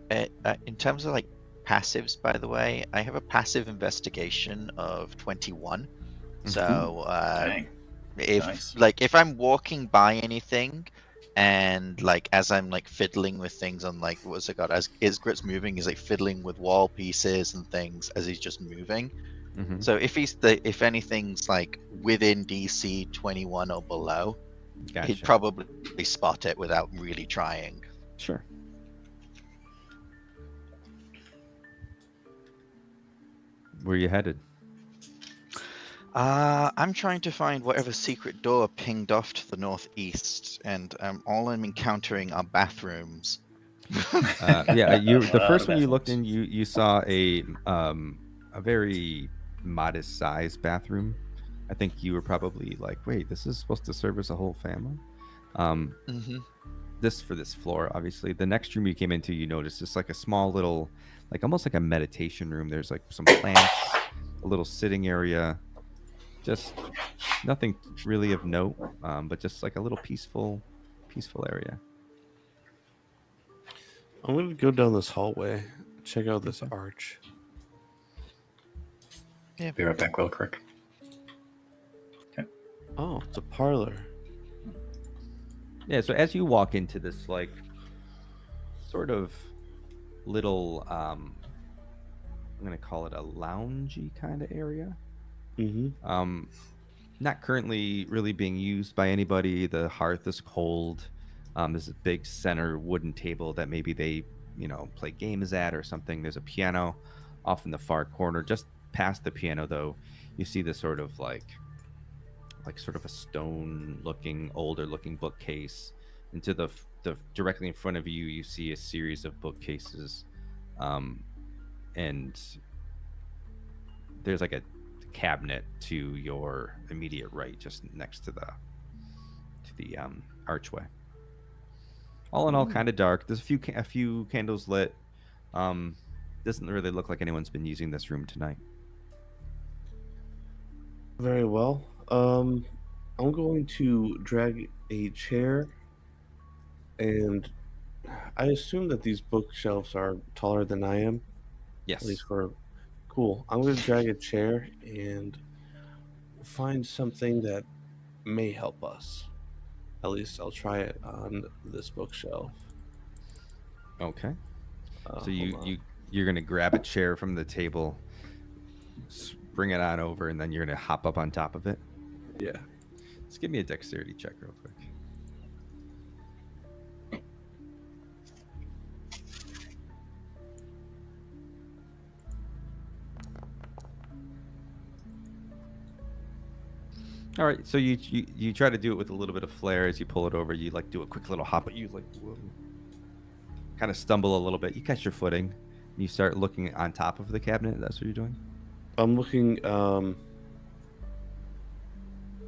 Speaker 6: in terms of like passives, by the way, I have a passive investigation of 21. So
Speaker 7: Dang.
Speaker 6: if
Speaker 7: Nice.
Speaker 6: like if I'm walking by anything, and like as I'm like fiddling with things on like what's it called, as Grit's moving, he's like fiddling with wall pieces and things as he's just moving.
Speaker 3: Mhm.
Speaker 6: So if anything's like within DC 21 or below,
Speaker 3: Gotcha.
Speaker 6: he'd probably spot it without really trying.
Speaker 3: Sure. Where are you headed?
Speaker 6: I'm trying to find whatever secret door pinged off to the northeast, and all I'm encountering are bathrooms.
Speaker 3: Yeah, you. The
Speaker 7: lot
Speaker 3: first
Speaker 7: of
Speaker 3: one you looked
Speaker 7: bathrooms.
Speaker 3: in, you saw a very modest sized bathroom. I think you were probably like, wait, this is supposed to service a whole family.
Speaker 6: Mm-hmm.
Speaker 3: This for this floor, obviously. The next room you came into, you noticed just like a small little, like almost like a meditation room. There's like some plants, a little sitting area, just nothing really of note, but just like a little peaceful area.
Speaker 5: I'm gonna go down this hallway, check out this arch.
Speaker 4: Be right back, real quick.
Speaker 5: Oh, it's a parlor.
Speaker 3: Yeah, so as you walk into this like sort of little I'm gonna call it a loungy kind of area.
Speaker 5: Mm-hmm.
Speaker 3: Not currently really being used by anybody. The hearth is cold. There's a big center wooden table that maybe they, play games at or something. There's a piano off in the far corner. Just past the piano, though, you see this sort of like sort of a stone-looking, older-looking bookcase. And to the directly in front of you, you see a series of bookcases, and there's like a cabinet to your immediate right, just next to the archway. All in all, kind of dark. There's a few candles lit. Doesn't really look like anyone's been using this room tonight.
Speaker 5: Very well. I'm going to drag a chair, and I assume that these bookshelves are taller than I am.
Speaker 3: Yes.
Speaker 5: At least for cool. I'm going to drag a chair and find something that may help us. At least I'll try it on this bookshelf.
Speaker 3: Okay. So
Speaker 5: hold on.
Speaker 3: you're gonna grab a chair from the table, bring it on over, and then you're gonna hop up on top of it.
Speaker 5: Yeah.
Speaker 3: Just give me a dexterity check real quick. All right, so you try to do it with a little bit of flair as you pull it over. You like do a quick little hop, but you like kind of stumble a little bit. You catch your footing. And you start looking on top of the cabinet. That's what you're doing.
Speaker 5: I'm looking.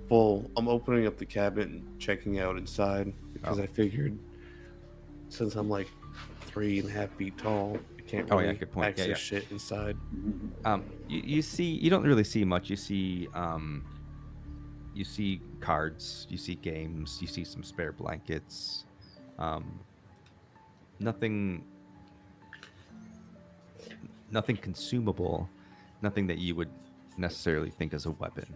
Speaker 5: Well, I'm opening up the cabinet and checking out inside because I figured since I'm like 3.5 feet tall, I can't really
Speaker 3: good point.
Speaker 5: access shit inside.
Speaker 3: You see, you don't really see much. You see cards, you see games, you see some spare blankets. Nothing consumable, nothing that you would necessarily think as a weapon.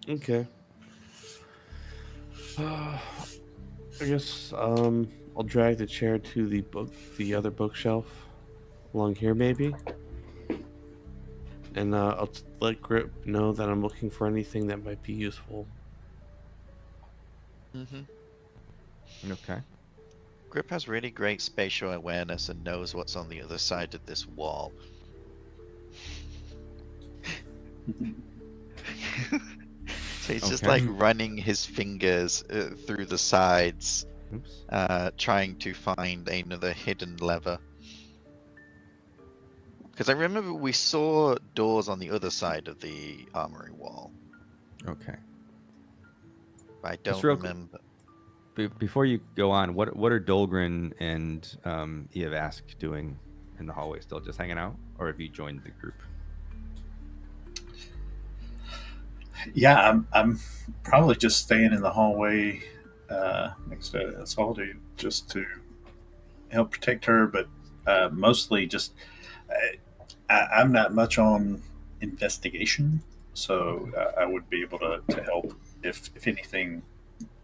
Speaker 5: Okay. I guess I'll drag the chair to the other bookshelf along here maybe. And I'll let Grip know that I'm looking for anything that might be useful.
Speaker 6: Mm-hmm.
Speaker 3: Okay.
Speaker 6: Grip has really great spatial awareness and knows what's on the other side of this wall. So he's just
Speaker 3: Okay.
Speaker 6: like running his fingers through the sides,
Speaker 3: Oops.
Speaker 6: trying to find another hidden lever. Because I remember we saw doors on the other side of the armory wall,
Speaker 3: Okay.
Speaker 6: but I
Speaker 3: Just
Speaker 6: don't
Speaker 3: real qu-
Speaker 6: remember.
Speaker 3: Before you go on, what are Dolgren and Eovask doing in the hallway? Still just hanging out, or have you joined the group?
Speaker 7: Yeah, I'm probably just staying in the hallway next to Salty just to help protect her, but mostly just I'm not much on investigation, so I would be able to help if anything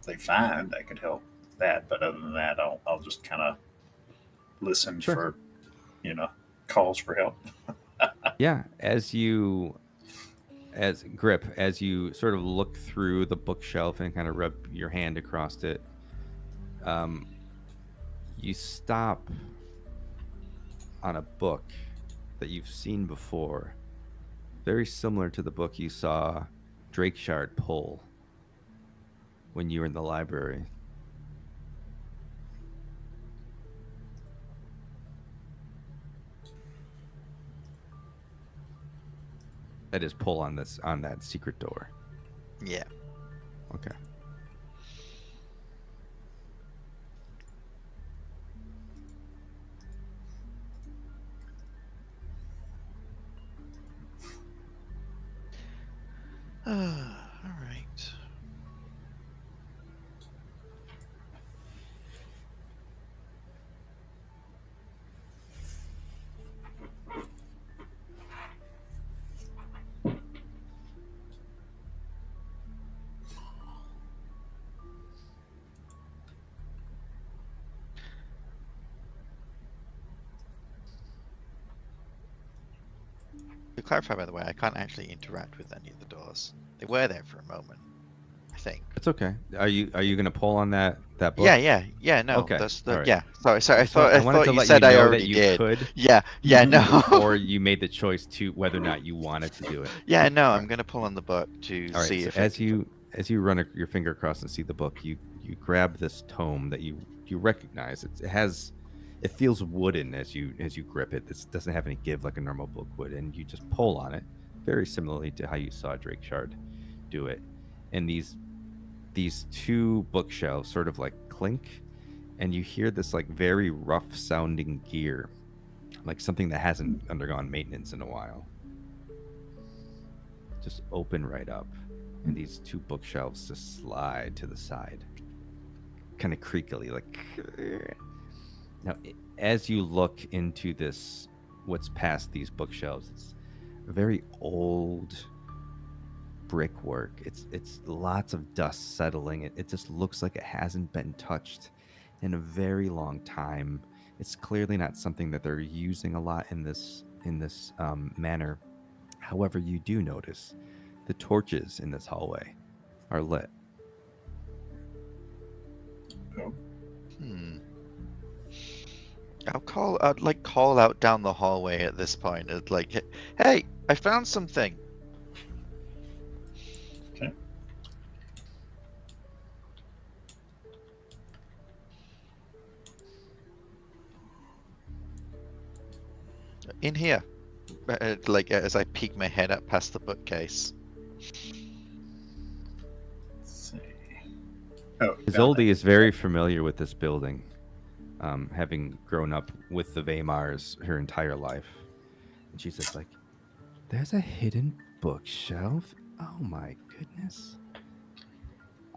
Speaker 7: they find I could help that. But other than that, I'll just kind of listen
Speaker 3: Sure.
Speaker 7: for calls for help.
Speaker 3: Yeah, as you sort of look through the bookshelf and kind of rub your hand across it, you stop on a book that you've seen before, very similar to the book you saw Drakeshard pull when you were in the library. That is pull on that secret door.
Speaker 6: Yeah.
Speaker 3: Okay.
Speaker 6: All right. To clarify, by the way, I can't actually interact with any of the doors. They were there for a moment, I think.
Speaker 3: It's okay. Are you gonna pull on that book?
Speaker 6: Yeah. No,
Speaker 3: Okay.
Speaker 6: that's the
Speaker 3: All right.
Speaker 6: yeah. Sorry.
Speaker 3: I wanted to
Speaker 6: you
Speaker 3: let
Speaker 6: said
Speaker 3: you
Speaker 6: I
Speaker 3: know
Speaker 6: already
Speaker 3: that you
Speaker 6: did.
Speaker 3: could
Speaker 6: Yeah. No.
Speaker 3: before you made the choice to whether or not you wanted to do it.
Speaker 6: Yeah. No.
Speaker 3: All
Speaker 6: I'm
Speaker 3: right.
Speaker 6: gonna pull on the book to
Speaker 3: All right.
Speaker 6: see
Speaker 3: So
Speaker 6: if
Speaker 3: as you run your finger across and see the book, you grab this tome that you recognize. It feels wooden as you grip it. This doesn't have any give like a normal book would, and you just pull on it, very similarly to how you saw Drakeshard do it. And these two bookshelves sort of like clink, and you hear this like very rough sounding gear, like something that hasn't undergone maintenance in a while, just open right up, and these two bookshelves just slide to the side, kind of creakily, like. Now, as you look into this, what's past these bookshelves, it's very old brickwork. It's lots of dust settling. It just looks like it hasn't been touched in a very long time. It's clearly not something that they're using a lot in this manner. However, you do notice the torches in this hallway are lit.
Speaker 6: I'd call out down the hallway at this point. It's like, hey, I found something.
Speaker 7: Okay.
Speaker 6: In here. Like as I peek my head up past the bookcase.
Speaker 7: Let's see. Oh,
Speaker 3: Isolde is very familiar with this building, having grown up with the Weimars her entire life. And she says, like, there's a hidden bookshelf? Oh my goodness.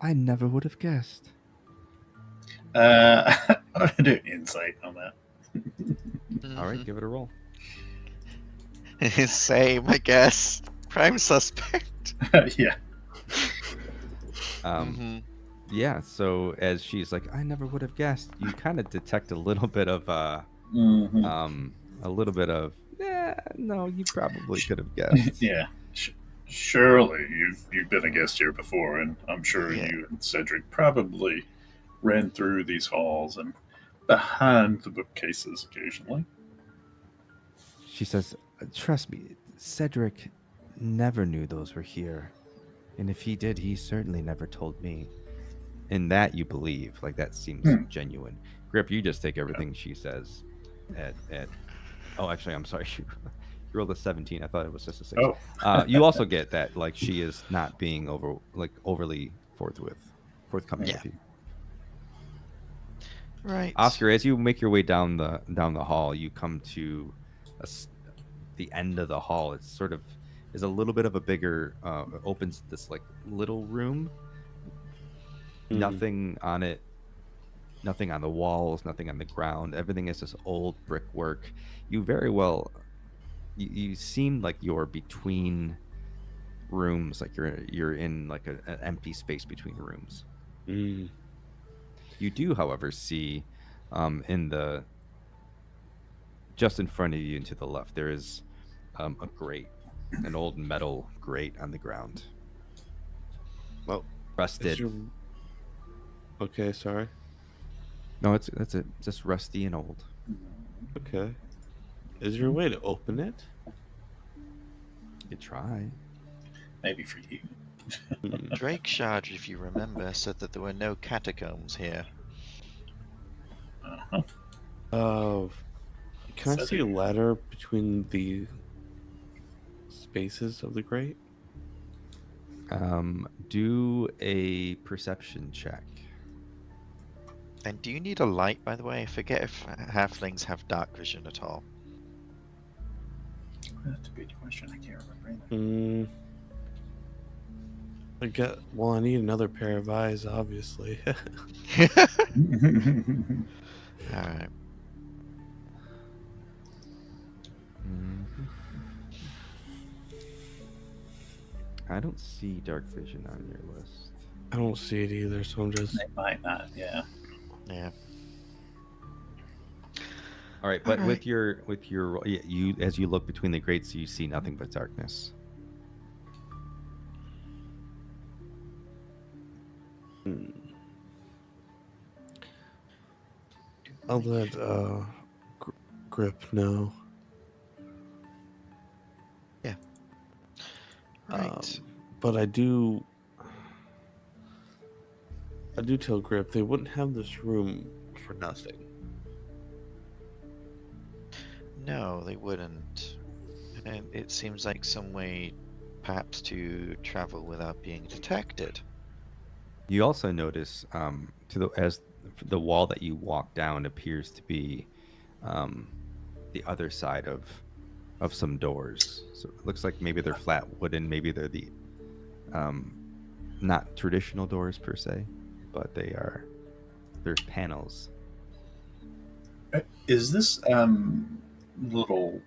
Speaker 3: I never would have guessed.
Speaker 7: I'm gonna do insight on that.
Speaker 3: All right, give it a roll.
Speaker 6: Same, I guess. Prime suspect.
Speaker 7: Yeah.
Speaker 3: Yeah, so as she's like, I never would have guessed, you kind of detect a little bit of no, you probably could have guessed.
Speaker 7: Yeah. Surely you've been a guest here before, and I'm sure
Speaker 6: Yeah.
Speaker 7: you and Cedric probably ran through these halls and behind the bookcases occasionally.
Speaker 3: She says, trust me, Cedric never knew those were here. And if he did, he certainly never told me. In that you believe, like that seems genuine. Grip, you just take everything she says at oh, actually, I'm sorry. You rolled a 17. I thought it was just a 6.
Speaker 7: Oh,
Speaker 3: You also get that like she is not being overly forthcoming
Speaker 6: Yeah.
Speaker 3: with you.
Speaker 6: Right.
Speaker 3: Oscar, as you make your way down the hall, you come to the end of the hall. It's sort of is a little bit of a bigger it opens this like little room. Nothing on it, nothing on the walls, nothing on the ground. Everything is just old brickwork. You very well you seem like you're between rooms, like you're in like an empty space between rooms.
Speaker 5: Mm.
Speaker 3: You do, however, see in the just in front of you and to the left, there is a grate, an old metal grate on the ground.
Speaker 5: Well,
Speaker 3: Rusted.
Speaker 5: is your... Okay, sorry.
Speaker 3: No, that's it. Just rusty and old.
Speaker 5: Okay. Is there a way to open it?
Speaker 3: You try.
Speaker 7: maybe for you.
Speaker 5: Hmm.
Speaker 6: Drake Shard, if you remember, said that there were no catacombs here.
Speaker 7: Uh-huh.
Speaker 5: Can I
Speaker 7: So
Speaker 5: see a ladder between the spaces of the grate?
Speaker 3: Do a perception check.
Speaker 6: And do you need a light, by the way? I forget if halflings have dark vision at all.
Speaker 7: That's a good question. I can't remember
Speaker 5: Hmm. I need another pair of eyes, obviously.
Speaker 7: either.
Speaker 6: Alright.
Speaker 3: I don't see dark vision on your list.
Speaker 5: I don't see it either, so I'm just...
Speaker 7: They might not, yeah.
Speaker 6: Yeah.
Speaker 3: All right, but
Speaker 6: All right.
Speaker 3: with your you as you look between the grates, you see nothing but darkness.
Speaker 5: I'll let Grip know.
Speaker 6: Right.
Speaker 5: But I do tell Grip they wouldn't have this room for nothing.
Speaker 6: No, they wouldn't. And it seems like some way perhaps to travel without being detected.
Speaker 3: You also notice as the wall that you walk down appears to be the other side of some doors. So it looks like maybe they're flat wooden, maybe they're the not traditional doors per se, but there's panels.
Speaker 7: Is this little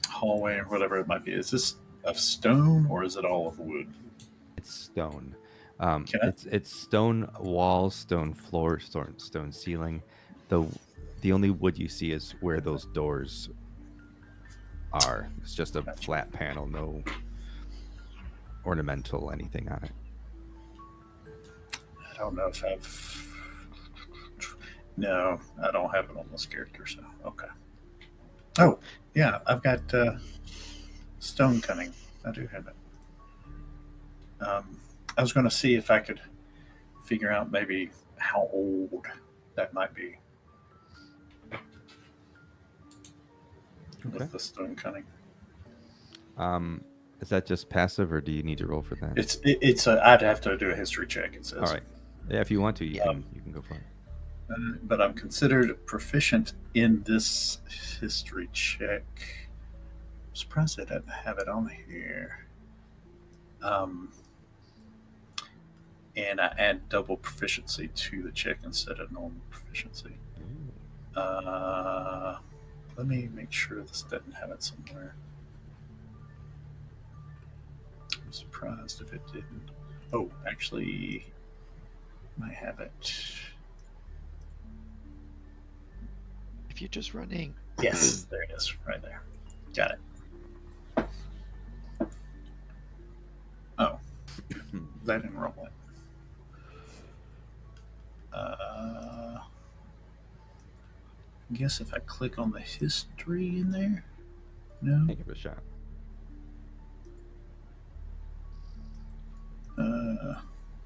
Speaker 7: hallway or whatever it might be, is this of stone or is it all of wood?
Speaker 3: It's stone.
Speaker 7: Can I-
Speaker 3: It's stone walls, stone floor, stone ceiling. The only wood you see is where those doors are. It's just a
Speaker 7: Gotcha.
Speaker 3: flat panel, no ornamental anything on it.
Speaker 7: I don't know if I've. No, I don't have it on this character, so okay. Oh, yeah, I've got stone cunning. I do have it. I was going to see if I could figure out maybe how old that might be.
Speaker 3: Okay.
Speaker 7: With the stone cunning.
Speaker 3: Is that just passive, or do you need to roll for that?
Speaker 7: It's I'd have to do a history check. It says.
Speaker 3: All right. Yeah, if you want to, you
Speaker 7: Yeah.
Speaker 3: can go for it.
Speaker 7: But I'm considered proficient in this history check. I'm surprised I didn't have it on here. And I add double proficiency to the check instead of normal proficiency. Let me make sure this doesn't have it somewhere. I'm surprised if it didn't. Oh, actually, might have it.
Speaker 6: If you're just running.
Speaker 7: Yes, there it is, right there. Got it. Oh, that didn't roll it. I guess if I click on the history in there, no.
Speaker 3: Give it a shot.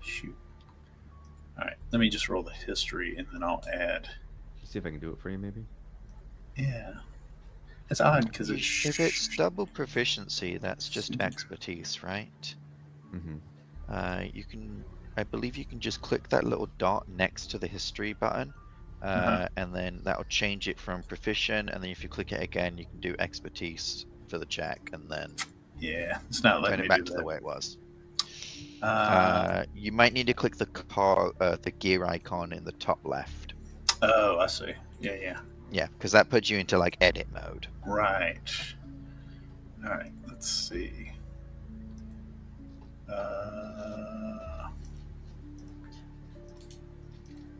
Speaker 7: Shoot. All right, let me just roll the history and then I'll add.
Speaker 3: See if I can do it for you, maybe.
Speaker 7: Yeah. It's odd because
Speaker 6: If it's double proficiency, that's just expertise, right?
Speaker 3: Mm-hmm.
Speaker 6: You can, I believe you can just click that little dot next to the history button, and then that'll change it from proficient. And then if you click it again, you can do expertise for the check, and then
Speaker 7: yeah, it's not letting
Speaker 6: turn
Speaker 7: me
Speaker 6: it back
Speaker 7: do
Speaker 6: to
Speaker 7: that.
Speaker 6: the way it was.
Speaker 7: Uh,
Speaker 6: You might need to click the gear icon in the top left.
Speaker 7: oh, I see. Yeah.
Speaker 6: Yeah, because that puts you into like edit mode.
Speaker 7: Right. All right. Let's see.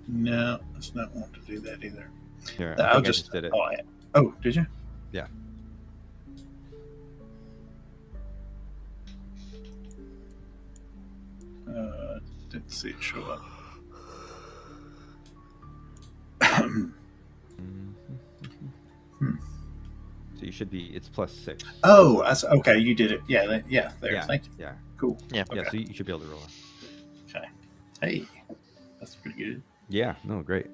Speaker 7: No, it's not want to do that either.
Speaker 3: Here,
Speaker 7: I'll
Speaker 3: I
Speaker 7: just
Speaker 3: did it.
Speaker 7: Oh, did you?
Speaker 3: Yeah.
Speaker 7: Didn't see it show up.
Speaker 3: So you should be. It's +6.
Speaker 7: Oh, okay. You did it. Yeah, there.
Speaker 3: Yeah.
Speaker 7: Thank you.
Speaker 3: Yeah.
Speaker 7: Cool.
Speaker 6: Yeah.
Speaker 3: Yeah.
Speaker 7: Okay.
Speaker 3: So you should be able to roll it.
Speaker 7: Okay. Hey, that's pretty good.
Speaker 3: Yeah, no, great.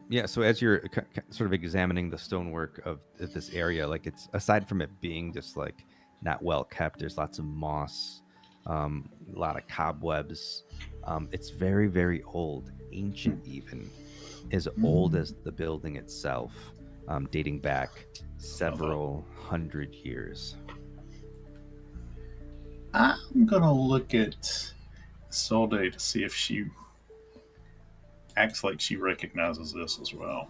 Speaker 3: Yeah, so as you're sort of examining the stonework of this area, like it's aside from it being just like not well kept, there's lots of moss, a lot of cobwebs. It's very, very old, ancient even, as old as the building itself, dating back several hundred years.
Speaker 7: I'm gonna look at Solde to see if she acts like she recognizes this as well.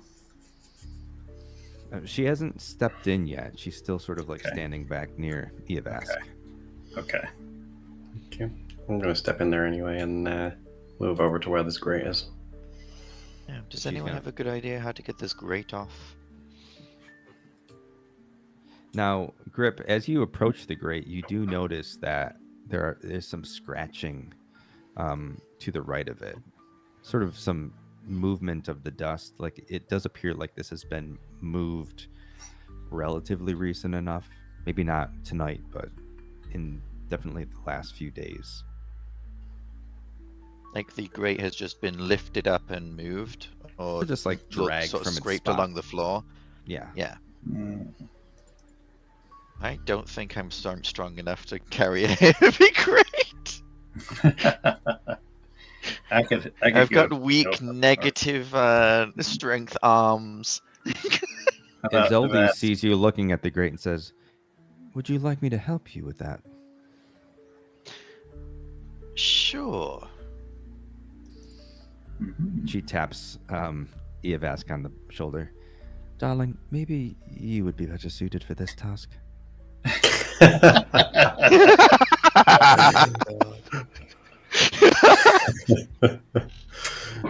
Speaker 3: She hasn't stepped in yet. She's still sort of like
Speaker 7: Okay.
Speaker 3: standing back near Eovask.
Speaker 7: Okay.
Speaker 4: Okay. I'm going to step in there anyway and move over to where this grate is.
Speaker 6: Yeah. Does
Speaker 3: She's
Speaker 6: anyone
Speaker 3: gonna-
Speaker 6: have a good idea how to get this grate off?
Speaker 3: Now, Grip, as you approach the grate, you do notice that there's some scratching to the right of it. Sort of some movement of the dust. Like it does appear like this has been moved relatively recent enough. Maybe not tonight, but in definitely the last few days.
Speaker 6: Like the grate has just been lifted up and moved, or
Speaker 3: Or just like dragged
Speaker 6: sort of
Speaker 3: from its
Speaker 6: scraped
Speaker 3: spot.
Speaker 6: along the floor.
Speaker 3: Yeah.
Speaker 6: Yeah.
Speaker 7: Mm.
Speaker 6: I don't think I'm strong enough to carry a heavy crate.
Speaker 7: I could
Speaker 6: I've
Speaker 7: go-
Speaker 6: got weak
Speaker 7: go-
Speaker 6: negative strength arms.
Speaker 7: How about
Speaker 3: Isolde
Speaker 7: that?
Speaker 3: sees you looking at the grate and says, "Would you like me to help you with that?"
Speaker 6: Sure.
Speaker 7: Mhm.
Speaker 3: She taps Eovask on the shoulder. "Darling, maybe you would be better suited for this task."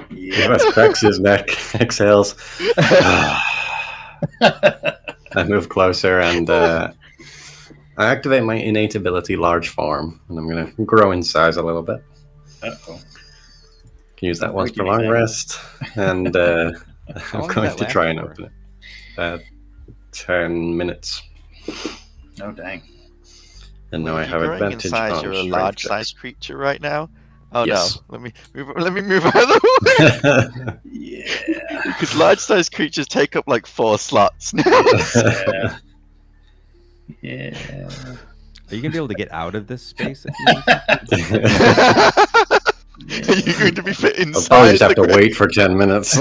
Speaker 7: Yeah.
Speaker 4: Wes cracks his neck, exhales. I move closer and I activate my innate ability, large form, and I'm going to grow in size a little bit.
Speaker 7: Uh-oh.
Speaker 4: Can use that
Speaker 7: Don't
Speaker 4: once
Speaker 7: break
Speaker 4: per long
Speaker 7: anything.
Speaker 4: rest, and
Speaker 3: long
Speaker 4: I'm
Speaker 3: does
Speaker 4: going
Speaker 3: that
Speaker 4: to
Speaker 3: last
Speaker 4: try and
Speaker 3: for?
Speaker 4: open it. 10 minutes,
Speaker 7: Oh, dang.
Speaker 4: and now
Speaker 6: Well,
Speaker 4: I
Speaker 6: if
Speaker 4: have
Speaker 6: you're growing in
Speaker 4: advantage
Speaker 6: size,
Speaker 4: on
Speaker 6: you're a
Speaker 4: strength
Speaker 6: large
Speaker 4: checks.
Speaker 6: sized creature right now. Oh
Speaker 4: Yes.
Speaker 6: no! Let me move out of the way
Speaker 7: Yeah.
Speaker 6: because large sized creatures take up like 4 slots now.
Speaker 7: Yeah. Yeah.
Speaker 3: Are you gonna be able to get out of this space if you need to?
Speaker 6: Are you going to be fit
Speaker 4: I'll
Speaker 6: inside?
Speaker 4: probably just have to
Speaker 6: the
Speaker 4: wait for 10 minutes.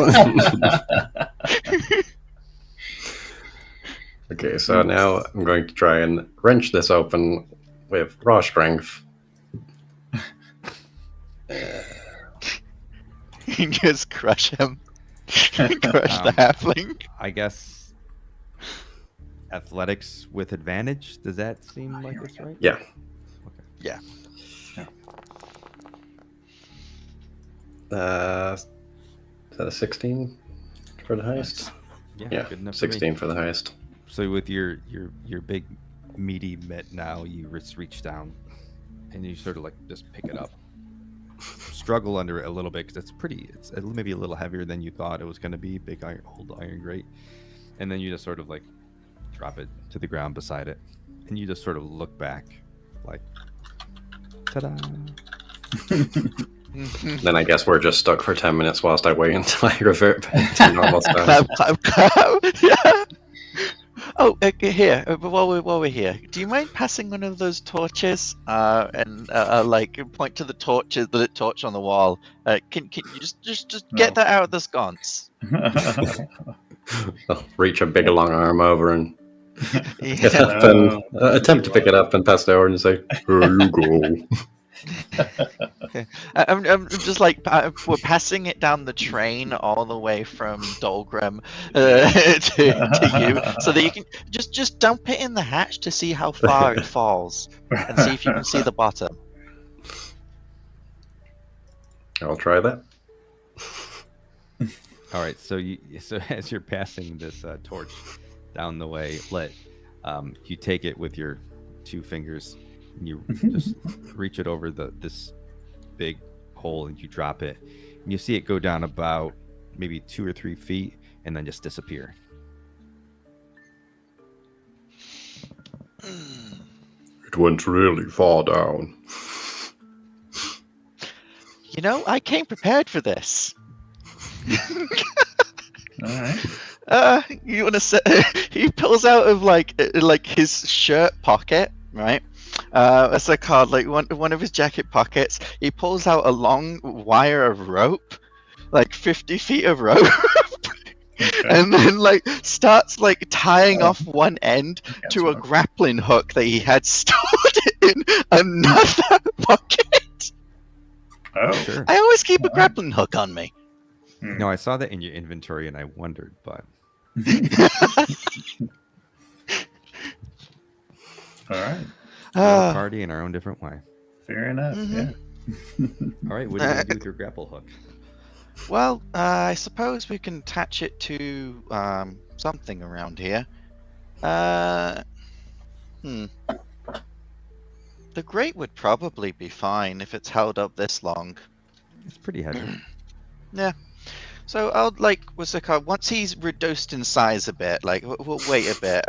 Speaker 4: Okay, so now I'm going to try and wrench this open with raw strength.
Speaker 6: You just crush him. Crush the
Speaker 3: Um,
Speaker 6: halfling.
Speaker 3: I guess athletics with advantage. Does that seem like it's right?
Speaker 4: Yeah.
Speaker 6: Yeah.
Speaker 4: Is that a 16 for the highest? Yeah,
Speaker 3: good enough for me.
Speaker 4: 16 for the highest.
Speaker 3: So with your big meaty mitt now, you just reach down and you sort of like just pick it up. Struggle under it a little bit because it's maybe a little heavier than you thought it was going to be. Big old iron grate, and then you just sort of like drop it to the ground beside it, and you just sort of look back, like, ta-da!
Speaker 4: Then I guess we're just stuck for 10 minutes whilst I wait until I revert back to normal size.
Speaker 6: Yeah. Oh, okay, here. While we're here, do you mind passing one of those torches? And like point to the torch on the wall. Can you just get
Speaker 7: No.
Speaker 6: that out of the sconce?
Speaker 4: I'll reach a big long arm over and pick it
Speaker 6: Yeah.
Speaker 4: up and attempt to pick it up and pass it over and say, "Here you go."
Speaker 6: I'm just like we're passing it down the train all the way from Dolgrim to you, so that you can just dump it in the hatch to see how far it falls, and see if you can see the bottom.
Speaker 4: I'll try that.
Speaker 3: All right, so as you're passing this torch down the way, you take it with your 2 fingers, and you just reach it over this big hole, and you drop it, and you see it go down about maybe 2 or 3 feet, and then just disappear.
Speaker 4: It went really far down.
Speaker 6: You know, I came prepared for this.
Speaker 7: All right.
Speaker 6: You want to say he pulls out of like his shirt pocket, right? It's a card, like one of his jacket pockets. He pulls out a long wire of rope, like 50 feet of rope, and then like starts like tying off one end to a grappling hook that he had stored in another pocket.
Speaker 7: Oh,
Speaker 3: Sure.
Speaker 6: I always keep a grappling hook on me.
Speaker 3: No, I saw that in your inventory, and I wondered, but
Speaker 7: all right.
Speaker 3: we're a party in our own different way.
Speaker 7: Fair enough.
Speaker 6: Mhm.
Speaker 7: Yeah.
Speaker 3: All right, what are you gonna do with your grapple hook?
Speaker 6: Well, I suppose we can attach it to something around here. The grate would probably be fine if it's held up this long.
Speaker 3: It's pretty heavy.
Speaker 6: Yeah. So I'll once he's reduced in size a bit, like we'll wait a bit.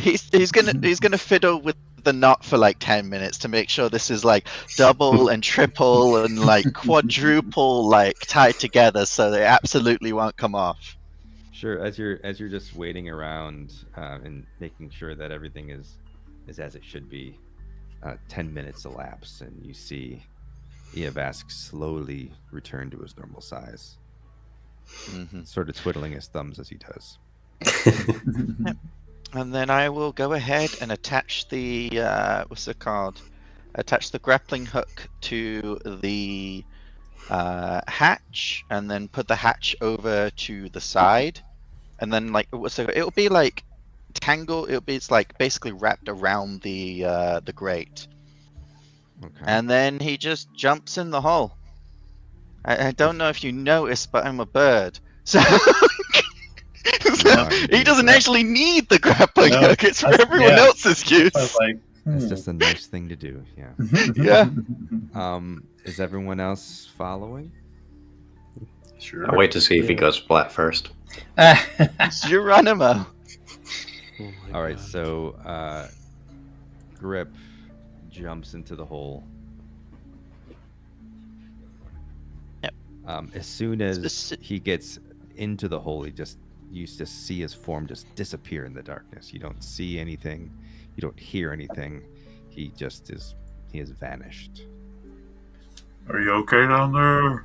Speaker 6: he's gonna fiddle with the knot for like 10 minutes to make sure this is like double and triple and like quadruple like tied together so they absolutely won't come off.
Speaker 3: Sure. As you're just waiting around and making sure that everything is as it should be, 10 minutes elapse, and you see Eovask slowly return to his normal size, sort of twiddling his thumbs as he does.
Speaker 6: And then I will go ahead and attach the attach the grappling hook to the hatch, and then put the hatch over to the side, and then like it'll be like tangled. It's like basically wrapped around the grate,
Speaker 3: Okay.
Speaker 6: and then he just jumps in the hole. I don't know if you noticed, but I'm a bird, so. He doesn't actually need the grappling hook. It's for everyone else's use.
Speaker 7: I was like,
Speaker 3: It's just a nice thing to do. Yeah.
Speaker 6: Yeah.
Speaker 3: Is everyone else following?
Speaker 7: Sure.
Speaker 4: I'll wait to see if he goes splat first.
Speaker 6: It's Geronimo.
Speaker 5: Oh my
Speaker 3: All right.
Speaker 5: God.
Speaker 3: So Grip jumps into the hole.
Speaker 6: Yep.
Speaker 3: As soon as
Speaker 6: This-
Speaker 3: he gets into the hole, you just see his form just disappear in the darkness. You don't see anything. You don't hear anything. He has vanished.
Speaker 7: Are you okay down there?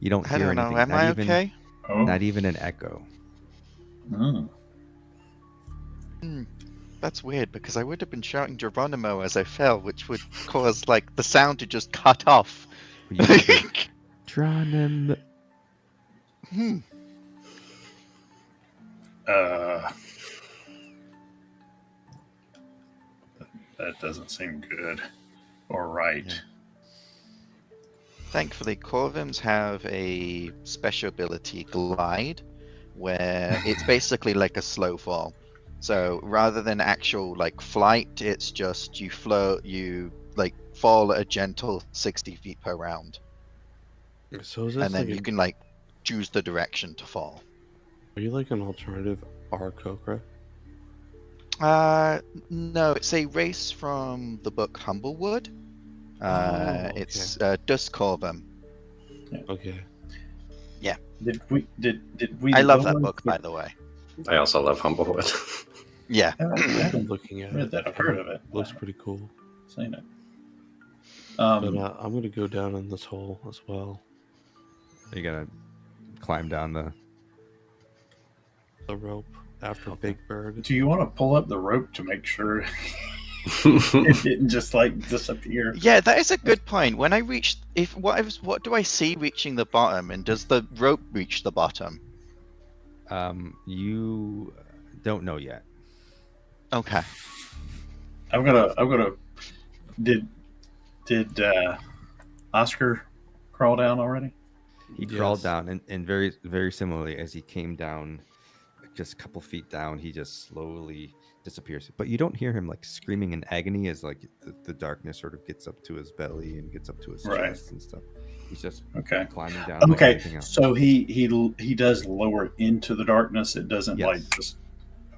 Speaker 3: You don't
Speaker 6: I
Speaker 3: hear
Speaker 6: don't know.
Speaker 3: anything.
Speaker 6: Am
Speaker 3: not
Speaker 6: I
Speaker 3: even,
Speaker 6: okay?
Speaker 7: Oh.
Speaker 3: Not even an echo.
Speaker 7: Oh.
Speaker 6: That's weird because I would have been shouting Geronimo as I fell, which would cause like the sound to just cut off.
Speaker 3: You hear, Geronimo.
Speaker 7: That doesn't seem good or right.
Speaker 6: Yeah. Thankfully, Corvims have a special ability, Glide, where it's basically like a slow fall. So rather than actual like flight, it's just you float, you like fall at a gentle 60 feet per round,
Speaker 5: So is this
Speaker 6: and then
Speaker 5: like
Speaker 6: you can like choose the direction to fall.
Speaker 5: Are you like an alternative Aarakocra?
Speaker 6: No, it's a race from the book Humblewood.
Speaker 5: Oh,
Speaker 6: It's Dust Corvum.
Speaker 5: Okay.
Speaker 7: Did we?
Speaker 6: I love that
Speaker 7: lower
Speaker 6: book,
Speaker 7: the-
Speaker 6: by the way.
Speaker 4: I also love Humblewood.
Speaker 6: Yeah.
Speaker 7: I haven't
Speaker 5: Looking at
Speaker 7: read that. I've heard of it.
Speaker 5: Looks pretty cool.
Speaker 7: Seen it.
Speaker 5: But I'm gonna go down in this hole as well.
Speaker 3: You gotta climb down the.
Speaker 5: The rope after
Speaker 3: Okay.
Speaker 5: Big Bird.
Speaker 7: Do you want to pull up the rope to make sure it didn't just like disappear?
Speaker 6: Yeah, that is a good point. When I reach, what do I see reaching the bottom, and does the rope reach the bottom?
Speaker 3: You don't know yet.
Speaker 6: Okay.
Speaker 7: I'm gonna. Did Oscar crawl down already?
Speaker 3: He crawled
Speaker 5: Yes.
Speaker 3: down, and very, very similarly, as he came down, just a couple feet down, he just slowly disappears. But you don't hear him like screaming in agony as like the darkness sort of gets up to his belly and gets up to his
Speaker 7: Right.
Speaker 3: chest and stuff. He's just
Speaker 7: Okay.
Speaker 3: climbing down. Like
Speaker 7: Okay,
Speaker 3: everything else.
Speaker 7: so he does lower into the darkness. It doesn't like
Speaker 3: Yes.
Speaker 7: just.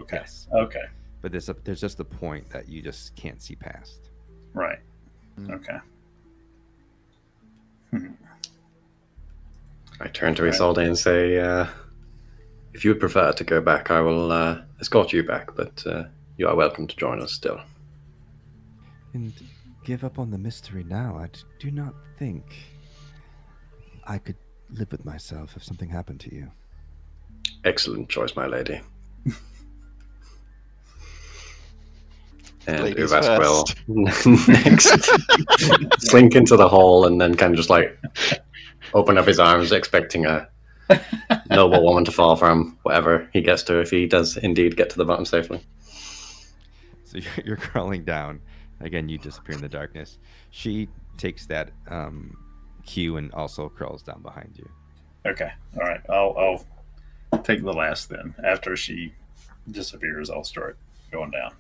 Speaker 7: Okay.
Speaker 3: Yes.
Speaker 7: Okay.
Speaker 3: But there's just a point that you just can't see past.
Speaker 7: Right.
Speaker 6: Mm.
Speaker 7: Okay.
Speaker 4: I turn to Isolde and say, if you would prefer to go back, I will escort you back, but you are welcome to join us still.
Speaker 8: And give up on the mystery now. I do not think I could live with myself if something happened to you.
Speaker 4: Excellent choice, my lady. And
Speaker 6: Ladies
Speaker 4: Uvas will
Speaker 6: first.
Speaker 4: next slink into the hole and then kind of just like open up his arms, expecting a noble woman to fall from whatever he gets to, if he does indeed get to the bottom safely.
Speaker 3: So you're crawling down. Again, you disappear in the darkness. She takes that cue and also crawls down behind you.
Speaker 7: Okay. All right. I'll take the last then. After she disappears, I'll start going down.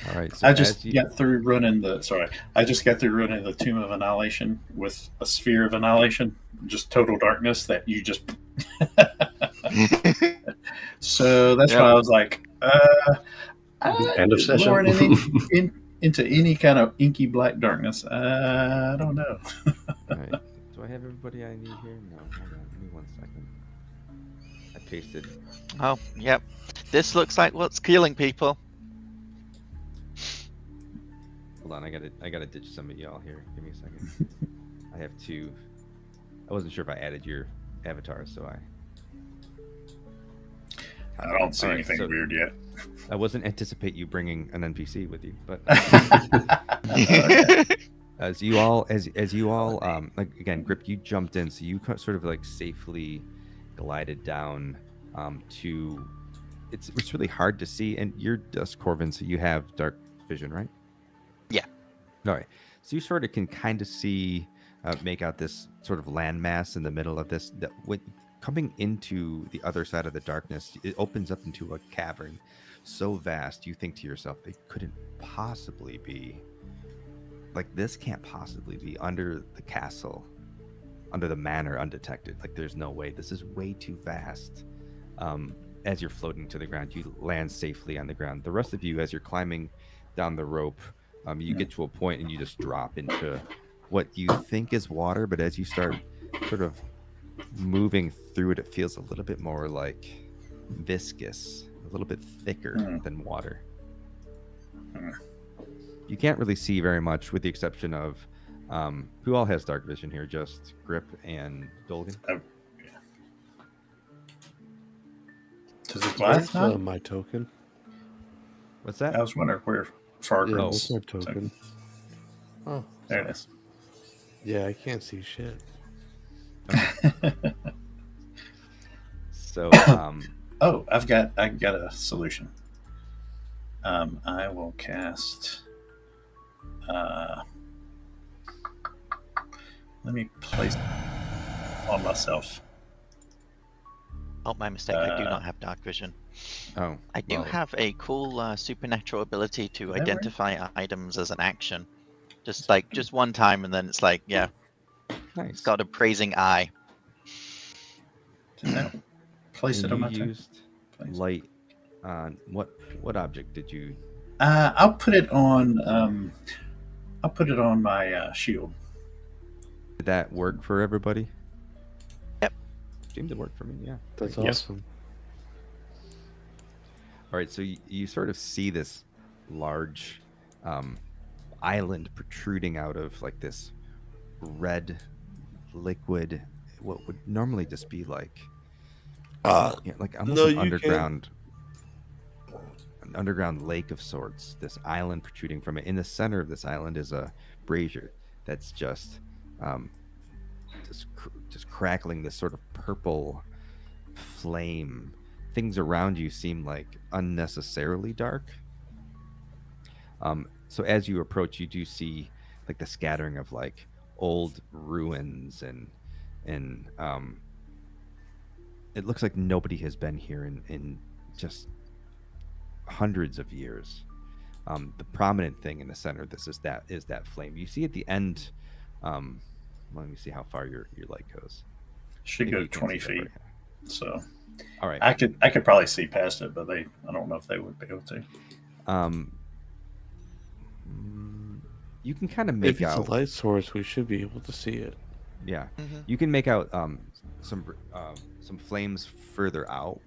Speaker 3: All right. So
Speaker 7: I just
Speaker 3: as you,
Speaker 7: got through running the. Sorry, I just got through running the Tomb of Annihilation with a sphere of annihilation, just total darkness that you just. So that's
Speaker 6: Yep.
Speaker 7: why I was like,
Speaker 4: End of session.
Speaker 7: lowering into any kind of inky black darkness. I don't know.
Speaker 3: all right. Do I have everybody I need here? No. Hold on. Give me 1 second. I pasted.
Speaker 6: Oh, yep. This looks like what's killing people.
Speaker 3: Hold on. I gotta ditch some of y'all here. Give me a second. I have two. I wasn't sure if I added your avatars, so
Speaker 7: I don't see
Speaker 3: All right,
Speaker 7: anything
Speaker 3: so-
Speaker 7: weird yet.
Speaker 3: I wasn't anticipate you bringing an NPC with you, but as you all like again, Grip, you jumped in, so you sort of like safely glided down to. It's really hard to see, and you're Dusk Corvin, so you have dark vision, right?
Speaker 6: Yeah.
Speaker 3: All right. So you sort of can kind of see, make out this sort of landmass in the middle of this. That when coming into the other side of the darkness, it opens up into a cavern so vast. You think to yourself, they couldn't possibly be like this. Can't possibly be under the castle, under the manor, undetected. Like there's no way. This is way too vast. As you're floating to the ground, you land safely on the ground. The rest of you, as you're climbing down the rope, you get to a point and you just drop into what you think is water, but as you start sort of moving through it, it feels a little bit more like viscous, a little bit thicker than water. You can't really see very much, with the exception of who all has dark vision here? Just Grip and Dolgan.
Speaker 7: Does it
Speaker 5: That's
Speaker 7: glass?
Speaker 5: my token.
Speaker 3: What's
Speaker 7: I
Speaker 3: that?
Speaker 7: was wondering where Fargo.
Speaker 5: Yeah, what's my token? Oh,
Speaker 7: There it is.
Speaker 5: yeah, I can't see shit.
Speaker 3: So,
Speaker 7: Oh, I got a solution. I will cast. Let me place on myself.
Speaker 6: Oh, my mistake. I do not have dark vision.
Speaker 3: oh,
Speaker 6: I do
Speaker 3: well,
Speaker 6: have a cool supernatural ability to
Speaker 7: right?
Speaker 6: identify items as an action. Just one time, and then it's like, yeah,
Speaker 3: nice.
Speaker 6: it's got a praising eye.
Speaker 7: Didn't I place
Speaker 3: And
Speaker 7: it on my
Speaker 3: you
Speaker 7: turn?
Speaker 3: used
Speaker 7: Place.
Speaker 3: light What object did you?
Speaker 7: I'll put it on. I'll put it on my shield.
Speaker 3: Did that work for everybody?
Speaker 6: Yep.
Speaker 3: Seemed to work for me. Yeah.
Speaker 5: That's
Speaker 7: Yes.
Speaker 5: awesome.
Speaker 3: All right. So you sort of see this large island protruding out of like this red liquid, what would normally just be like like almost
Speaker 5: no,
Speaker 3: an
Speaker 5: you can't.
Speaker 3: underground lake of sorts. This island protruding from it. In the center of this island is a brazier that's just just crackling this sort of purple flame. Things around you seem like unnecessarily dark. So as you approach, you do see like the scattering of like old ruins and it looks like nobody has been here in just hundreds of years. The prominent thing in the center of this is that flame. You see at the end. Let me see how far your light goes.
Speaker 7: Should
Speaker 3: Maybe
Speaker 7: go
Speaker 3: you can't
Speaker 7: 20
Speaker 3: see that
Speaker 7: feet.
Speaker 3: right now.
Speaker 7: So
Speaker 3: All right.
Speaker 7: I could probably see past it, but I don't know if they would be able to.
Speaker 3: You can kind of
Speaker 5: If
Speaker 3: make
Speaker 5: it's
Speaker 3: out.
Speaker 5: a light source, we should be able to see it.
Speaker 3: Yeah,
Speaker 6: Mhm.
Speaker 3: you can make out some flames further out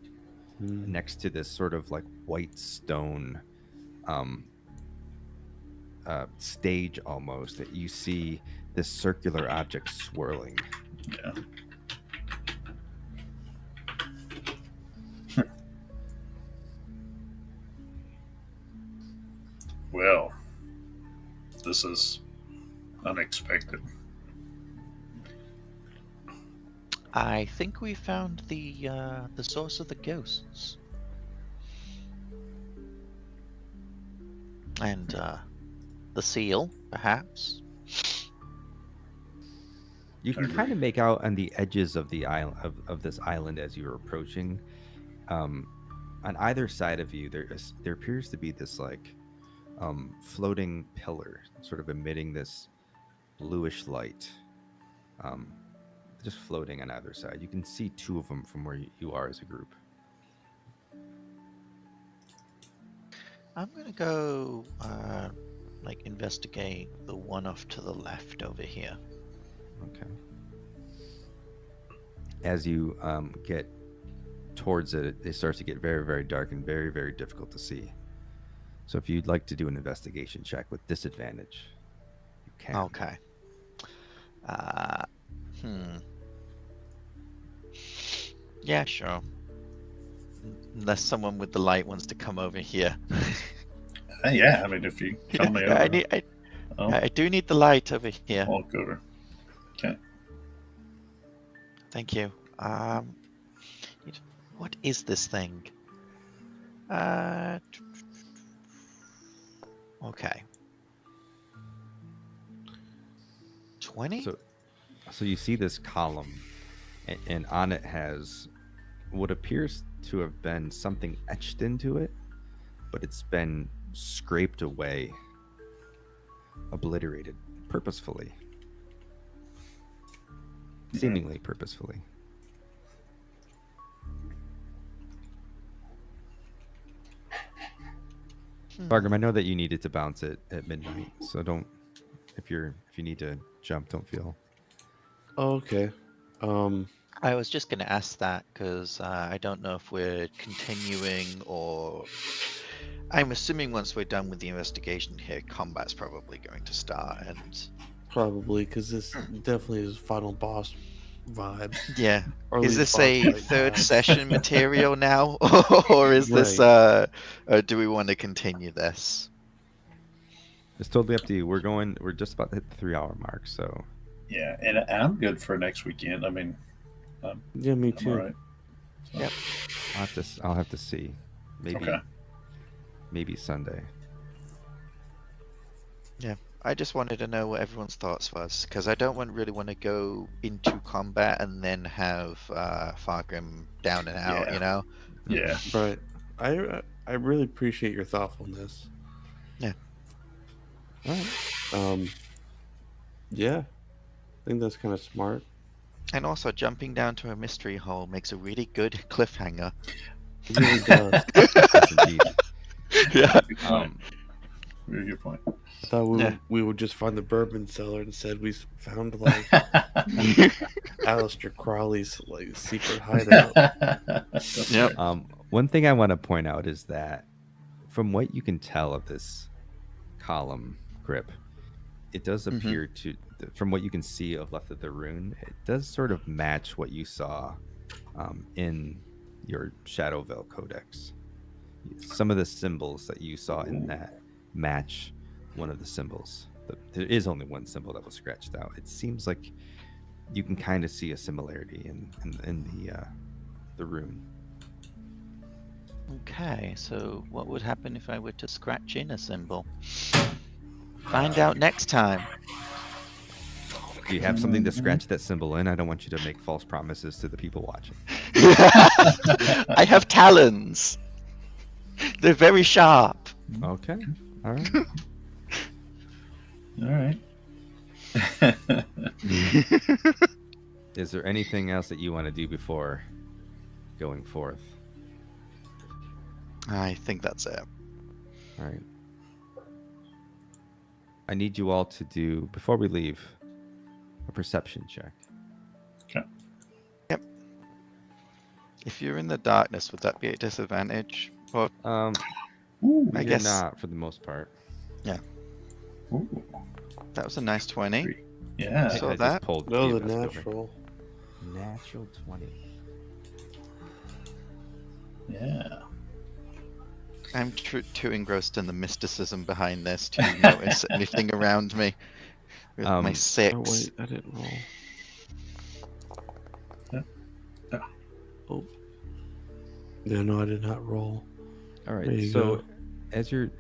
Speaker 3: next to this sort of like white stone stage almost. That you see this circular object swirling.
Speaker 7: Yeah. Well, this is unexpected.
Speaker 6: I think we found the source of the ghosts. And the seal, perhaps.
Speaker 3: You can kind of make out on the edges of the island of this island as you're approaching. On either side of you, there appears to be this like floating pillar, sort of emitting this bluish light, just floating on either side. You can see two of them from where you are as a group.
Speaker 6: I'm gonna go like investigate the one off to the left over here.
Speaker 3: Okay. As you get towards it, it starts to get very, very dark and very, very difficult to see. So if you'd like to do an investigation check with disadvantage, you can.
Speaker 6: Okay. Yeah, sure. Unless someone with the light wants to come over here.
Speaker 7: Yeah, I mean, if you tell me over,
Speaker 6: I do need the light over here.
Speaker 7: I'll go over. Okay.
Speaker 6: Thank you. What is this thing? Okay. 20?
Speaker 3: So you see this column, and on it has what appears to have been something etched into it, but it's been scraped away, obliterated purposefully, seemingly purposefully. Bargrim, I know that you needed to bounce it at midnight, so don't. If you need to jump, don't feel.
Speaker 5: Oh, okay.
Speaker 6: I was just going to ask that because I don't know if we're continuing or. I'm assuming once we're done with the investigation here, combat's probably going to start. And
Speaker 5: Probably, because this definitely is final boss vibes.
Speaker 6: yeah,
Speaker 5: Or at
Speaker 6: is
Speaker 5: least
Speaker 6: this a
Speaker 5: boss fight
Speaker 6: third
Speaker 5: vibes.
Speaker 6: session material now, or is this? Do we want to continue this?
Speaker 3: It's totally up to you. We're just about to hit the 3-hour mark, so.
Speaker 7: Yeah, and I'm good for next weekend. I mean,
Speaker 5: Yeah, me
Speaker 7: I'm
Speaker 5: too.
Speaker 7: all right.
Speaker 6: Yep.
Speaker 3: I'll have to see. Maybe.
Speaker 7: Okay.
Speaker 3: Maybe Sunday.
Speaker 6: Yeah, I just wanted to know what everyone's thoughts was because I don't really want to go into combat and then have Fargrim down and out.
Speaker 7: Yeah.
Speaker 6: You know.
Speaker 7: Yeah.
Speaker 5: Right. I really appreciate your thoughtfulness.
Speaker 6: Yeah.
Speaker 3: All right.
Speaker 5: Yeah. I think that's kind of smart.
Speaker 6: And also, jumping down to a mystery hole makes a really good cliffhanger.
Speaker 5: It really does.
Speaker 3: Yes, indeed.
Speaker 6: Yeah.
Speaker 7: Good point.
Speaker 3: Um,
Speaker 7: Very good point.
Speaker 5: I thought
Speaker 6: Yeah.
Speaker 5: we would just find the bourbon cellar. Instead, we found like Aleister Crowley's like secret hideout.
Speaker 7: That's
Speaker 6: Yep.
Speaker 7: right.
Speaker 3: one thing I want to point out is that from what you can tell of this column grip, it does appear to, from what you can see of left of the rune, it does sort of match what you saw in your Shadow Veil Codex. Some of the symbols that you saw in that match one of the symbols. There is only one symbol that was scratched out. It seems like you can kind of see a similarity in the rune.
Speaker 6: Okay, so what would happen if I were to scratch in a symbol? Find out next time.
Speaker 3: Do you have something to scratch that symbol in? I don't want you to make false promises to the people watching.
Speaker 6: I have talons. They're very sharp.
Speaker 3: Okay. All right.
Speaker 7: All right.
Speaker 3: Is there anything else that you want to do before going forth?
Speaker 6: I think that's it.
Speaker 3: All right. I need you all to do, before we leave, a perception check.
Speaker 7: Okay.
Speaker 6: Yep. If you're in the darkness, would that be a disadvantage? Or
Speaker 7: Ooh,
Speaker 6: I
Speaker 3: You're
Speaker 6: guess
Speaker 3: not, for the most part.
Speaker 7: ooh.
Speaker 6: that was a nice 20.
Speaker 7: Yeah.
Speaker 6: So
Speaker 3: I
Speaker 6: that-
Speaker 3: just pulled
Speaker 5: That was a
Speaker 3: DFS over.
Speaker 5: natural.
Speaker 3: Natural 20.
Speaker 7: Yeah.
Speaker 6: I'm too engrossed in the mysticism behind this to notice anything around me. With my 6.
Speaker 5: Oh wait, I didn't roll. Oh. Yeah, no, I did not roll.
Speaker 3: All
Speaker 5: There
Speaker 3: right.
Speaker 5: you
Speaker 3: So
Speaker 5: go.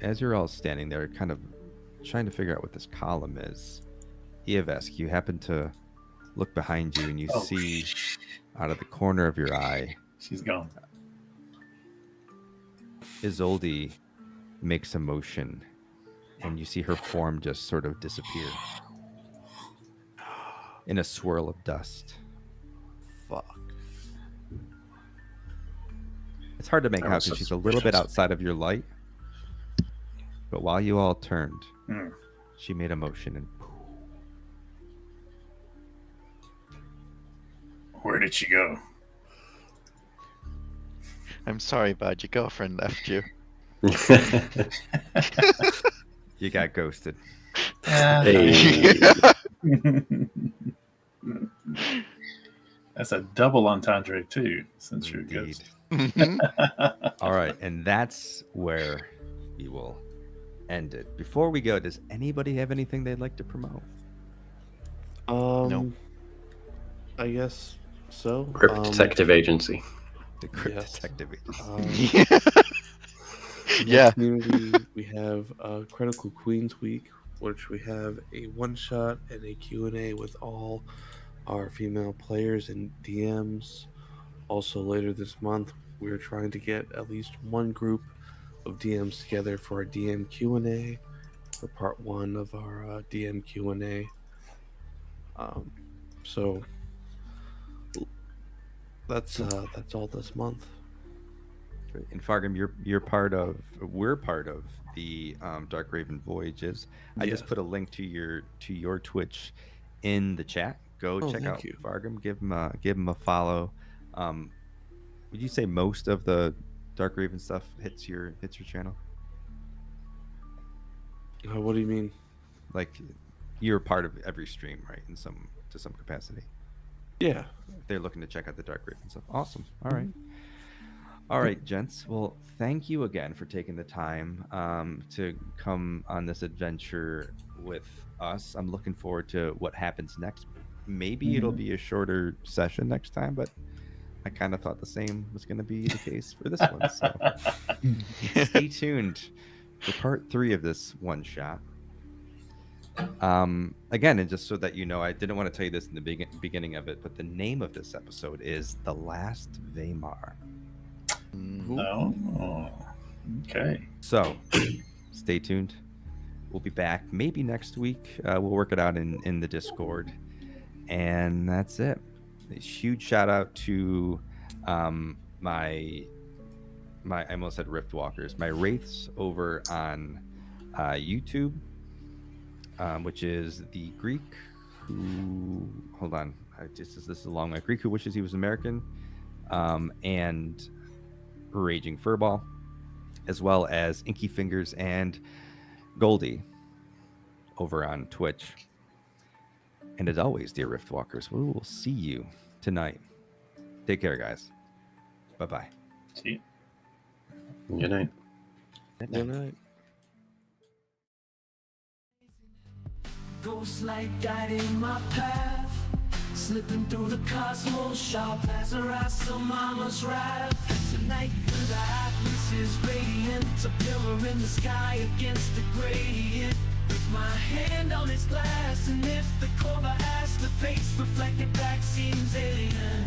Speaker 3: as you're all standing there, kind of trying to figure out what this column is, Iovesk, you happen to look behind you and you
Speaker 7: Oh,
Speaker 3: see out of the corner of your eye,
Speaker 7: She's gone.
Speaker 3: Isolde makes a motion, and you see her form just sort of disappear in a swirl of dust.
Speaker 5: Fuck.
Speaker 3: It's hard to make
Speaker 7: That
Speaker 3: out
Speaker 7: was
Speaker 3: because
Speaker 7: so
Speaker 3: she's a little bit
Speaker 7: suspicious.
Speaker 3: outside of your light. But while you all turned,
Speaker 7: Hmm.
Speaker 3: she made a motion and
Speaker 7: Where did she go?
Speaker 6: I'm sorry, bud. Your girlfriend left you.
Speaker 3: you got ghosted.
Speaker 4: Hey.
Speaker 7: That's a double entendre too, since you're
Speaker 3: Indeed.
Speaker 7: ghost.
Speaker 6: Mhm.
Speaker 3: All right, and that's where we will end it. Before we go, does anybody have anything they'd like to promote?
Speaker 6: No.
Speaker 5: I guess so.
Speaker 4: Crypt Detective Agency.
Speaker 3: The Crypt
Speaker 5: Yes.
Speaker 3: Detective.
Speaker 6: Yeah.
Speaker 5: Community, we have Critical Queens Week, which we have a one-shot and a Q&A with all our female players and DMs. Also, later this month, we're trying to get at least one group of DMs together for a DM Q&A for part 1 of our DM Q&A. So that's all this month.
Speaker 3: And Fargrim, we're part of the Dark Raven Voyages. I just
Speaker 5: Yes.
Speaker 3: put a link to your Twitch in the chat. Go
Speaker 5: Oh,
Speaker 3: check
Speaker 5: thank
Speaker 3: out
Speaker 5: you.
Speaker 3: Fargrim. Give him a follow. Would you say most of the Dark Raven stuff hits your channel?
Speaker 5: What do you mean?
Speaker 3: Like you're part of every stream, right? To some capacity.
Speaker 5: Yeah.
Speaker 3: If they're looking to check out the Dark Raven stuff. Awesome. All right. All right, gents. Well, thank you again for taking the time to come on this adventure with us. I'm looking forward to what happens next. Maybe it'll be a shorter session next time, but I kind of thought the same was going to be the case for this one. So stay tuned for part 3 of this one shot. Again, and just so that you know, I didn't want to tell you this in the beginning of it, but the name of this episode is The Last Weimar.
Speaker 7: Oh, okay.
Speaker 3: So stay tuned. We'll be back maybe next week. We'll work it out in the Discord. And that's it. A huge shout out to my I almost said Rift Walkers, my wraiths over on YouTube, which is the Greek who, hold on, this is a long one. Greek who wishes he was American, and Raging Furball, as well as Inky Fingers and Goldie over on Twitch. And as always, dear Rift Walkers, we will see you tonight. Take care, guys. Bye-bye.
Speaker 7: See you.
Speaker 4: Good night.
Speaker 5: Good night.
Speaker 1: Ghost light guiding my path, slipping through the cosmos, sharp as a Rasta mama's wrath. Tonight the atlas is radiant, a pillar in the sky against the gradient. With my hand on its glass, and if the cover has the face reflected back seems alien.